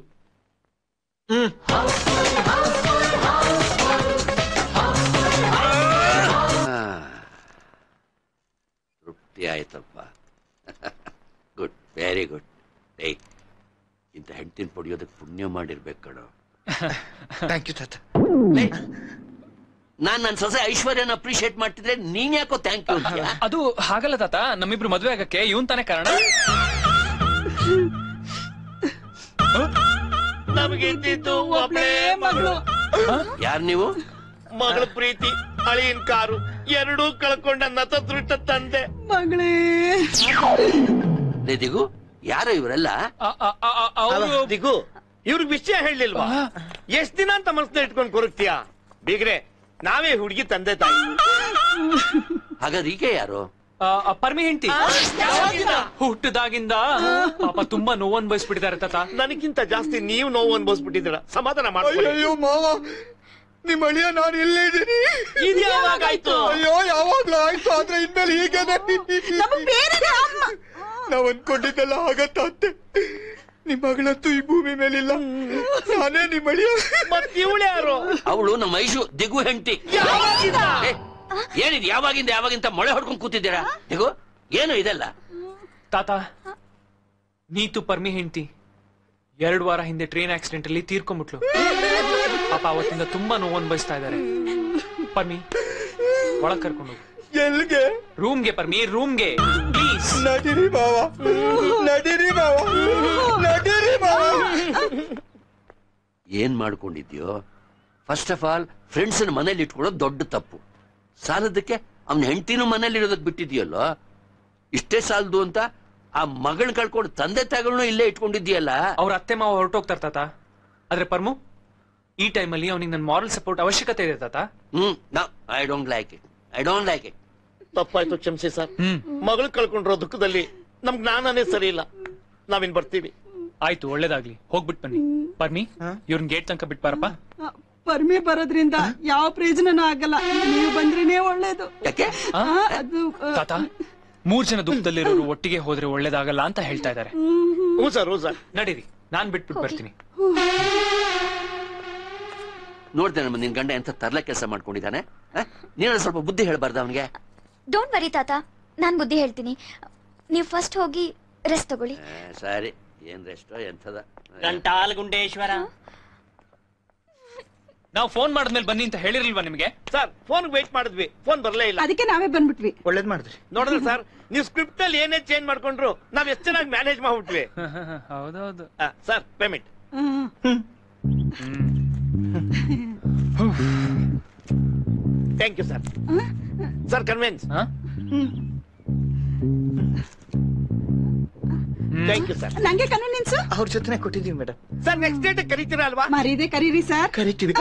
ತೃಪ್ತಿ ಆಯ್ತಪ್ಪ. Good, very good. ಏಯ್, ಇಂಥ ಹೆಂಡತಿನ ಪಡೆಯೋದಕ್ಕೆ ಪುಣ್ಯ ಮಾಡಿರ್ಬೇಕು ಕಣೋ. ಥ್ಯಾಂಕ್ ಯು ತಾತ. ನಾನ್ ನನ್ನ ಸೊಸೆ ಐಶ್ವರ್ಯನ ಅಪ್ರಿಶಿಯೇಟ್ ಮಾಡ್ತಿದ್ರೆ ನೀನ್ ಯಾಕೋ ಥ್ಯಾಂಕ್ ಯು ಅಂತೀಯ? ಅದು ಹಾಗಲ್ಲ ತಾತ, ನಮ್ಮಿಬ್ರು ಮದ್ವೆ ಆಗಕ್ಕೆ ಇವನ್ ತಾನೇ ಕಾರಣ. ನಮಗೆ ಇದ್ದಿದ್ದು ಒಬ್ಳೇ ಮಗಳು. ಯಾರು ನೀವು? ಮಗಳ ಪ್ರೀತಿ, ಅಳಿಯನ್ ಕಾರು ಎರಡೂ ಕಳ್ಕೊಂಡ ನತದೃಷ್ಟ ತಂದೆ. ಮಗಳೇ ದಿಗು, ಯಾರೋ ಇವರೆಲ್ಲ? ದಿಗು ಇವ್ರಿಗೆ ವಿಷಯ ಹೇಳಲಿಲ್ವಾ? ಎಷ್ಟ್ ದಿನ ಅಂತ ಮನಸ್ಸನ್ನ ಇಟ್ಕೊಂಡು ಕೊರಗ್ತೀಯಾ? ಬೀಗ್ರೆ ನಾವೇ ಹುಡುಗಿ ತಂದೆ ತಾಯಿ. ಹಾಗಾದ್ರೆ ಈಗ ಯಾರು? ಪರ್ಮಿ ಹೆಂಡತಿ. ಹುಟ್ಟದಾಗಿಂದ ಪಾಪ ತುಂಬಾ ನೋವು ಅನ್ಭವಿಸ್ಬಿಟ್ಟಿದ್ದಾರೆ ತಾತ. ನನಗಿಂತ ಜಾಸ್ತಿ ನೀವು ನೋವು ಅನ್ಭವಿಸ್ಬಿಟ್ಟಿದ್ದೀರ. ಸಮಾಧಾನ ಮಾಡ್ಕೊಳ್ಳಿ. ಅಯ್ಯೋ ಮಾವ, ನಿಮ್ಮ ಅಳಿಯ ನಾನು ಇಲ್ಲೇ ಇದ್ದೀನಿ. ಇದು ಯಾವಾಗಾಯ್ತು? ಅಯ್ಯೋ ಯಾವಾಗ್ಲೂ ಆಯ್ತು, ಆದ್ರೆ ಇನ್ಮೇಲೆ ಹೀಗೇನೆ. ನಾವ್ ಅನ್ಕೊಂಡಿದ್ದೆಲ್ಲ ಆಗತ್ತೆ. ನಿಮ್ ಮಗಳಂತೂ ಈ ಭೂಮಿ ಮೇಲಿಲ್ಲ. ನಾನೇ ನಿಮ್ಮ ಅಳಿಯ. ಮತ್ತೆ ಇವಳು ಯಾರು? ಅವಳು ನಮ್ಮ ಐಶು, ದಿಗು ಹೆಂಡತಿ. ಏನಿದೆ ಯಾವಾಗಿಂದ ಮೊಳೆ ಹೊಡ್ಕೊಂಡ್ ಕೂತಿದ್ದೀರಾ? ದಿಗು ಏನು ಇದೆಲ್ಲ? ತಾತ, ನೀತು ಪರ್ಮಿ ಹೆಂಡತಿ 2 ವಾರ ಹಿಂದೆ ಟ್ರೈನ್ ಆಕ್ಸಿಡೆಂಟ್ ಅಲ್ಲಿ ತೀರ್ಕೊಂಡ್ಬಿಟ್ಲು. ಪಾಪ ಅವತ್ತಿಂದ ತುಂಬಾ ನೋವು ಅನ್ಭವಿಸ್ತಾ ಇದ್ದಾರೆ. ಪರ್ಮಿ, ಒಳಗ್ ಕರ್ಕೊಂಡು ಎಲ್ಗೆ? ರೂಮ್ಗೆ ಪರ್ಮಿ, ರೂಮ್ಗೆ ಪ್ಲೀಸ್. ನಡೀರಿ ಬಾವ, ನಡೀರಿ ಬಾವ, ನಡೀರಿ ಬಾವ. ಏನ್ ಮಾಡ್ಕೊಂಡಿದ್ಯೋ? ಫಸ್ಟ್ ಆಫ್ ಆಲ್ ಫ್ರೆಂಡ್ಸ್ ಮನೇಲಿ ಇಟ್ಕೊಳ್ಳೋದು ದೊಡ್ಡ ತಪ್ಪು. ಸಾಲದಕ್ಕೆ ಅವನ ಹೆಂಡತಿನೂ ಮನೇಲಿ ಇರೋದಕ್ಕೆ ಬಿಟ್ಟಿದ್ಯಲ್ಲೋ. ಇಷ್ಟೇ ಸಾಲದು ಅಂತ ಆ ಮಗಳನ್ನ ಕಳ್ಕೊಂಡು ತಂದೆ ತಾಯಿಗಳನ್ನೂ ಇಲ್ಲೇ ಇಟ್ಕೊಂಡಿದ್ಯಲ್ಲ. ಅವ್ರ ಅತ್ತೆ ಮಾವ ಹೊರಟೋಗ್ತಾರ ತಾತ. ಆದ್ರೆ ಪರ್ಮು, ಈ ಟೈಮಲ್ಲಿ ಅವನಿಗೆ ನನ್ನ ಮಾರಲ್ ಸಪೋರ್ಟ್ ಅವಶ್ಯಕತೆ ಇದೆ ತಾತ. I don't like it. ತಪ್ಪಾಯ್ತು, ಕ್ಷಮಿಸಿ ಸರ್. ಮಗಳು ಕಳ್ಕೊಂಡ್ರೋ ದುಃಖದಲ್ಲಿ ನಮ್ ಜ್ಞಾನನೇ ಸರಿ ಇಲ್ಲ. ನಾವಿನ್ ಬರ್ತೀವಿ. ಆಯ್ತು, ಒಳ್ಳೇದಾಗ್ಲಿ. ಹೋಗ್ಬಿಟ್ ಬನ್ನಿ. ಪರ್ಮಿ, ಇವ್ರನ್ ಗೇಟ್ ತನಕ ಬಿಟ್ ಬಾರಪ್ಪ. ಪರ್ಮಿ ಬರೋದ್ರಿಂದ ಯಾವ ಪ್ರಯೋಜನನೂ ಆಗಲ್ಲ. ನೀವು ಬಂದ್ರೇನೆ ಒಳ್ಳೇದು. ಅದು ತಾತ, 3 ಜನ ದುಃಖದಲ್ಲಿರೋರು ಒಟ್ಟಿಗೆ ಹೋದ್ರೆ ಒಳ್ಳೇದಾಗಲ್ಲ ಅಂತ ಹೇಳ್ತಾ ಇದ್ದಾರೆ. ನಡೀರಿ, ನಾನ್ ಬಿಟ್ಬಿಟ್ಟು ಬರ್ತೀನಿ. ನೋಡ್ದೆ ನಮ್ಮ ನಿನ್ ಗಂಡ ಎಂತ ತರ್ಲೆ ಕೆಲಸ ಮಾಡ್ಕೊಂಡಿದ್ದಾನೆ. ನೀನು ಸ್ವಲ್ಪ ಬುದ್ಧಿ ಹೇಳ್ಬಾರ್ದ ಅವನಿಗೆ? ಡೋಂಟ್ ವರಿ ತಾತ, ನಾನ್ ಬುದ್ಧಿ ಹೇಳ್ತೀನಿ. ನೀವು ಫಸ್ಟ್ ಹೋಗಿ ರೆಸ್ಟ್ ತಗೊಳ್ಳಿ. ಸರಿ, ಏನ್ ರೆಸ್ಟೋ ಎಂತದ. ಗಂಟಾಲ್ ಗುಂಡೇಶ್ವರ, ನಾವು ಫೋನ್ ಮಾಡಿದ್ಮೇಲೆ ಬನ್ನಿ ಅಂತ ಹೇಳಿರ್ಲಿಲ್ವಾ ನಿಮಗೆ? ಸರ್, ಫೋನ್ ವೇಟ್ ಮಾಡಿದ್ವಿ, ಫೋನ್ ಬರ್ಲೇ ಇಲ್ಲ. ಅದಕ್ಕೆ ನಾವೇ ಬಂದ್ಬಿಟ್ವಿ. ಒಳ್ಳೇದ್ ಮಾಡಿದ್ರಿ. ನೋಡಿದ್ರೆ ಸರ್, ನೀವು ಸ್ಕ್ರಿಪ್ಟ್ ಅಲ್ಲಿ ಏನೇ ಚೇಂಜ್ ಮಾಡ್ಕೊಂಡ್ರು ನಾವ್ ಎಷ್ಟು ಚೆನ್ನಾಗಿ ಮ್ಯಾನೇಜ್ ಮಾಡ್ಬಿಟ್ವಿ. ಹೌದೌದು. Sir, payment. Thank you sir. Sir, convince. Thank you sir. ನಂಗೆ ಕನ್ವಿನ್ಸ್ ಅವ್ರ ಜೊತೆ ಕೊಟ್ಟಿದೀವಿ ಮೇಡಮ್. ಸರ್, ನೆಕ್ಸ್ಟ್ ಡೇಟ್ ಕರೀತೀರಾ ಅಲ್ವಾ? ಮರೀದೆ ಕರೀರಿ ಸರ್. ಕರಿತೀವಿ.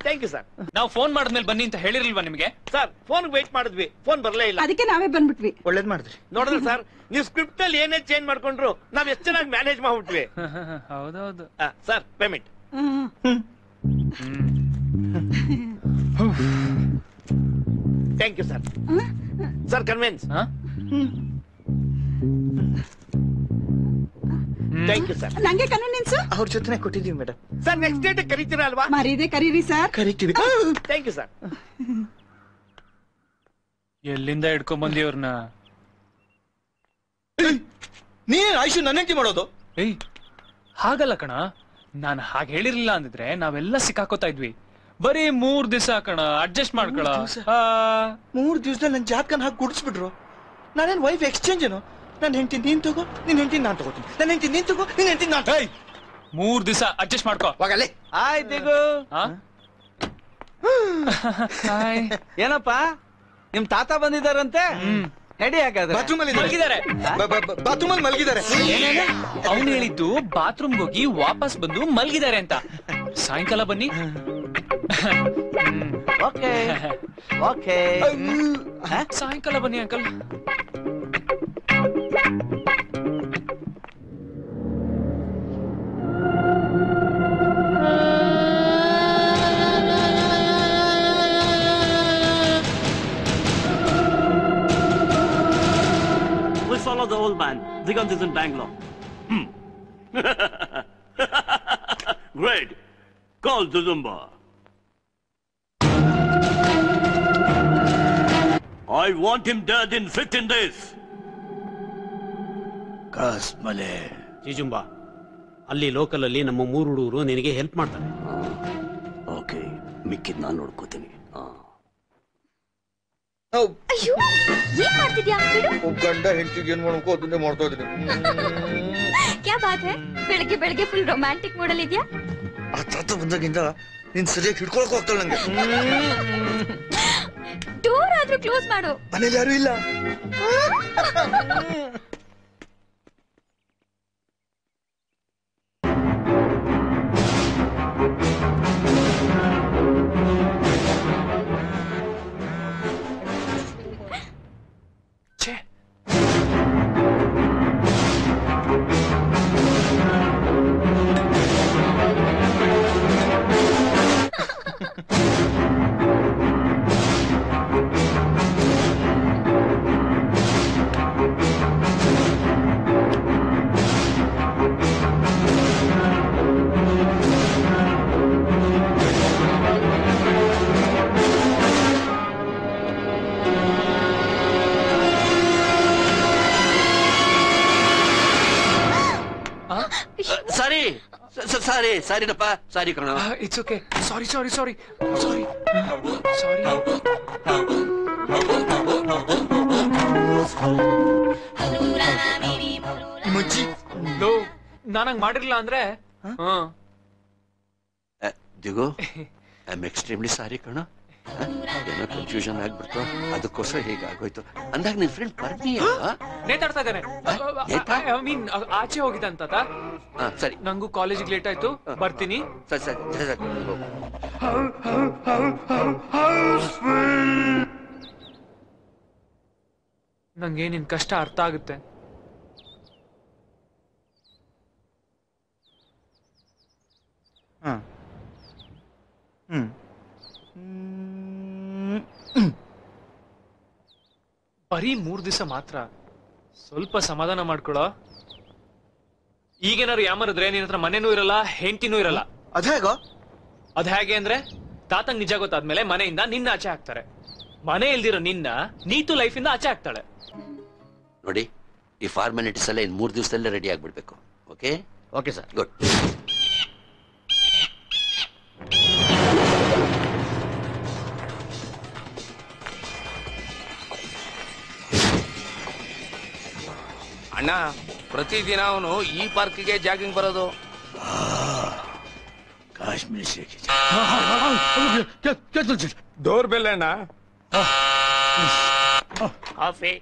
Thank you sir. ನಾವು ಫೋನ್ ಮಾಡಿದ್ಮೇಲೆ ಬನ್ನಿ ಅಂತ ಹೇಳಿರ್ಲಿಲ್ವಾ ನಿಮಗೆ? ಸರ್, ಫೋನ್ ವೇಟ್ ಮಾಡಿದ್ವಿ, ಫೋನ್ ಬರ್ಲೇ ಇಲ್ಲ. ಅದಕ್ಕೆ ನಾವೇ ಬಂದ್ಬಿಟ್ವಿ. ಒಳ್ಳೇದ್ ಮಾಡಿದ್ರಿ. ನೋಡಿದ್ರೆ ಸರ್, ನೀವು ಸ್ಕ್ರಿಪ್ಟ್ ಅಲ್ಲಿ ಏನೇ ಚೇಂಜ್ ಮಾಡ್ಕೊಂಡ್ರು ನಾವ್ ಎಷ್ಟು ಚೆನ್ನಾಗಿ ಮ್ಯಾನೇಜ್ ಮಾಡ್ಬಿಟ್ವಿ. ಹೌದೌದು. Sir, payment. Thank you sir. Sir, convince. Thank you sir. ನಂಗೆ ಕನ್ವಿನ್ಸ್ ಅವ್ರ ಜೊತೆ ಕೊಟ್ಟಿದೀವಿ ಮೇಡಮ್. ಸರ್, ನೆಕ್ಸ್ಟ್ ಡೇಟ್ ಕರೀತೀರಾ ಅಲ್ವಾ? ಮರೀದೆ ಕರೀರಿ ಸರ್. ಕರಿತೀವಿ. Thank you sir. ಎಲ್ಲಿಂದ ಹಿಡ್ಕೊಂಡ್ ಬಂದಿ ಅವ್ರನ್ನ? ನೀನ್ ಆಯುಷ್ ನನ್ನ ಹೆಂಡತಿ ಮಾಡೋದು? ಏಯ್, ಹಾಗಲ್ಲ ಕಣ. ನಾನು ಹಾಗೆ ಹೇಳಿರ್ಲಿಲ್ಲ ಅಂದಿದ್ರೆ ನಾವೆಲ್ಲ ಸಿಕ್ಕಾಕೋತಾ ಇದ್ವಿ. ಬರೀ 3 ದಿವಸ ಕಣ, ಅಡ್ಜಸ್ಟ್ ಮಾಡ್ಕೊಳ. 3 ದಿವಸದಲ್ಲಿ ನನ್ ಜಾತಕನ ಹಾಕಿ ಕುಡಿಸ್ಬಿಟ್ರು. ನಾನೇನ್ ವೈಫ್ ಎಕ್ಸ್ಚೇಂಜ್ ಏನು? ನನ್ನ ಹೆಂಡತಿ ನೀನ್ ತಗೋ, ನಿನ್ ಹೆಂಡತಿ ನಾನ್ ತಗೋತೀನಿ. ನನ್ನ ಹೆಂಡತಿ ನೀನ್ ತಗೋ, ನಿನ್ ಹೆಂಡತಿ ನಾನ್ ತಗೋ. 3 ದಿವಸ ಅಡ್ಜಸ್ಟ್ ಮಾಡ್ಕೋ. ಹೋಗಲಿ. ಆಯ್ತು. ಏನಪ್ಪ, ನಿಮ್ ತಾತ ಬಂದಿದಾರಂತೆ? ನಡಿ. ಹಾಗಾದ್ರೆ ಬಾತ್ರೂಮ್ ಅಲ್ಲಿ ಮಲಗಿದ್ದಾರೆ. ಬಾತ್ರೂಮ್ ಅಲ್ಲಿ ಮಲಗಿದ್ದಾರೆ. ಅವ್ನು ಹೇಳಿದ್ದು ಬಾತ್ರೂಮ್ಗೆ ಹೋಗಿ ವಾಪಸ್ ಬಂದು ಮಲಗಿದ್ದಾರೆ ಅಂತ. ಸಾಯಂಕಾಲ ಬನ್ನಿ. Okay okay. ಸಾಯಂಕಾಲ ಬನ್ನಿ uncle. We'll follow the old man. Digant is in Bangalore. Great. Call Zuzumba. I want him dead in 15 days. ಕಾಸ್ಮಲೆ ಜಿಜುಂಬಾ, ಅಲ್ಲಿ ಲೋಕಲ್ ಅಲ್ಲಿ ನಮ್ಮ 3 ಹುಡುಗರು ನಿನಗೆ ಹೆಲ್ಪ್ ಮಾಡ್ತಾರೆ. ಓಕೆ, ಮಿಕ್ಕಿದ್ ನಾನು ನೋಡ್ಕೋತೀನಿ. ಅಯ್ಯೋ, ಏನ್ ಮಾಡ್ತಿದ್ಯಾ? ಬಿಡು. ಗಂಡ ಹೆಂಡತಿಗೆ ಏನ್ ಮಾಡ್ಕೋ ಅದನ್ನೇ ಮಾಡ್ತಾ ಇದೀನಿ. ಕ್ಯಾ ಬಾತ್ ಹೈ? ಬೆಳಗ್ಗೆ ಬೆಳಗ್ಗೆ ಫುಲ್ ರೊಮ್ಯಾಂಟಿಕ್ ಮೂಡಲ್ ಇದೆಯಾ? ಆ ತಾತ ಬಂದಾಗಿಂದ ನೀನ್ ಸರಿಯಾಗಿ ಹಿಡ್ಕೊಳಕ್ ಹೋಗ್ತಾಳ ನಂಗೆ. ಡೋರ್ ಆದ್ರೂ ಕ್ಲೋಸ್ ಮಾಡು. ಮನೇಲಿ ಯಾರು ಇಲ್ಲ. ಸಾರಿನಪ್ಪ, ಸಾರಿ ಕಣ. It's okay. ಸಾರಿ ಸಾರಿ ಸಾರಿ ಸಾರಿ ಸಾರಿ. ನಾನಂಗ್ ಮಾಡಿರ್ಲಿಲ್ಲ ಅಂದ್ರೆ ದಿಗು, ಐ ಆಮ್ ಎಕ್ಸ್ಟ್ರೀಮ್ಲಿ ಸಾರಿ ಕಣ. ಏನೋ ಕನ್ಫ್ಯೂಷನ್ ಆಗ್ಬಿಡ್ತು, ಅದಕ್ಕೋಸ್ಕರ ಹೀಗಾಗೋಯ್ತು. ಅಂದಾಗ ನಿನ್ ಫ್ರೆಂಡ್ ಪರ್ಮಿ ನೇತಾಡ್ತಾ ಇದ್ದಾನೆ. ಐ ಮೀನ್ ಆಚೆ ಹೋಗಿದ್ದ ಅಂತ. ಸರಿ, ನಂಗೂ ಕಾಲೇಜಿಗೆ ಲೇಟ್ ಆಯ್ತು, ಬರ್ತೀನಿ. ಸರಿ ಸರಿ ಸರಿ. ನಂಗೆ ನಿನ್ ಕಷ್ಟ ಅರ್ಥ ಆಗುತ್ತೆ. ಬರೀ 3 ದಿವಸ ಮಾತ್ರ, ಸ್ವಲ್ಪ ಸಮಾಧಾನ ಮಾಡ್ಕೊಳೋ. ಈಗೇನಾದ್ರು ಯಾಮರಿದ್ರೆ ನಿನ್ನ ಹತ್ರ ಮನೆನೂ ಇರಲ್ಲ, ಹೆಂಡತಿನೂ ಇರಲ್ಲ. ಅದ್ ಹೇಗೆ ಅಂದ್ರೆ, ತಾತಂಗ್ ನಿಜ ಗೊತ್ತಾದ್ಮೇಲೆ ಮನೆಯಿಂದ ನಿನ್ನ ಆಚೆ ಹಾಕ್ತಾರೆ. ಮನೆ ಇಲ್ದಿರೋ ನಿನ್ನ ನೀತು ಲೈಫಿಂದ ಆಚೆ ಹಾಕ್ತಾಳೆ. ನೋಡಿ, ಈ ಫಾರ್ಮಾಲಿಟೀಸ್ ಎಲ್ಲ ಇನ್ 3 ದಿವಸದಲ್ಲೇ ರೆಡಿ ಆಗ್ಬಿಡ್ಬೇಕು. ಓಕೆ? Okay sir. ಗುಡ್. ಅಣ್ಣ, ಪ್ರತಿದಿನ ಅವನು ಈ ಪಾರ್ಕ್ಗೆ ಜಾಗಿಂಗ್ ಬರೋದು. ಕಾಶ್ಮೀರ್ ಡೋರ್ ಬೆಲ್ ಅಣ್ಣ. Coffee.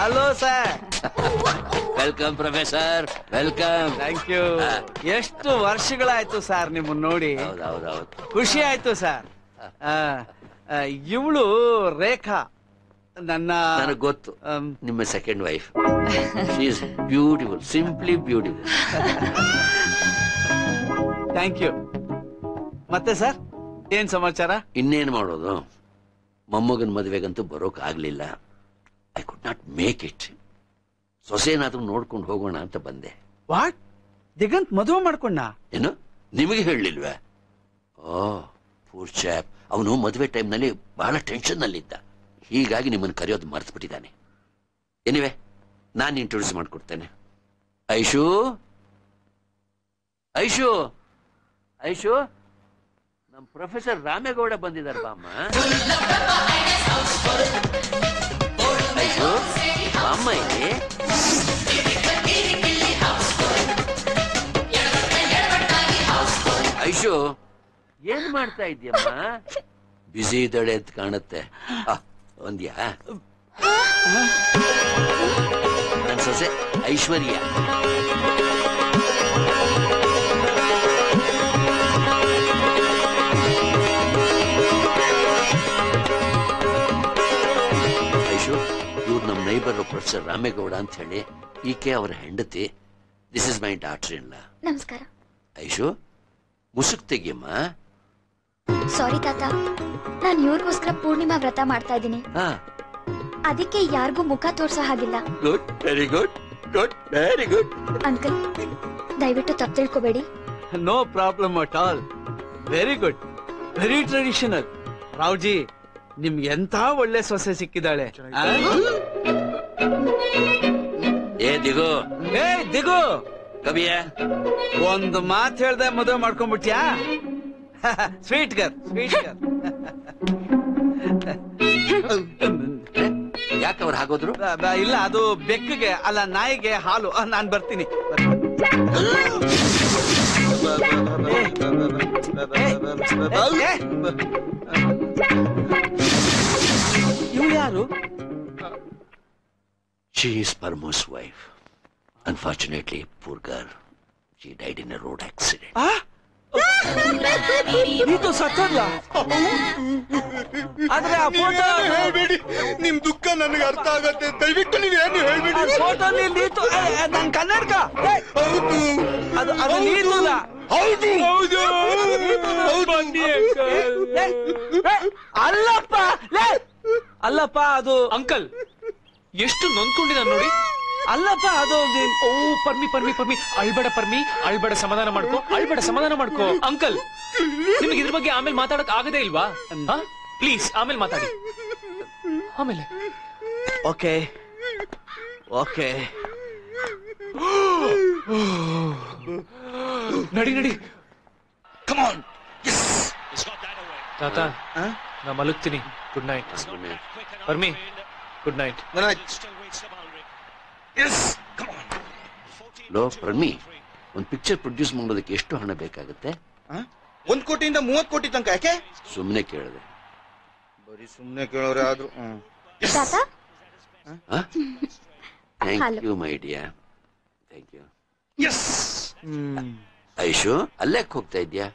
Hello sir. Welcome professor, welcome. Thank you. ಎಷ್ಟು ವರ್ಷಗಳಾಯ್ತು ಸರ್ ನಿಮ್ಮನ್ನ ನೋಡಿ. ಖುಷಿ ಆಯ್ತು ಸರ್. ಇವಳು ರೇಖಾ, ನನಗೆ ಗೊತ್ತು, ನಿಮ್ಮ second wife. She is beautiful, simply beautiful. Thank you. ಮತ್ತೆ ಸರ್, ಏನ್ ಸಮಾಚಾರ? ಇನ್ನೇನ್ ಮಾಡೋದು, ಮೊಮ್ಮಗನ್ ಮದುವೆಗಂತೂ ಬರೋಕ್ ಆಗ್ಲಿಲ್ಲ. I could not make it. ಸೊಸೆನಾದ್ರೂ ನೋಡ್ಕೊಂಡು ಹೋಗೋಣ ಅಂತ ಬಂದೆ. ವಾಟ್? ದಿಗಂತ್ ಮದುವೆ ಮಾಡ್ಕೊಂಡ? ಏನು, ನಿಮಗೆ ಹೇಳಲಿಲ್ವೇ? ಓ ಪೂರ್ ಚಾಪ್, ಅವನು ಮದುವೆ ಟೈಮ್ನಲ್ಲಿ ಬಹಳ ಟೆನ್ಷನ್ ನಲ್ಲಿದ್ದ. ಹೀಗಾಗಿ ನಿಮ್ಮನ್ನು ಕರೆಯೋದು ಮರ್ತು ಬಿಟ್ಟಿದ್ದಾನೆ. ಎನಿವೆ, ನಾನು ಇಂಟ್ರೊಡ್ಯೂಸ್ ಮಾಡ್ಕೊಡ್ತೇನೆ. ಐಶು, ಐಶು, ಐಶು, ನಮ್ಮ ಪ್ರೊಫೆಸರ್ ರಾಮೇಗೌಡ ಬಂದಿದ್ದಾರೆ ಬಾಮ್ಮ. ಐಶು, ಬಾಮ್ಮ ಇಲ್ಲಿ. ಐಶು, ಏನ್ ಮಾಡ್ತಾ ಇದ್ಯಮ್ಮ? ಬಿಸಿ ಇದ್ದಾಳೆ ಅಂತ ಕಾಣುತ್ತೆ. ಒಂದ್ಯಾ? ನನ್ ಸೊಸೆ ಐಶ್ವರ್ಯ. ಐಶು, ಇವ್ರು ನಮ್ಮ ನೈಬರ್ ಪ್ರೊಫೆಸರ್ ರಾಮೇಗೌಡ ಅಂತ ಹೇಳಿ, ಈಕೆ ಅವರ ಹೆಂಡತಿ. This is my daughter in law. ನಮಸ್ಕಾರ. ಐಶು, ಮುಸುಕ್ ತೆಗಿಯಮ್ಮ. ಸಾರಿ ತಾತ, ನಾನು ಇವ್ರಿಗೋಸ್ಕರ ಪೂರ್ಣಿಮಾ ವ್ರತ ಮಾಡ್ತಾ ಇದ್ದೀನಿ. ಅದಕ್ಕೆ ಯಾರಿಗೂ ಮುಖ ತೋರ್ಸೋ ಹಾಗಿಲ್ಲ. Good, very good, good, very good. Uncle, ದಯವಿಟ್ಟು ತಪ್ಪು ತಿಳ್ಕೊಬೇಡಿ. No problem at all. Very good, very traditional. Raoji, ನಿಮ್ಗೆ ಎಂತ ಒಳ್ಳೆ ಸೊಸೆ ಸಿಕ್ಕಿದಾಳೆ. ಏ ದಿಗು, ಏ ದಿಗು, ಕವಿಯ ಒಂದು ಮಾತು ಹೇಳ್ದೆ ಮದುವೆ ಮಾಡ್ಕೊಂಡ್ಬಿಟ್ಯಾ? Sweet ಗರ್, sweet ಗರ್. ಯಾಕೆ ಅವ್ರು ಹಾಗೋದ್ರು? ಇಲ್ಲ, ಅದು ಬೆಕ್ಕಿಗೆ ಅಲ್ಲ, ನಾಯಿಗೆ ಹಾಲು. ನಾನ್ ಬರ್ತೀನಿ. ಇವ್ರು ಯಾರು? She is Parmo's wife. Unfortunately, poor girl, she died in a road accident. Neetu ಸತ್ತಲ್ಲ. ಆದ್ರೆ ಆ ಫೋಟೋ ಹೇಳ್ಬೇಡಿ, ನಿಮ್ ದುಃಖ ನನಗೆ ಅರ್ಥ ಆಗತ್ತೆ. ದಯವಿಟ್ಟು ನೀವೇನು ಹೇಳ್ಬೇಡಿ. ಫೋಟೋಲಿ ನೀತು, ನನ್ ಕನ್ನಡಕ. ಅದು ನೀತುಲ್ಲ. ಹೌದು ಹೌದು ಅಲ್ಲಪ್ಪ, ಅಲ್ಲಪ್ಪ, ಅದು ಅಂಕಲ್ ಎಷ್ಟು ನೊಂದ್ಕೊಂಡಿದ್ದಾನೆ ನೋಡಿ. ಅಲ್ಲಪ್ಪ, ಅದು ಓ ಪರ್ಮಿ ಪರ್ಮಿ ಪರ್ಮಿ, ಅಳ್ಬೇಡ ಪರ್ಮಿ, ಅಳ್ಬೇಡ, ಸಮಾಧಾನ ಮಾಡ್ಕೋ, ಅಳ್ಬೇಡ, ಸಮಾಧಾನ ಮಾಡ್ಕೋ. ಅಂಕಲ್, ನಿಮಗೆ ಇದ್ರ ಬಗ್ಗೆ ಆಮೇಲೆ ಮಾತಾಡಕ್ ಆಗದೇ ಇಲ್ವಾ? ಪ್ಲೀಸ್ ಆಮೇಲೆ ಮಾತಾಡಿ. ಆಮೇಲೆ ಓಕೆ, ಓಕೆ ನಡಿ ನಡಿ ಕಮಾನ್. ತಾತ ನಾ ಮಲಗ್ತೀನಿ. Good night. Parmi good night. ಲೋ ಪ್ರಮಿ, ಒಂದ್ ಪಿಕ್ಚರ್ ಪ್ರೊಡ್ಯೂಸ್ ಮಾಡೋದಕ್ಕೆ ಎಷ್ಟು ಹಣ ಬೇಕಾಗುತ್ತೆ? 1 ಕೋಟಿಯಿಂದ 30 ಕೋಟಿ ತನಕ. ಯಾಕೆ? ಸುಮ್ನೆ ಕೇಳಿದೆ. ಬರೀ ಸುಮ್ನೆ ಕೇಳೋರೆ ಆದ್ರು. Thank you my dear, thank you. Aishu, ಅಲ್ಲೇ ಹೋಗ್ತಾ ಇದ್ಯಾ?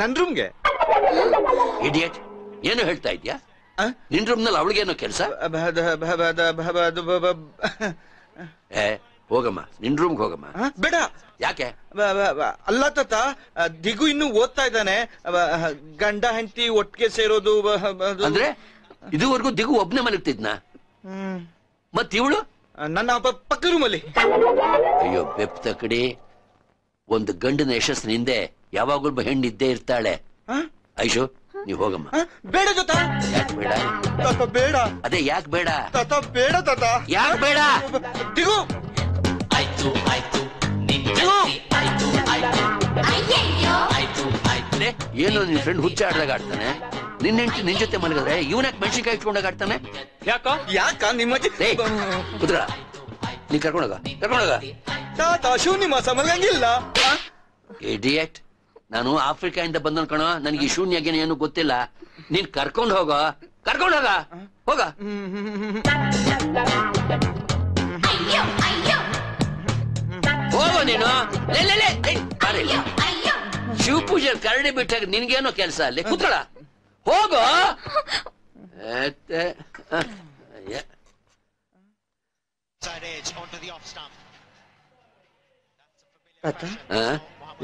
ನನ್ ರೂಮ್ಗೆ. ಇಡಿಯಟ್, ಏನು ಹೇಳ್ತಾ ಇದ್ಯಾ? ನಿನ್ ರೂಮ್ ನಲ್ಲಿ ಅವಳಿಗೇನೋ ಕೆಲಸ? ಹೋಗಮ್ಮ, ನಿನ್ ರೂಮ್ಗೆ ಹೋಗಮ್ಮ. ಬೇಡ. ಯಾಕೆ? ಅಲ್ಲ ತಾತ, ದಿಗು ಇನ್ನು ಓದ್ತಾ ಇದ್ದಾನೆ. ಗಂಡ ಹೆಂಡತಿ ಒಟ್ಟಿಗೆ ಸೇರೋದು ಅಂದ್ರೆ ಇದುವರೆಗೂ ದಿಗು ಒಬ್ನೇ ಮಲಗ್ತಿದ್ನ? ಮತ್ ಇವಳು ನನ್ನ ಪಕ್ಕ ರೂಮಲ್ಲಿ. ಅಯ್ಯೋ ಬೆಪ್ತ ಕಡೆ, ಒಂದು ಗಂಡನ ಯಶಸ್ಸಿನ ಹಿಂದೆ ಯಾವಾಗಲೂ ಹೆಣ್ಣಿದ್ದೇ ಇರ್ತಾಳೆ. ಐಶು, ನೀವ್ ಹೋಗಮ್ಮ. ಬೇಡ ತಾತ. ಯಾಕೆ ಬೇಡ? ತಾತ ಬೇಡ. ಅದೇ ಯಾಕೆ ಬೇಡ? ತಾತ ಬೇಡ ತಾತ. ಯಾಕೆ ಬೇಡ? ದಿಗು ಆಯ್ತು ಆಯ್ತು ಏನು ನಿನ್ ಫ್ರೆಂಡ್ ಹುಚ್ಚ ಆಡ್ದಾಗ ಆಡ್ತಾನೆ? ನಿನ್ನ ಹೆಂಡತಿ ನಿನ್ ಜೊತೆ ಮಲಗಿದ್ರೆ ಇವನ್ಯಾಕೆ ಮೆಣಸಿನ್ಕಾಯಿ ಇಟ್ಕೊಂಡಾಗ ಆಡ್ತಾನೆ? ಯಾಕ ನಿಮ್ಮ ಕುದ್ರ ನೀ ಕರ್ಕೊಂಡೋಗ. ತಾತ ಶೂನ್ಯಮಾಸ ಮಲಗಂಗಿಲ್ಲ. ಇಡಿಯಟ್, ನಾನು ಆಫ್ರಿಕಾದಿಂದ ಬಂದನ್ ಕಣೋ, ನನಗೆ ಶೂನ್ಯಗೇನೆ ಏನು ಗೊತ್ತಿಲ್ಲ. ನೀನ್ ಕರ್ಕೊಂಡ್ ಹೋಗ. ಹೋಗ. ಹೋಗೋ ನೀನು. ಶಿವ ಪೂಜೆ ಕರಡಿ ಬಿಟ್ಟಾಗ ನಿನ್ಗೇನೋ ಕೆಲಸ ಅಲ್ಲಿ? ಕೂತ್ಕೊಳ. ಹೋಗೋ.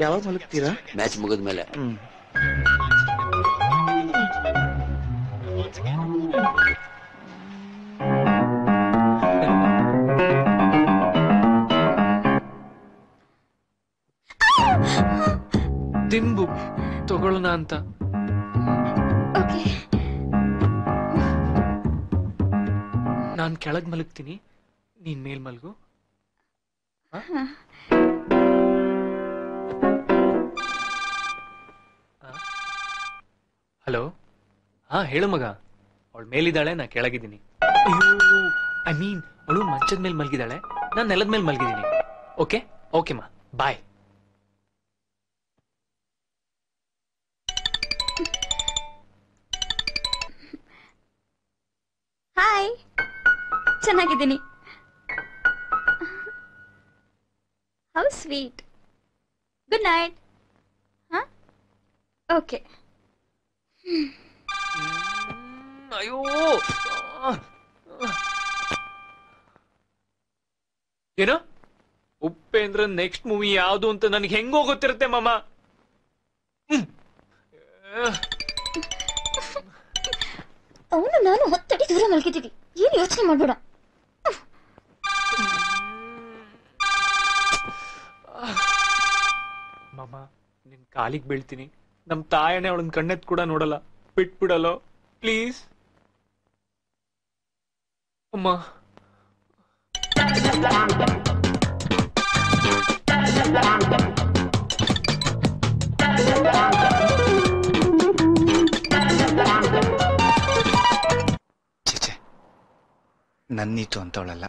ಯಾವಾಗ ಮಲಗ್ತೀರಾ? ಮ್ಯಾಚ್ ಮುಗಿದ್ಮೇಲೆ. ದಿಂಬು ತಗೊಳ್ಳೋಣ ಅಂತ. ನಾನ್ ಕೆಳಗ್ ಮಲಗ್ತೀನಿ, ನೀನ್ ಮೇಲ್ ಮಲ್ಗು. ಹಲೋ. ಹೇಳು ಮಗ. ಅವಳು ಮೇಲಿದ್ದಾಳೆ, ನಾ ಕೆಳಗಿದ್ದೀನಿ. ಐ ಮೀನ್ ಅವಳು ಮಂಚದ ಮೇಲೆ ಮಲಗಿದ್ದಾಳೆ, ನಾನ್ ನೆಲದ ಮೇಲೆ ಮಲಗಿದ್ದೀನಿ. ಓಕೆ ಮಾ, ಬಾಯ್. ಹಾಯ್, ಚೆನ್ನಾಗಿದ್ದೀನಿ. How sweet. Good night. Okay. ಅಯ್ಯೋ, ಏನೋ ಉಪೇಂದ್ರ ನೆಕ್ಸ್ಟ್ ಮೂವಿ ಯಾವುದು ಅಂತ ನನಗೆ ಹೆಂಗೋ ಗೊತ್ತಿರುತ್ತೆ ಮಾಮ. ಅವನು ನಾನು ಹೊತ್ತಡಿ ದೂರ ಮಲ್ಗಿದ್ದೀವಿ. ಏನು ಯೋಚನೆ ಮಾಡ್ಬೇಡ. ಮಾಮ, ನಿನ್ ಕಾಲಿಗೆ ಬೀಳ್ತೀನಿ. ನಮ್ ತಾಯಣೆ ಅವಳನ್ ಕಣ್ಣೆತ್ ಕೂಡ ನೋಡಲ್ಲ. ಬಿಟ್ಬಿಡಲ್ಲೋ ಪ್ಲೀಸ್. ಅಮ್ಮ, ಚೇಚೆ, ನನ್ನೀತು ಅಂತವಳಲ್ಲ.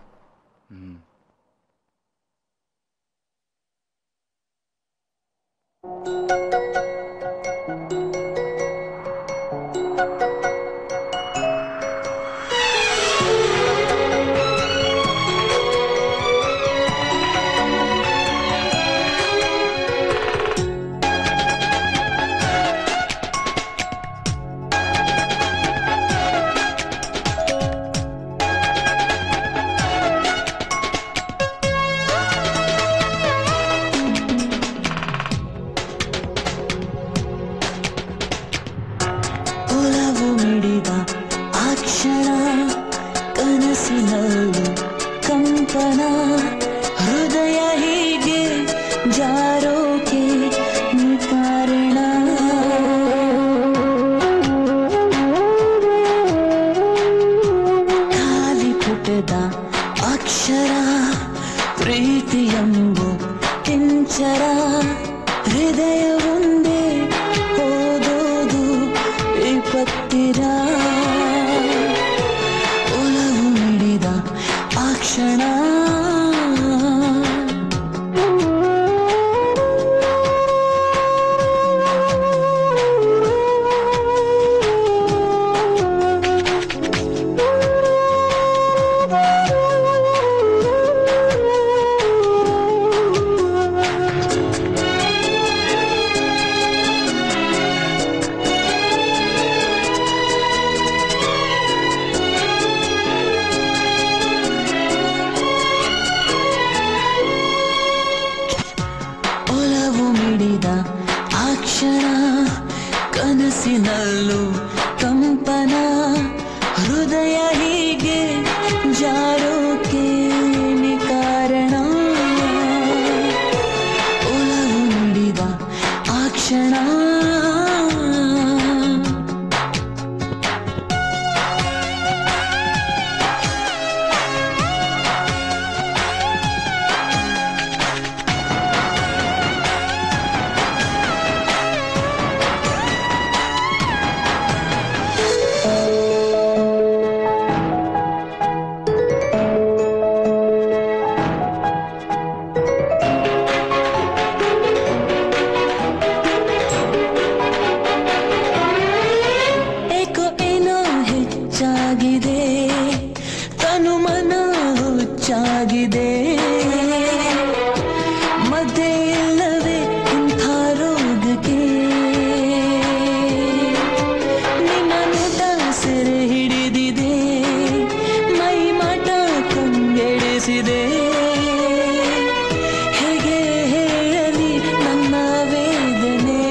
ಕನಸಿನಲ್ಲೂ ಕಂಪನ, ಹೃದಯ ಹೀಗೆ ಜಾರೋಕೆ ಕಾರಣ. ಖಾಲಿ ಪುಟದ ಅಕ್ಷರ ಹೃದಯ ಒಂದೇ ಹೋಗೋದು ವಿಪತ್ತಿರ ಒಲವು ಮಿಡಿದ ಆ ಕ್ಷಣ ಕನಸಿನಲ್ಲೂ ಕಂಪನ ಹೃದಯ ಹೀಗೆ ಜಾರೋಕೆ ಕಾರಣ ಒಲವು ನುಡಿದ ಆ ಕ್ಷಣ ತನು ಮನ ಹುಚ್ಚಾಗಿದೆ ಮಧ್ಯೆ ಇಲ್ಲವೇ ಇಂಥ ರೋಗಕ್ಕೆ ನಿನ್ನ ನೋಟ ಸೆರೆ ಹಿಡಿದಿದೆ ಮೈ ಮಾಟ ಕಂಗೆಡಿಸಿದೆ ಹೇಗೆ ಹೇಳಲಿ ನನ್ನ ವೇದನೆ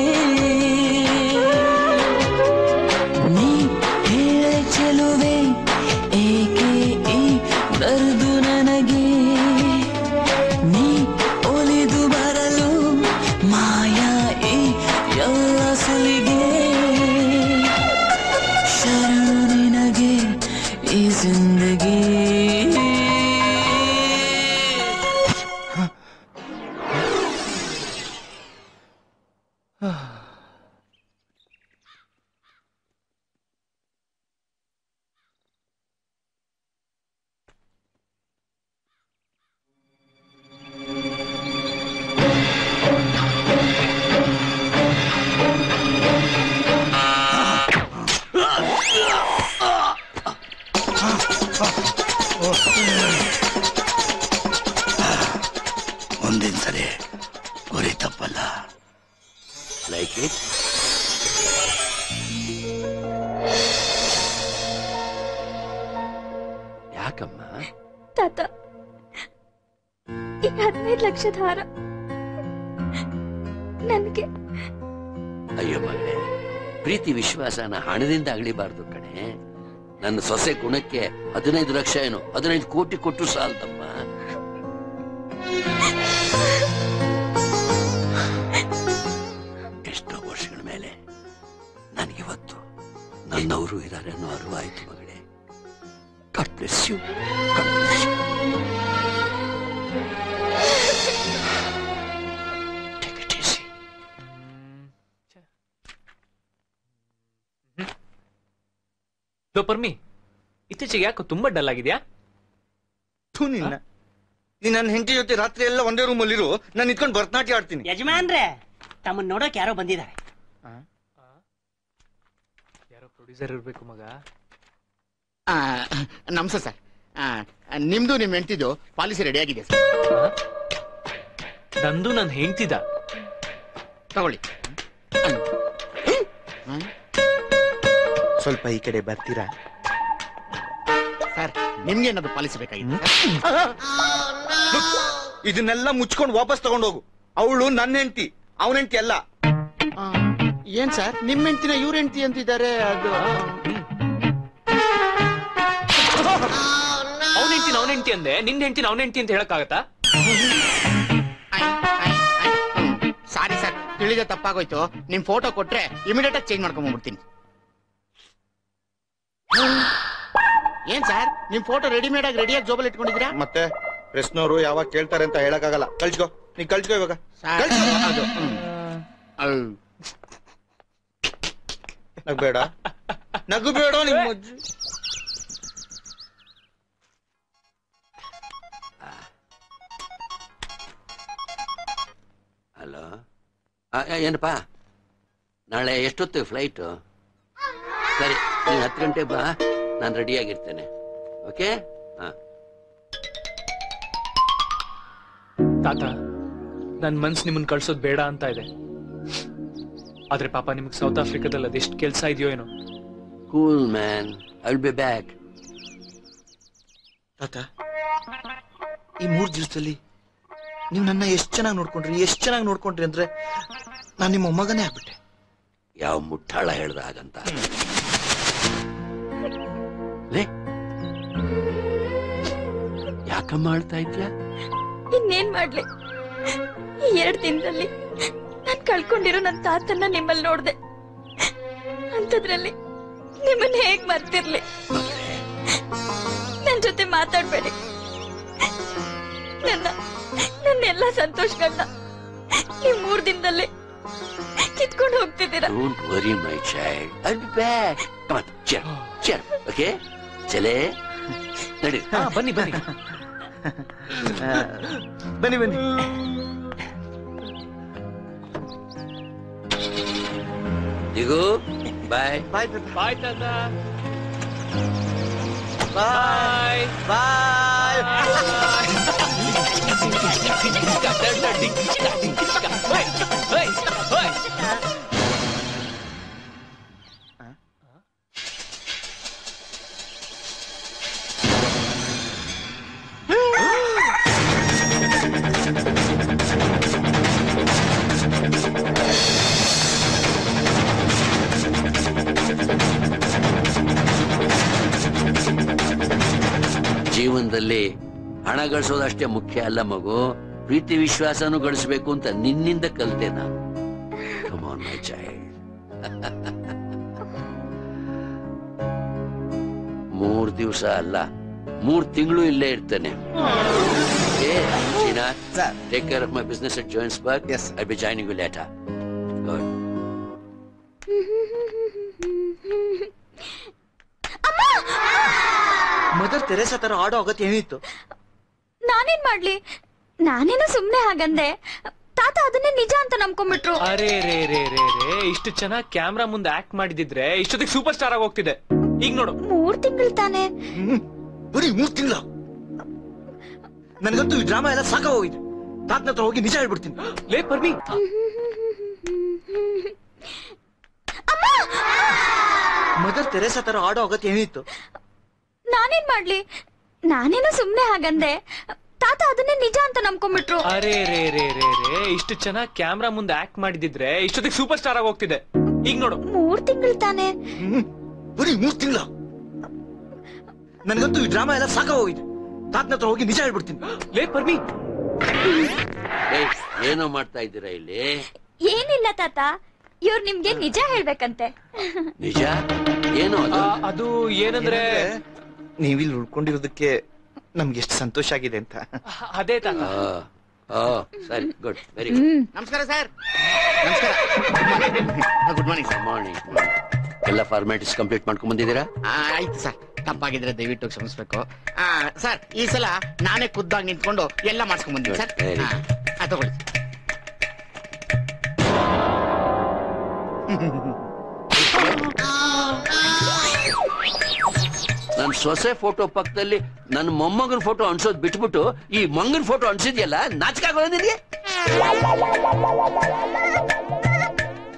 ನೀ ಹೇಳ ಚೆಲುವೆ ಏಕೆ ಈ ದರ್ದು ನನಗೆ ನೀ ಒಲಿದು ಬರಲು ಮಾಯಾ ಈ ಎಲ್ಲ ಸುಲಿಗೆ ಶರಣು ನಿನಗೆ ಈ ಜಿಂದಗಿ ಮುಂದಿನ ಸರಿ ಗುರಿ ತಪ್ಪಲ್ಲ. ಲೈಕ್ ಇಟ್ ಯಾಕಮ್ಮ? ತಾತ ಈ 15 ಲಕ್ಷದ ಹಾರ ನನ್ಗೆ. ಅಯ್ಯೋ ಮಗನೇ, ಪ್ರೀತಿ ವಿಶ್ವಾಸನ ಹಣದಿಂದ ಅಗಲಿಬಾರ್ದು ಕಣೆ. ನನ್ನ ಸೊಸೆ ಗುಣಕ್ಕೆ 15 ಲಕ್ಷ ಏನು 15 ಕೋಟಿ ಕೊಟ್ಟು ಸಾಲದಮ್ಮ. ಎಷ್ಟೋ ವರ್ಷಗಳ ಮೇಲೆ ನನಗಿವತ್ತು ನನ್ನವರು ಇದ್ದಾರೆ ಅನ್ನೋ ಅರಿವಾಯ್ತು ಮಗಳೇ. God bless you. God bless you. Take it easy. ಪರ್ಮಿ, ಇತ್ತೀಚೆಗೆ ಯಾಕೋ ತುಂಬಾ ಡಲ್ ಆಗಿದ್ಯಾ? ನಿನ್ನ ನೀನ್ ನನ್ನ ಹೆಂಡತಿ ಜೊತೆ ರಾತ್ರಿ ಎಲ್ಲ ಒಂದೇ ರೂಮ್ ಅಲ್ಲಿರು, ನಾನು ಇಟ್ಕೊಂಡು ಭರತನಾಟ್ಯ ಆಡ್ತೀನಿ. ಯಜಮಾನ್ರೆ, ತಮ್ಮನ್ನ ನೋಡೋಕೆ ಯಾರೋ ಬಂದಿದ್ದಾರೆ. ಯಾರೋ ಪ್ರೊಡ್ಯೂಸರ್ ಇರ್ಬೇಕು ಮಗ. ನಮಸ್ತೆ ಸರ್, ನಿಮ್ದು ನಿಮ್ ಹೆಂಡತಿದು ಪಾಲಿಸಿ ರೆಡಿ ಆಗಿದೆ ಸರ್. ನಂದು ನನ್ ಹೆಂಡ್ತಿದ ತಗೊಳ್ಳಿ. ಸ್ವಲ್ಪ ಈ ಕಡೆ ಬರ್ತೀರಾ ಸರ್? ನಿಮ್ಗೆ ಏನಾದ್ರು ಪಾಲಿಸಿ ಬೇಕಾಗಿದೆ? ಇದನ್ನೆಲ್ಲ ಮುಚ್ಕೊಂಡು ವಾಪಸ್ ತಗೊಂಡೋಗು. ಅವಳು ನನ್ನ ಹೆಂಡತಿ, ಅವನ ಹೆಂಡತಿ ಅಲ್ಲ. ಏನ್ ಸರ್, ನಿಮ್ ಹೆಂಡತಿನ ಇವ್ರ ಹೆಂಡತಿ ಅಂತಿದ್ದಾರೆ? ಅದು ಅವನ ಹೆಂಡತಿ ಅಂದೆ, ನಿನ್ ಹೆಂಡತಿ ಅವನ ಹೆಂಡತಿ ಅಂತ ಹೇಳಕ್ಕಾಗತ್ತಾ? ಸಾರಿ ಸರ್, ತಿಳಿದ ತಪ್ಪಾಗೋಯ್ತು. ನಿಮ್ ಫೋಟೋ ಕೊಟ್ರೆ ಇಮಿಡಿಯೇಟ್ ಆಗಿ ಚೇಂಜ್ ಮಾಡ್ಕೊಂಡ್ ಬಂದ್ಬಿಡ್ತೀನಿ. ಏನ್ ಸರ್, ನಿಮ್ ಫೋಟೋ ರೆಡಿಮೇಡ್ ಆಗಿ ರೆಡಿಯಾಗಿ ಜೋಬಲ್ ಇಟ್ಕೊಂಡಿದ್ದೀರಾ? ಮತ್ತೆ ಪ್ರಶ್ನವರು ಯಾವಾಗ ಕೇಳ್ತಾರೆ ಅಂತ ಹೇಳಕ್ಕಾಗಲ್ಲ. ಕಳ್ಸ್ಕೋ, ನೀ ಕಳ್ಸ್ಕೋ ಇವಾಗ. ನಗಬೇಡ ನಗಬೇಡ ನಿಮ್ಮ ಅಜ್ಜಿ. ಹಲೋ, ಏನಪ್ಪ ನಾಳೆ ಎಷ್ಟೊತ್ತು ಫ್ಲೈಟು? ಸರಿ, ನೀನು 10 ಗಂಟೆ ಬಾ, ನಾನು ರೆಡಿಯಾಗಿರ್ತೇನೆ. ಓಕೆ? ತಾತ, ನನ್ ಮನ್ಸು ನಿಮ್ಮನ್ ಕಳ್ಸೋದ್ ಬೇಡ ಅಂತ ಇದೆ. ಆದ್ರೆ ಪಾಪ ನಿಮ್ಗೆ ಸೌತ್ ಆಫ್ರಿಕಾದಲ್ಲಿ ಅದೆಷ್ಟು ಕೆಲ್ಸ ಇದೆಯೋ ಏನೋ. Cool man, I will be back. ತಾತ, ಈ 3 ದಿವಸದಲ್ಲಿ ನೀವು ನನ್ನ ಎಷ್ಟು ಚೆನ್ನಾಗಿ ನೋಡ್ಕೊಂಡ್ರಿ ಅಂದ್ರೆ ನಾನು ನಿಮ್ಮ ಮೊಮ್ಮಗನೇ ಆಗ್ಬಿಟ್ಟೆ. ಯಾವ ಮುಟ್ಟಾಳ ಹೇಳ್ದ ಹಾಗಂತ? ಲೇ, ಯಾಕಮ್ಮ ಮಾಡ್ತಾ ಇದ್ಯಾ? ಇನ್ನೇನ್ ಮಾಡ್ಲಿ, ಈ 2 ದಿನದಲ್ಲಿ ನಾನ್ ಕಳ್ಕೊಂಡಿರೋ ನನ್ನ ತಾತನ್ನ ನಿಮ್ಮಲ್ಲಿ ನೋಡ್ದೆ. ಅಂತದ್ರಲ್ಲಿ ನಿಮ್ಮನ್ನ ಹೇಗ್ ಮರ್ತಿರ್ಲಿ? ನನ್ ಜೊತೆ ಮಾತಾಡ್ಬೇಡಿ. ನನ್ನೆಲ್ಲ ಸಂತೋಷಗಳನ್ನ ನೀವು 3 ದಿನದಲ್ಲಿ ಕಿತ್ಕೊಂಡು ಹೋಗ್ತಿದ್ದೀರಾ. Don't worry, my child. I'll be back. Come on, cheer, okay? ಚಲೇ, ನಡಿ. ಬನ್ನಿ. ದಿಗು, ಬಾಯ್. ಬಾಯ್ ತಾತ. ಬಾಯ್. ಜೀವನದಲ್ಲಿ ಹಣ ಗಳಿಸೋದಷ್ಟೇ ಮುಖ್ಯ ಅಲ್ಲ ಮಗು, ಪ್ರೀತಿ ವಿಶ್ವಾಸನೂ ಗಳಿಸ್ಬೇಕು ಅಂತ ನಿನ್ನಿಂದ ಕಲ್ತೆ ನಾನು. Come on, my child. 3 ದಿವಸ ಅಲ್ಲ, 3 ತಿಂಗಳು ಇಲ್ಲೇ ಇರ್ತೇನೆ. Take care of my business at Johannesburg. Yes. I'll be joining you later. Good. Mother Teresa ತರ ಆಡೋ ಅಗತ್ಯ ಏನಿತ್ತು? ನಾನೇನ್ ಮಾಡ್ಲಿ, ನಾನೇನು ಸುಮ್ನೆ ಹಾಗಂದೆ. ತಾತ ಅದನ್ನೇ ನಿಜ ಅಂತ ನಂಬ್ಕೊಂಡ್ಬಿಟ್ರು. ಅರೆ ರೇ ರೇ ರೇ ರೇ, ಇಷ್ಟು ಚೆನ್ನಾಗಿ ಕ್ಯಾಮ್ರಾ ಮುಂದೆ ಆಕ್ಟ್ ಮಾಡಿದಿದ್ರೆ ಇಷ್ಟೊತ್ತಿಗೆ ಸೂಪರ್ ಸ್ಟಾರ್ ಆಗಿ ಹೋಗ್ತಿದೆ. ಈಗ ನೋಡು, 3 ತಿಂಗಳು ತಾನೆ. ಬರೀ 3 ತಿಂಗಳ? ನನ್ಗಂತೂ ಈ ಡ್ರಾಮಾ ಎಲ್ಲ ಸಾಕಾಗೋಗಿದೆ. ತಾತನ ಹತ್ರ ಹೋಗಿ ನಿಜ ಹೇಳ್ಬಿಡ್ತೀನಿ. ಲೇ ಪರ್ವಿ, ಮದರ್ ತೆರೇಸಾ ತರ ಆಡೋ ಅಗತ್ಯ ಏನಿತ್ತು? ನಾನೇನ್ ಮಾಡ್ಲಿ, ನಾನೇನು ಸುಮ್ನೆ ಹಾಗಂದೆ. ತಾತ ಅದನ್ನೇ ನಿಜ ಅಂತ ನಂಬ್ಕೊಂಡ್ಬಿಟ್ರು. ಅರೆ ರೇ ರೇ ರೇ ರೇ, ಇಷ್ಟು ಚೆನ್ನಾಗಿ ಕ್ಯಾಮ್ರಾ ಮುಂದೆ ಆಕ್ಟ್ ಮಾಡಿದಿದ್ರೆ ಇಷ್ಟೊತ್ತಿಗೆ ಸೂಪರ್ ಸ್ಟಾರ್ ಆಗಿ ಹೋಗ್ತಿದೆ. ಈಗ ನೋಡು, 3 ತಿಂಗಳು ತಾನೆ. ಬರೀ 3 ತಿಂಗಳ? ನನ್ಗಂತೂ ಈ ಡ್ರಾಮಾ ಎಲ್ಲ ಸಾಕಾಗೋಗಿದೆ. ತಾತನ ಹತ್ರ ಹೋಗಿ ನಿಜ ಹೇಳ್ಬಿಡ್ತೀನಿ. ಲೇ ಪರ್ವಿ, ಏನೋ ಮಾಡ್ತಾ ಇದ್ದೀರಾ ಇಲ್ಲಿ? ಏನಿಲ್ಲ ತಾತ, ಇವ್ರು ನಿಮ್ಗೆ ನಿಜ ಹೇಳ್ಬೇಕಂತೆ. ನಿಜ? ಏನು ಅದು ಏನಂದ್ರೆ, ನೀವಿಲ್ಲಿ ಉಳ್ಕೊಂಡಿರೋದಕ್ಕೆ ನಮ್ಗೆ ಎಷ್ಟು ಸಂತೋಷ ಆಗಿದೆ ಅಂತ. ಅದೇ ತಾತ. ಸರಿ, ಗುಡ್, ವೆರಿ ಗುಡ್. ನಮಸ್ಕಾರ ಸರ್. ನಮಸ್ಕಾರ. Good morning sir. ಮಾರ್ನಿಂಗ್. ಎಲ್ಲ ಫಾರ್ಮ್ಯಾಲಿಟೀಸ್ ಕಂಪ್ಲೀಟ್ ಮಾಡ್ಕೊಂಡ್ ಬಂದಿದ್ದೀರಾ? ಆಯ್ತು ಸರ್, ತಪ್ಪಾಗಿದ್ರೆ ದಯವಿಟ್ಟು ಕ್ಷಮಿಸ್ಬೇಕು ಸರ್. ಈ ಸಲ ನಾನೇ ಖುದ್ದಾಗಿ ನಿಂತ್ಕೊಂಡು ಎಲ್ಲ ಮಾಡ್ಸ್ಕೊಂಡ್ ಬಂದಿದ್ದೀನಿ ಸರ್. ತಗೊಳ್ಳಿ. ನನ್ ಸೊಸೆ ಫೋಟೋ ಪಕ್ಕದಲ್ಲಿ ನನ್ನ ಮೊಮ್ಮಗನ ಫೋಟೋ ಅನ್ಸೋದ್ ಬಿಟ್ಬಿಟ್ಟು ಈ ಮಂಗನ ಫೋಟೋ ಅನ್ಸಿದ್ಯಲ್ಲ, ನಾಚಿಕೆ ಆಗೋದು ನಿನಗೆ?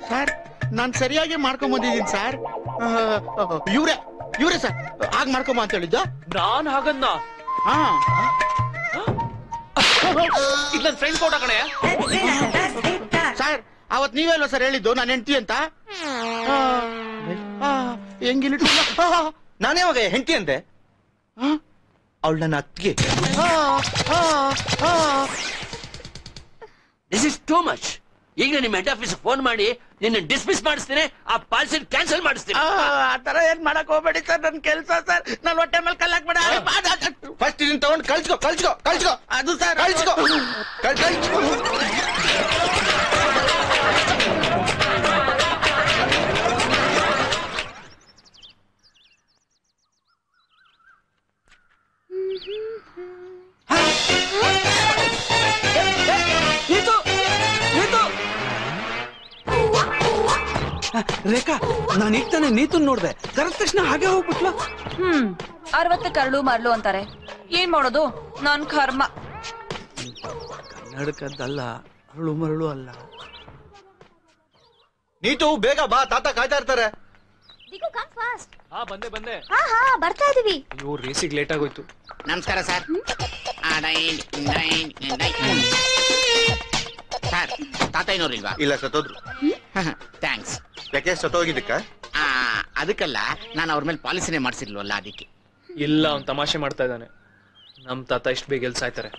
ಸರ್, ನಾನ್ ಸರಿಯಾಗಿ ಮಾಡ್ಕೊಂಡ್ ಬಂದಿದ್ದೀನಿ ಸರ್. ಇವ್ರೆ ಸರ್ ಹಾಗೆ ಮಾಡ್ಕೊಂಬ ಅಂತ ಹೇಳಿದ್ದು. ನಾನ್ ಹಾಗನ್ನ ಇದು ನನ್ನ ಫ್ರೆಂಡ್ ಫೋಟೋ ಕಣೆ. ಸರ್, ಅವತ್ ನೀವೇಲ್ವ ಸರ್ ಹೇಳಿದ್ದು ನಾನು ಹೆಂಡತಿ ಅಂತ? ಹೆಂಗಿಲ್ಲ, ನಾನೇ ಅವಾಗ ಹೆಂಡತಿ ಅಂದೆ? ಅವಳು ನನ್ನ ಅತ್ತಿಗೆ. This is too much. ಈಗ ನಿಮ್ಮ ಹೆಡ್ ಆಫೀಸ್ ಫೋನ್ ಮಾಡಿ ನಿನ್ನ ಡಿಸ್ಮಿಸ್ ಮಾಡಿಸ್ತೀನಿ, ಆ ಪಾಲಿಸಿ ಕ್ಯಾನ್ಸಲ್ ಮಾಡಿಸ್ತೀನಿ. ಆ ತರ ಏನ್ ಮಾಡಕ್ ಹೋಗ್ಬೇಡಿ ಸರ್, ನನ್ ಕೆಲ್ಸ ಸರ್. ನನ್ ಹೊಟ್ಟೆ ಮೇಲೆ ಕಲ್ಲಾಕ್ ಬೇಡ. ಫಸ್ಟ್ ಇದನ್ನ ತಗೊಂಡು ಕಳ್ಸ್ಕೊ. ಅದು ಸರ್, ಕಳ್ಸ್ಕೊ. ರೇಖಾ ನಾನು ಈಗ ತಾನೆ ನೀತನ್ ನೋಡ್ದೆ ಕರೆದ ತಕ್ಷಣ ಹಾಗೆ ಹೋಗ್ಬಿಟ್ಲ. 60 ಕರಳು ಮರಳು ಅಂತಾರೆ, ಏನ್ ಮಾಡೋದು ನನ್ ಕರ್ಮ. ಕನ್ನಡಕದ್ದಲ್ಲ, ಅರಳು ಮರಳು ಅಲ್ಲ. ನೀತು ಬೇಗ ಬಾ, ತಾತ ಕಾಯ್ತಾ ಇರ್ತಾರೆ. ದಿಗು ಕಮ್ ಫಾಸ್ಟ್. ಬಂದೆ ಹಾ ಬರ್ತಾ ಇದೀವಿ. ಅಯ್ಯೋ ರೇಸಿಗೆ ಲೇಟ್ ಆಗೋಯ್ತು. ನಮಸ್ಕಾರ ಸರ್. ಸರ್ ತಾತ ಏನೋರಿಲ್ವಾ? ಇಲ್ಲ, ಸತ್ತೋದ್ರು. ಥ್ಯಾಂಕ್ಸ್. ಯಾಕೆ ಸತ್ತೋಗಿದ್ದಕ್ಕ? ಅದಕ್ಕಲ್ಲ, ನಾನು ಅವ್ರ ಮೇಲೆ ಪಾಲಿಸಿನೇ ಮಾಡಿಸಿರ್ಲ್ವಲ್ಲ ಅದಕ್ಕೆ. ಇಲ್ಲ, ಅವ್ನ್ ತಮಾಷೆ ಮಾಡ್ತಾ ಇದ್ದಾನೆ. ನಮ್ ತಾತ ಇಷ್ಟು ಬೇಗ ಎಲ್ಲಿ ಸಾಯ್ತಾರೆ?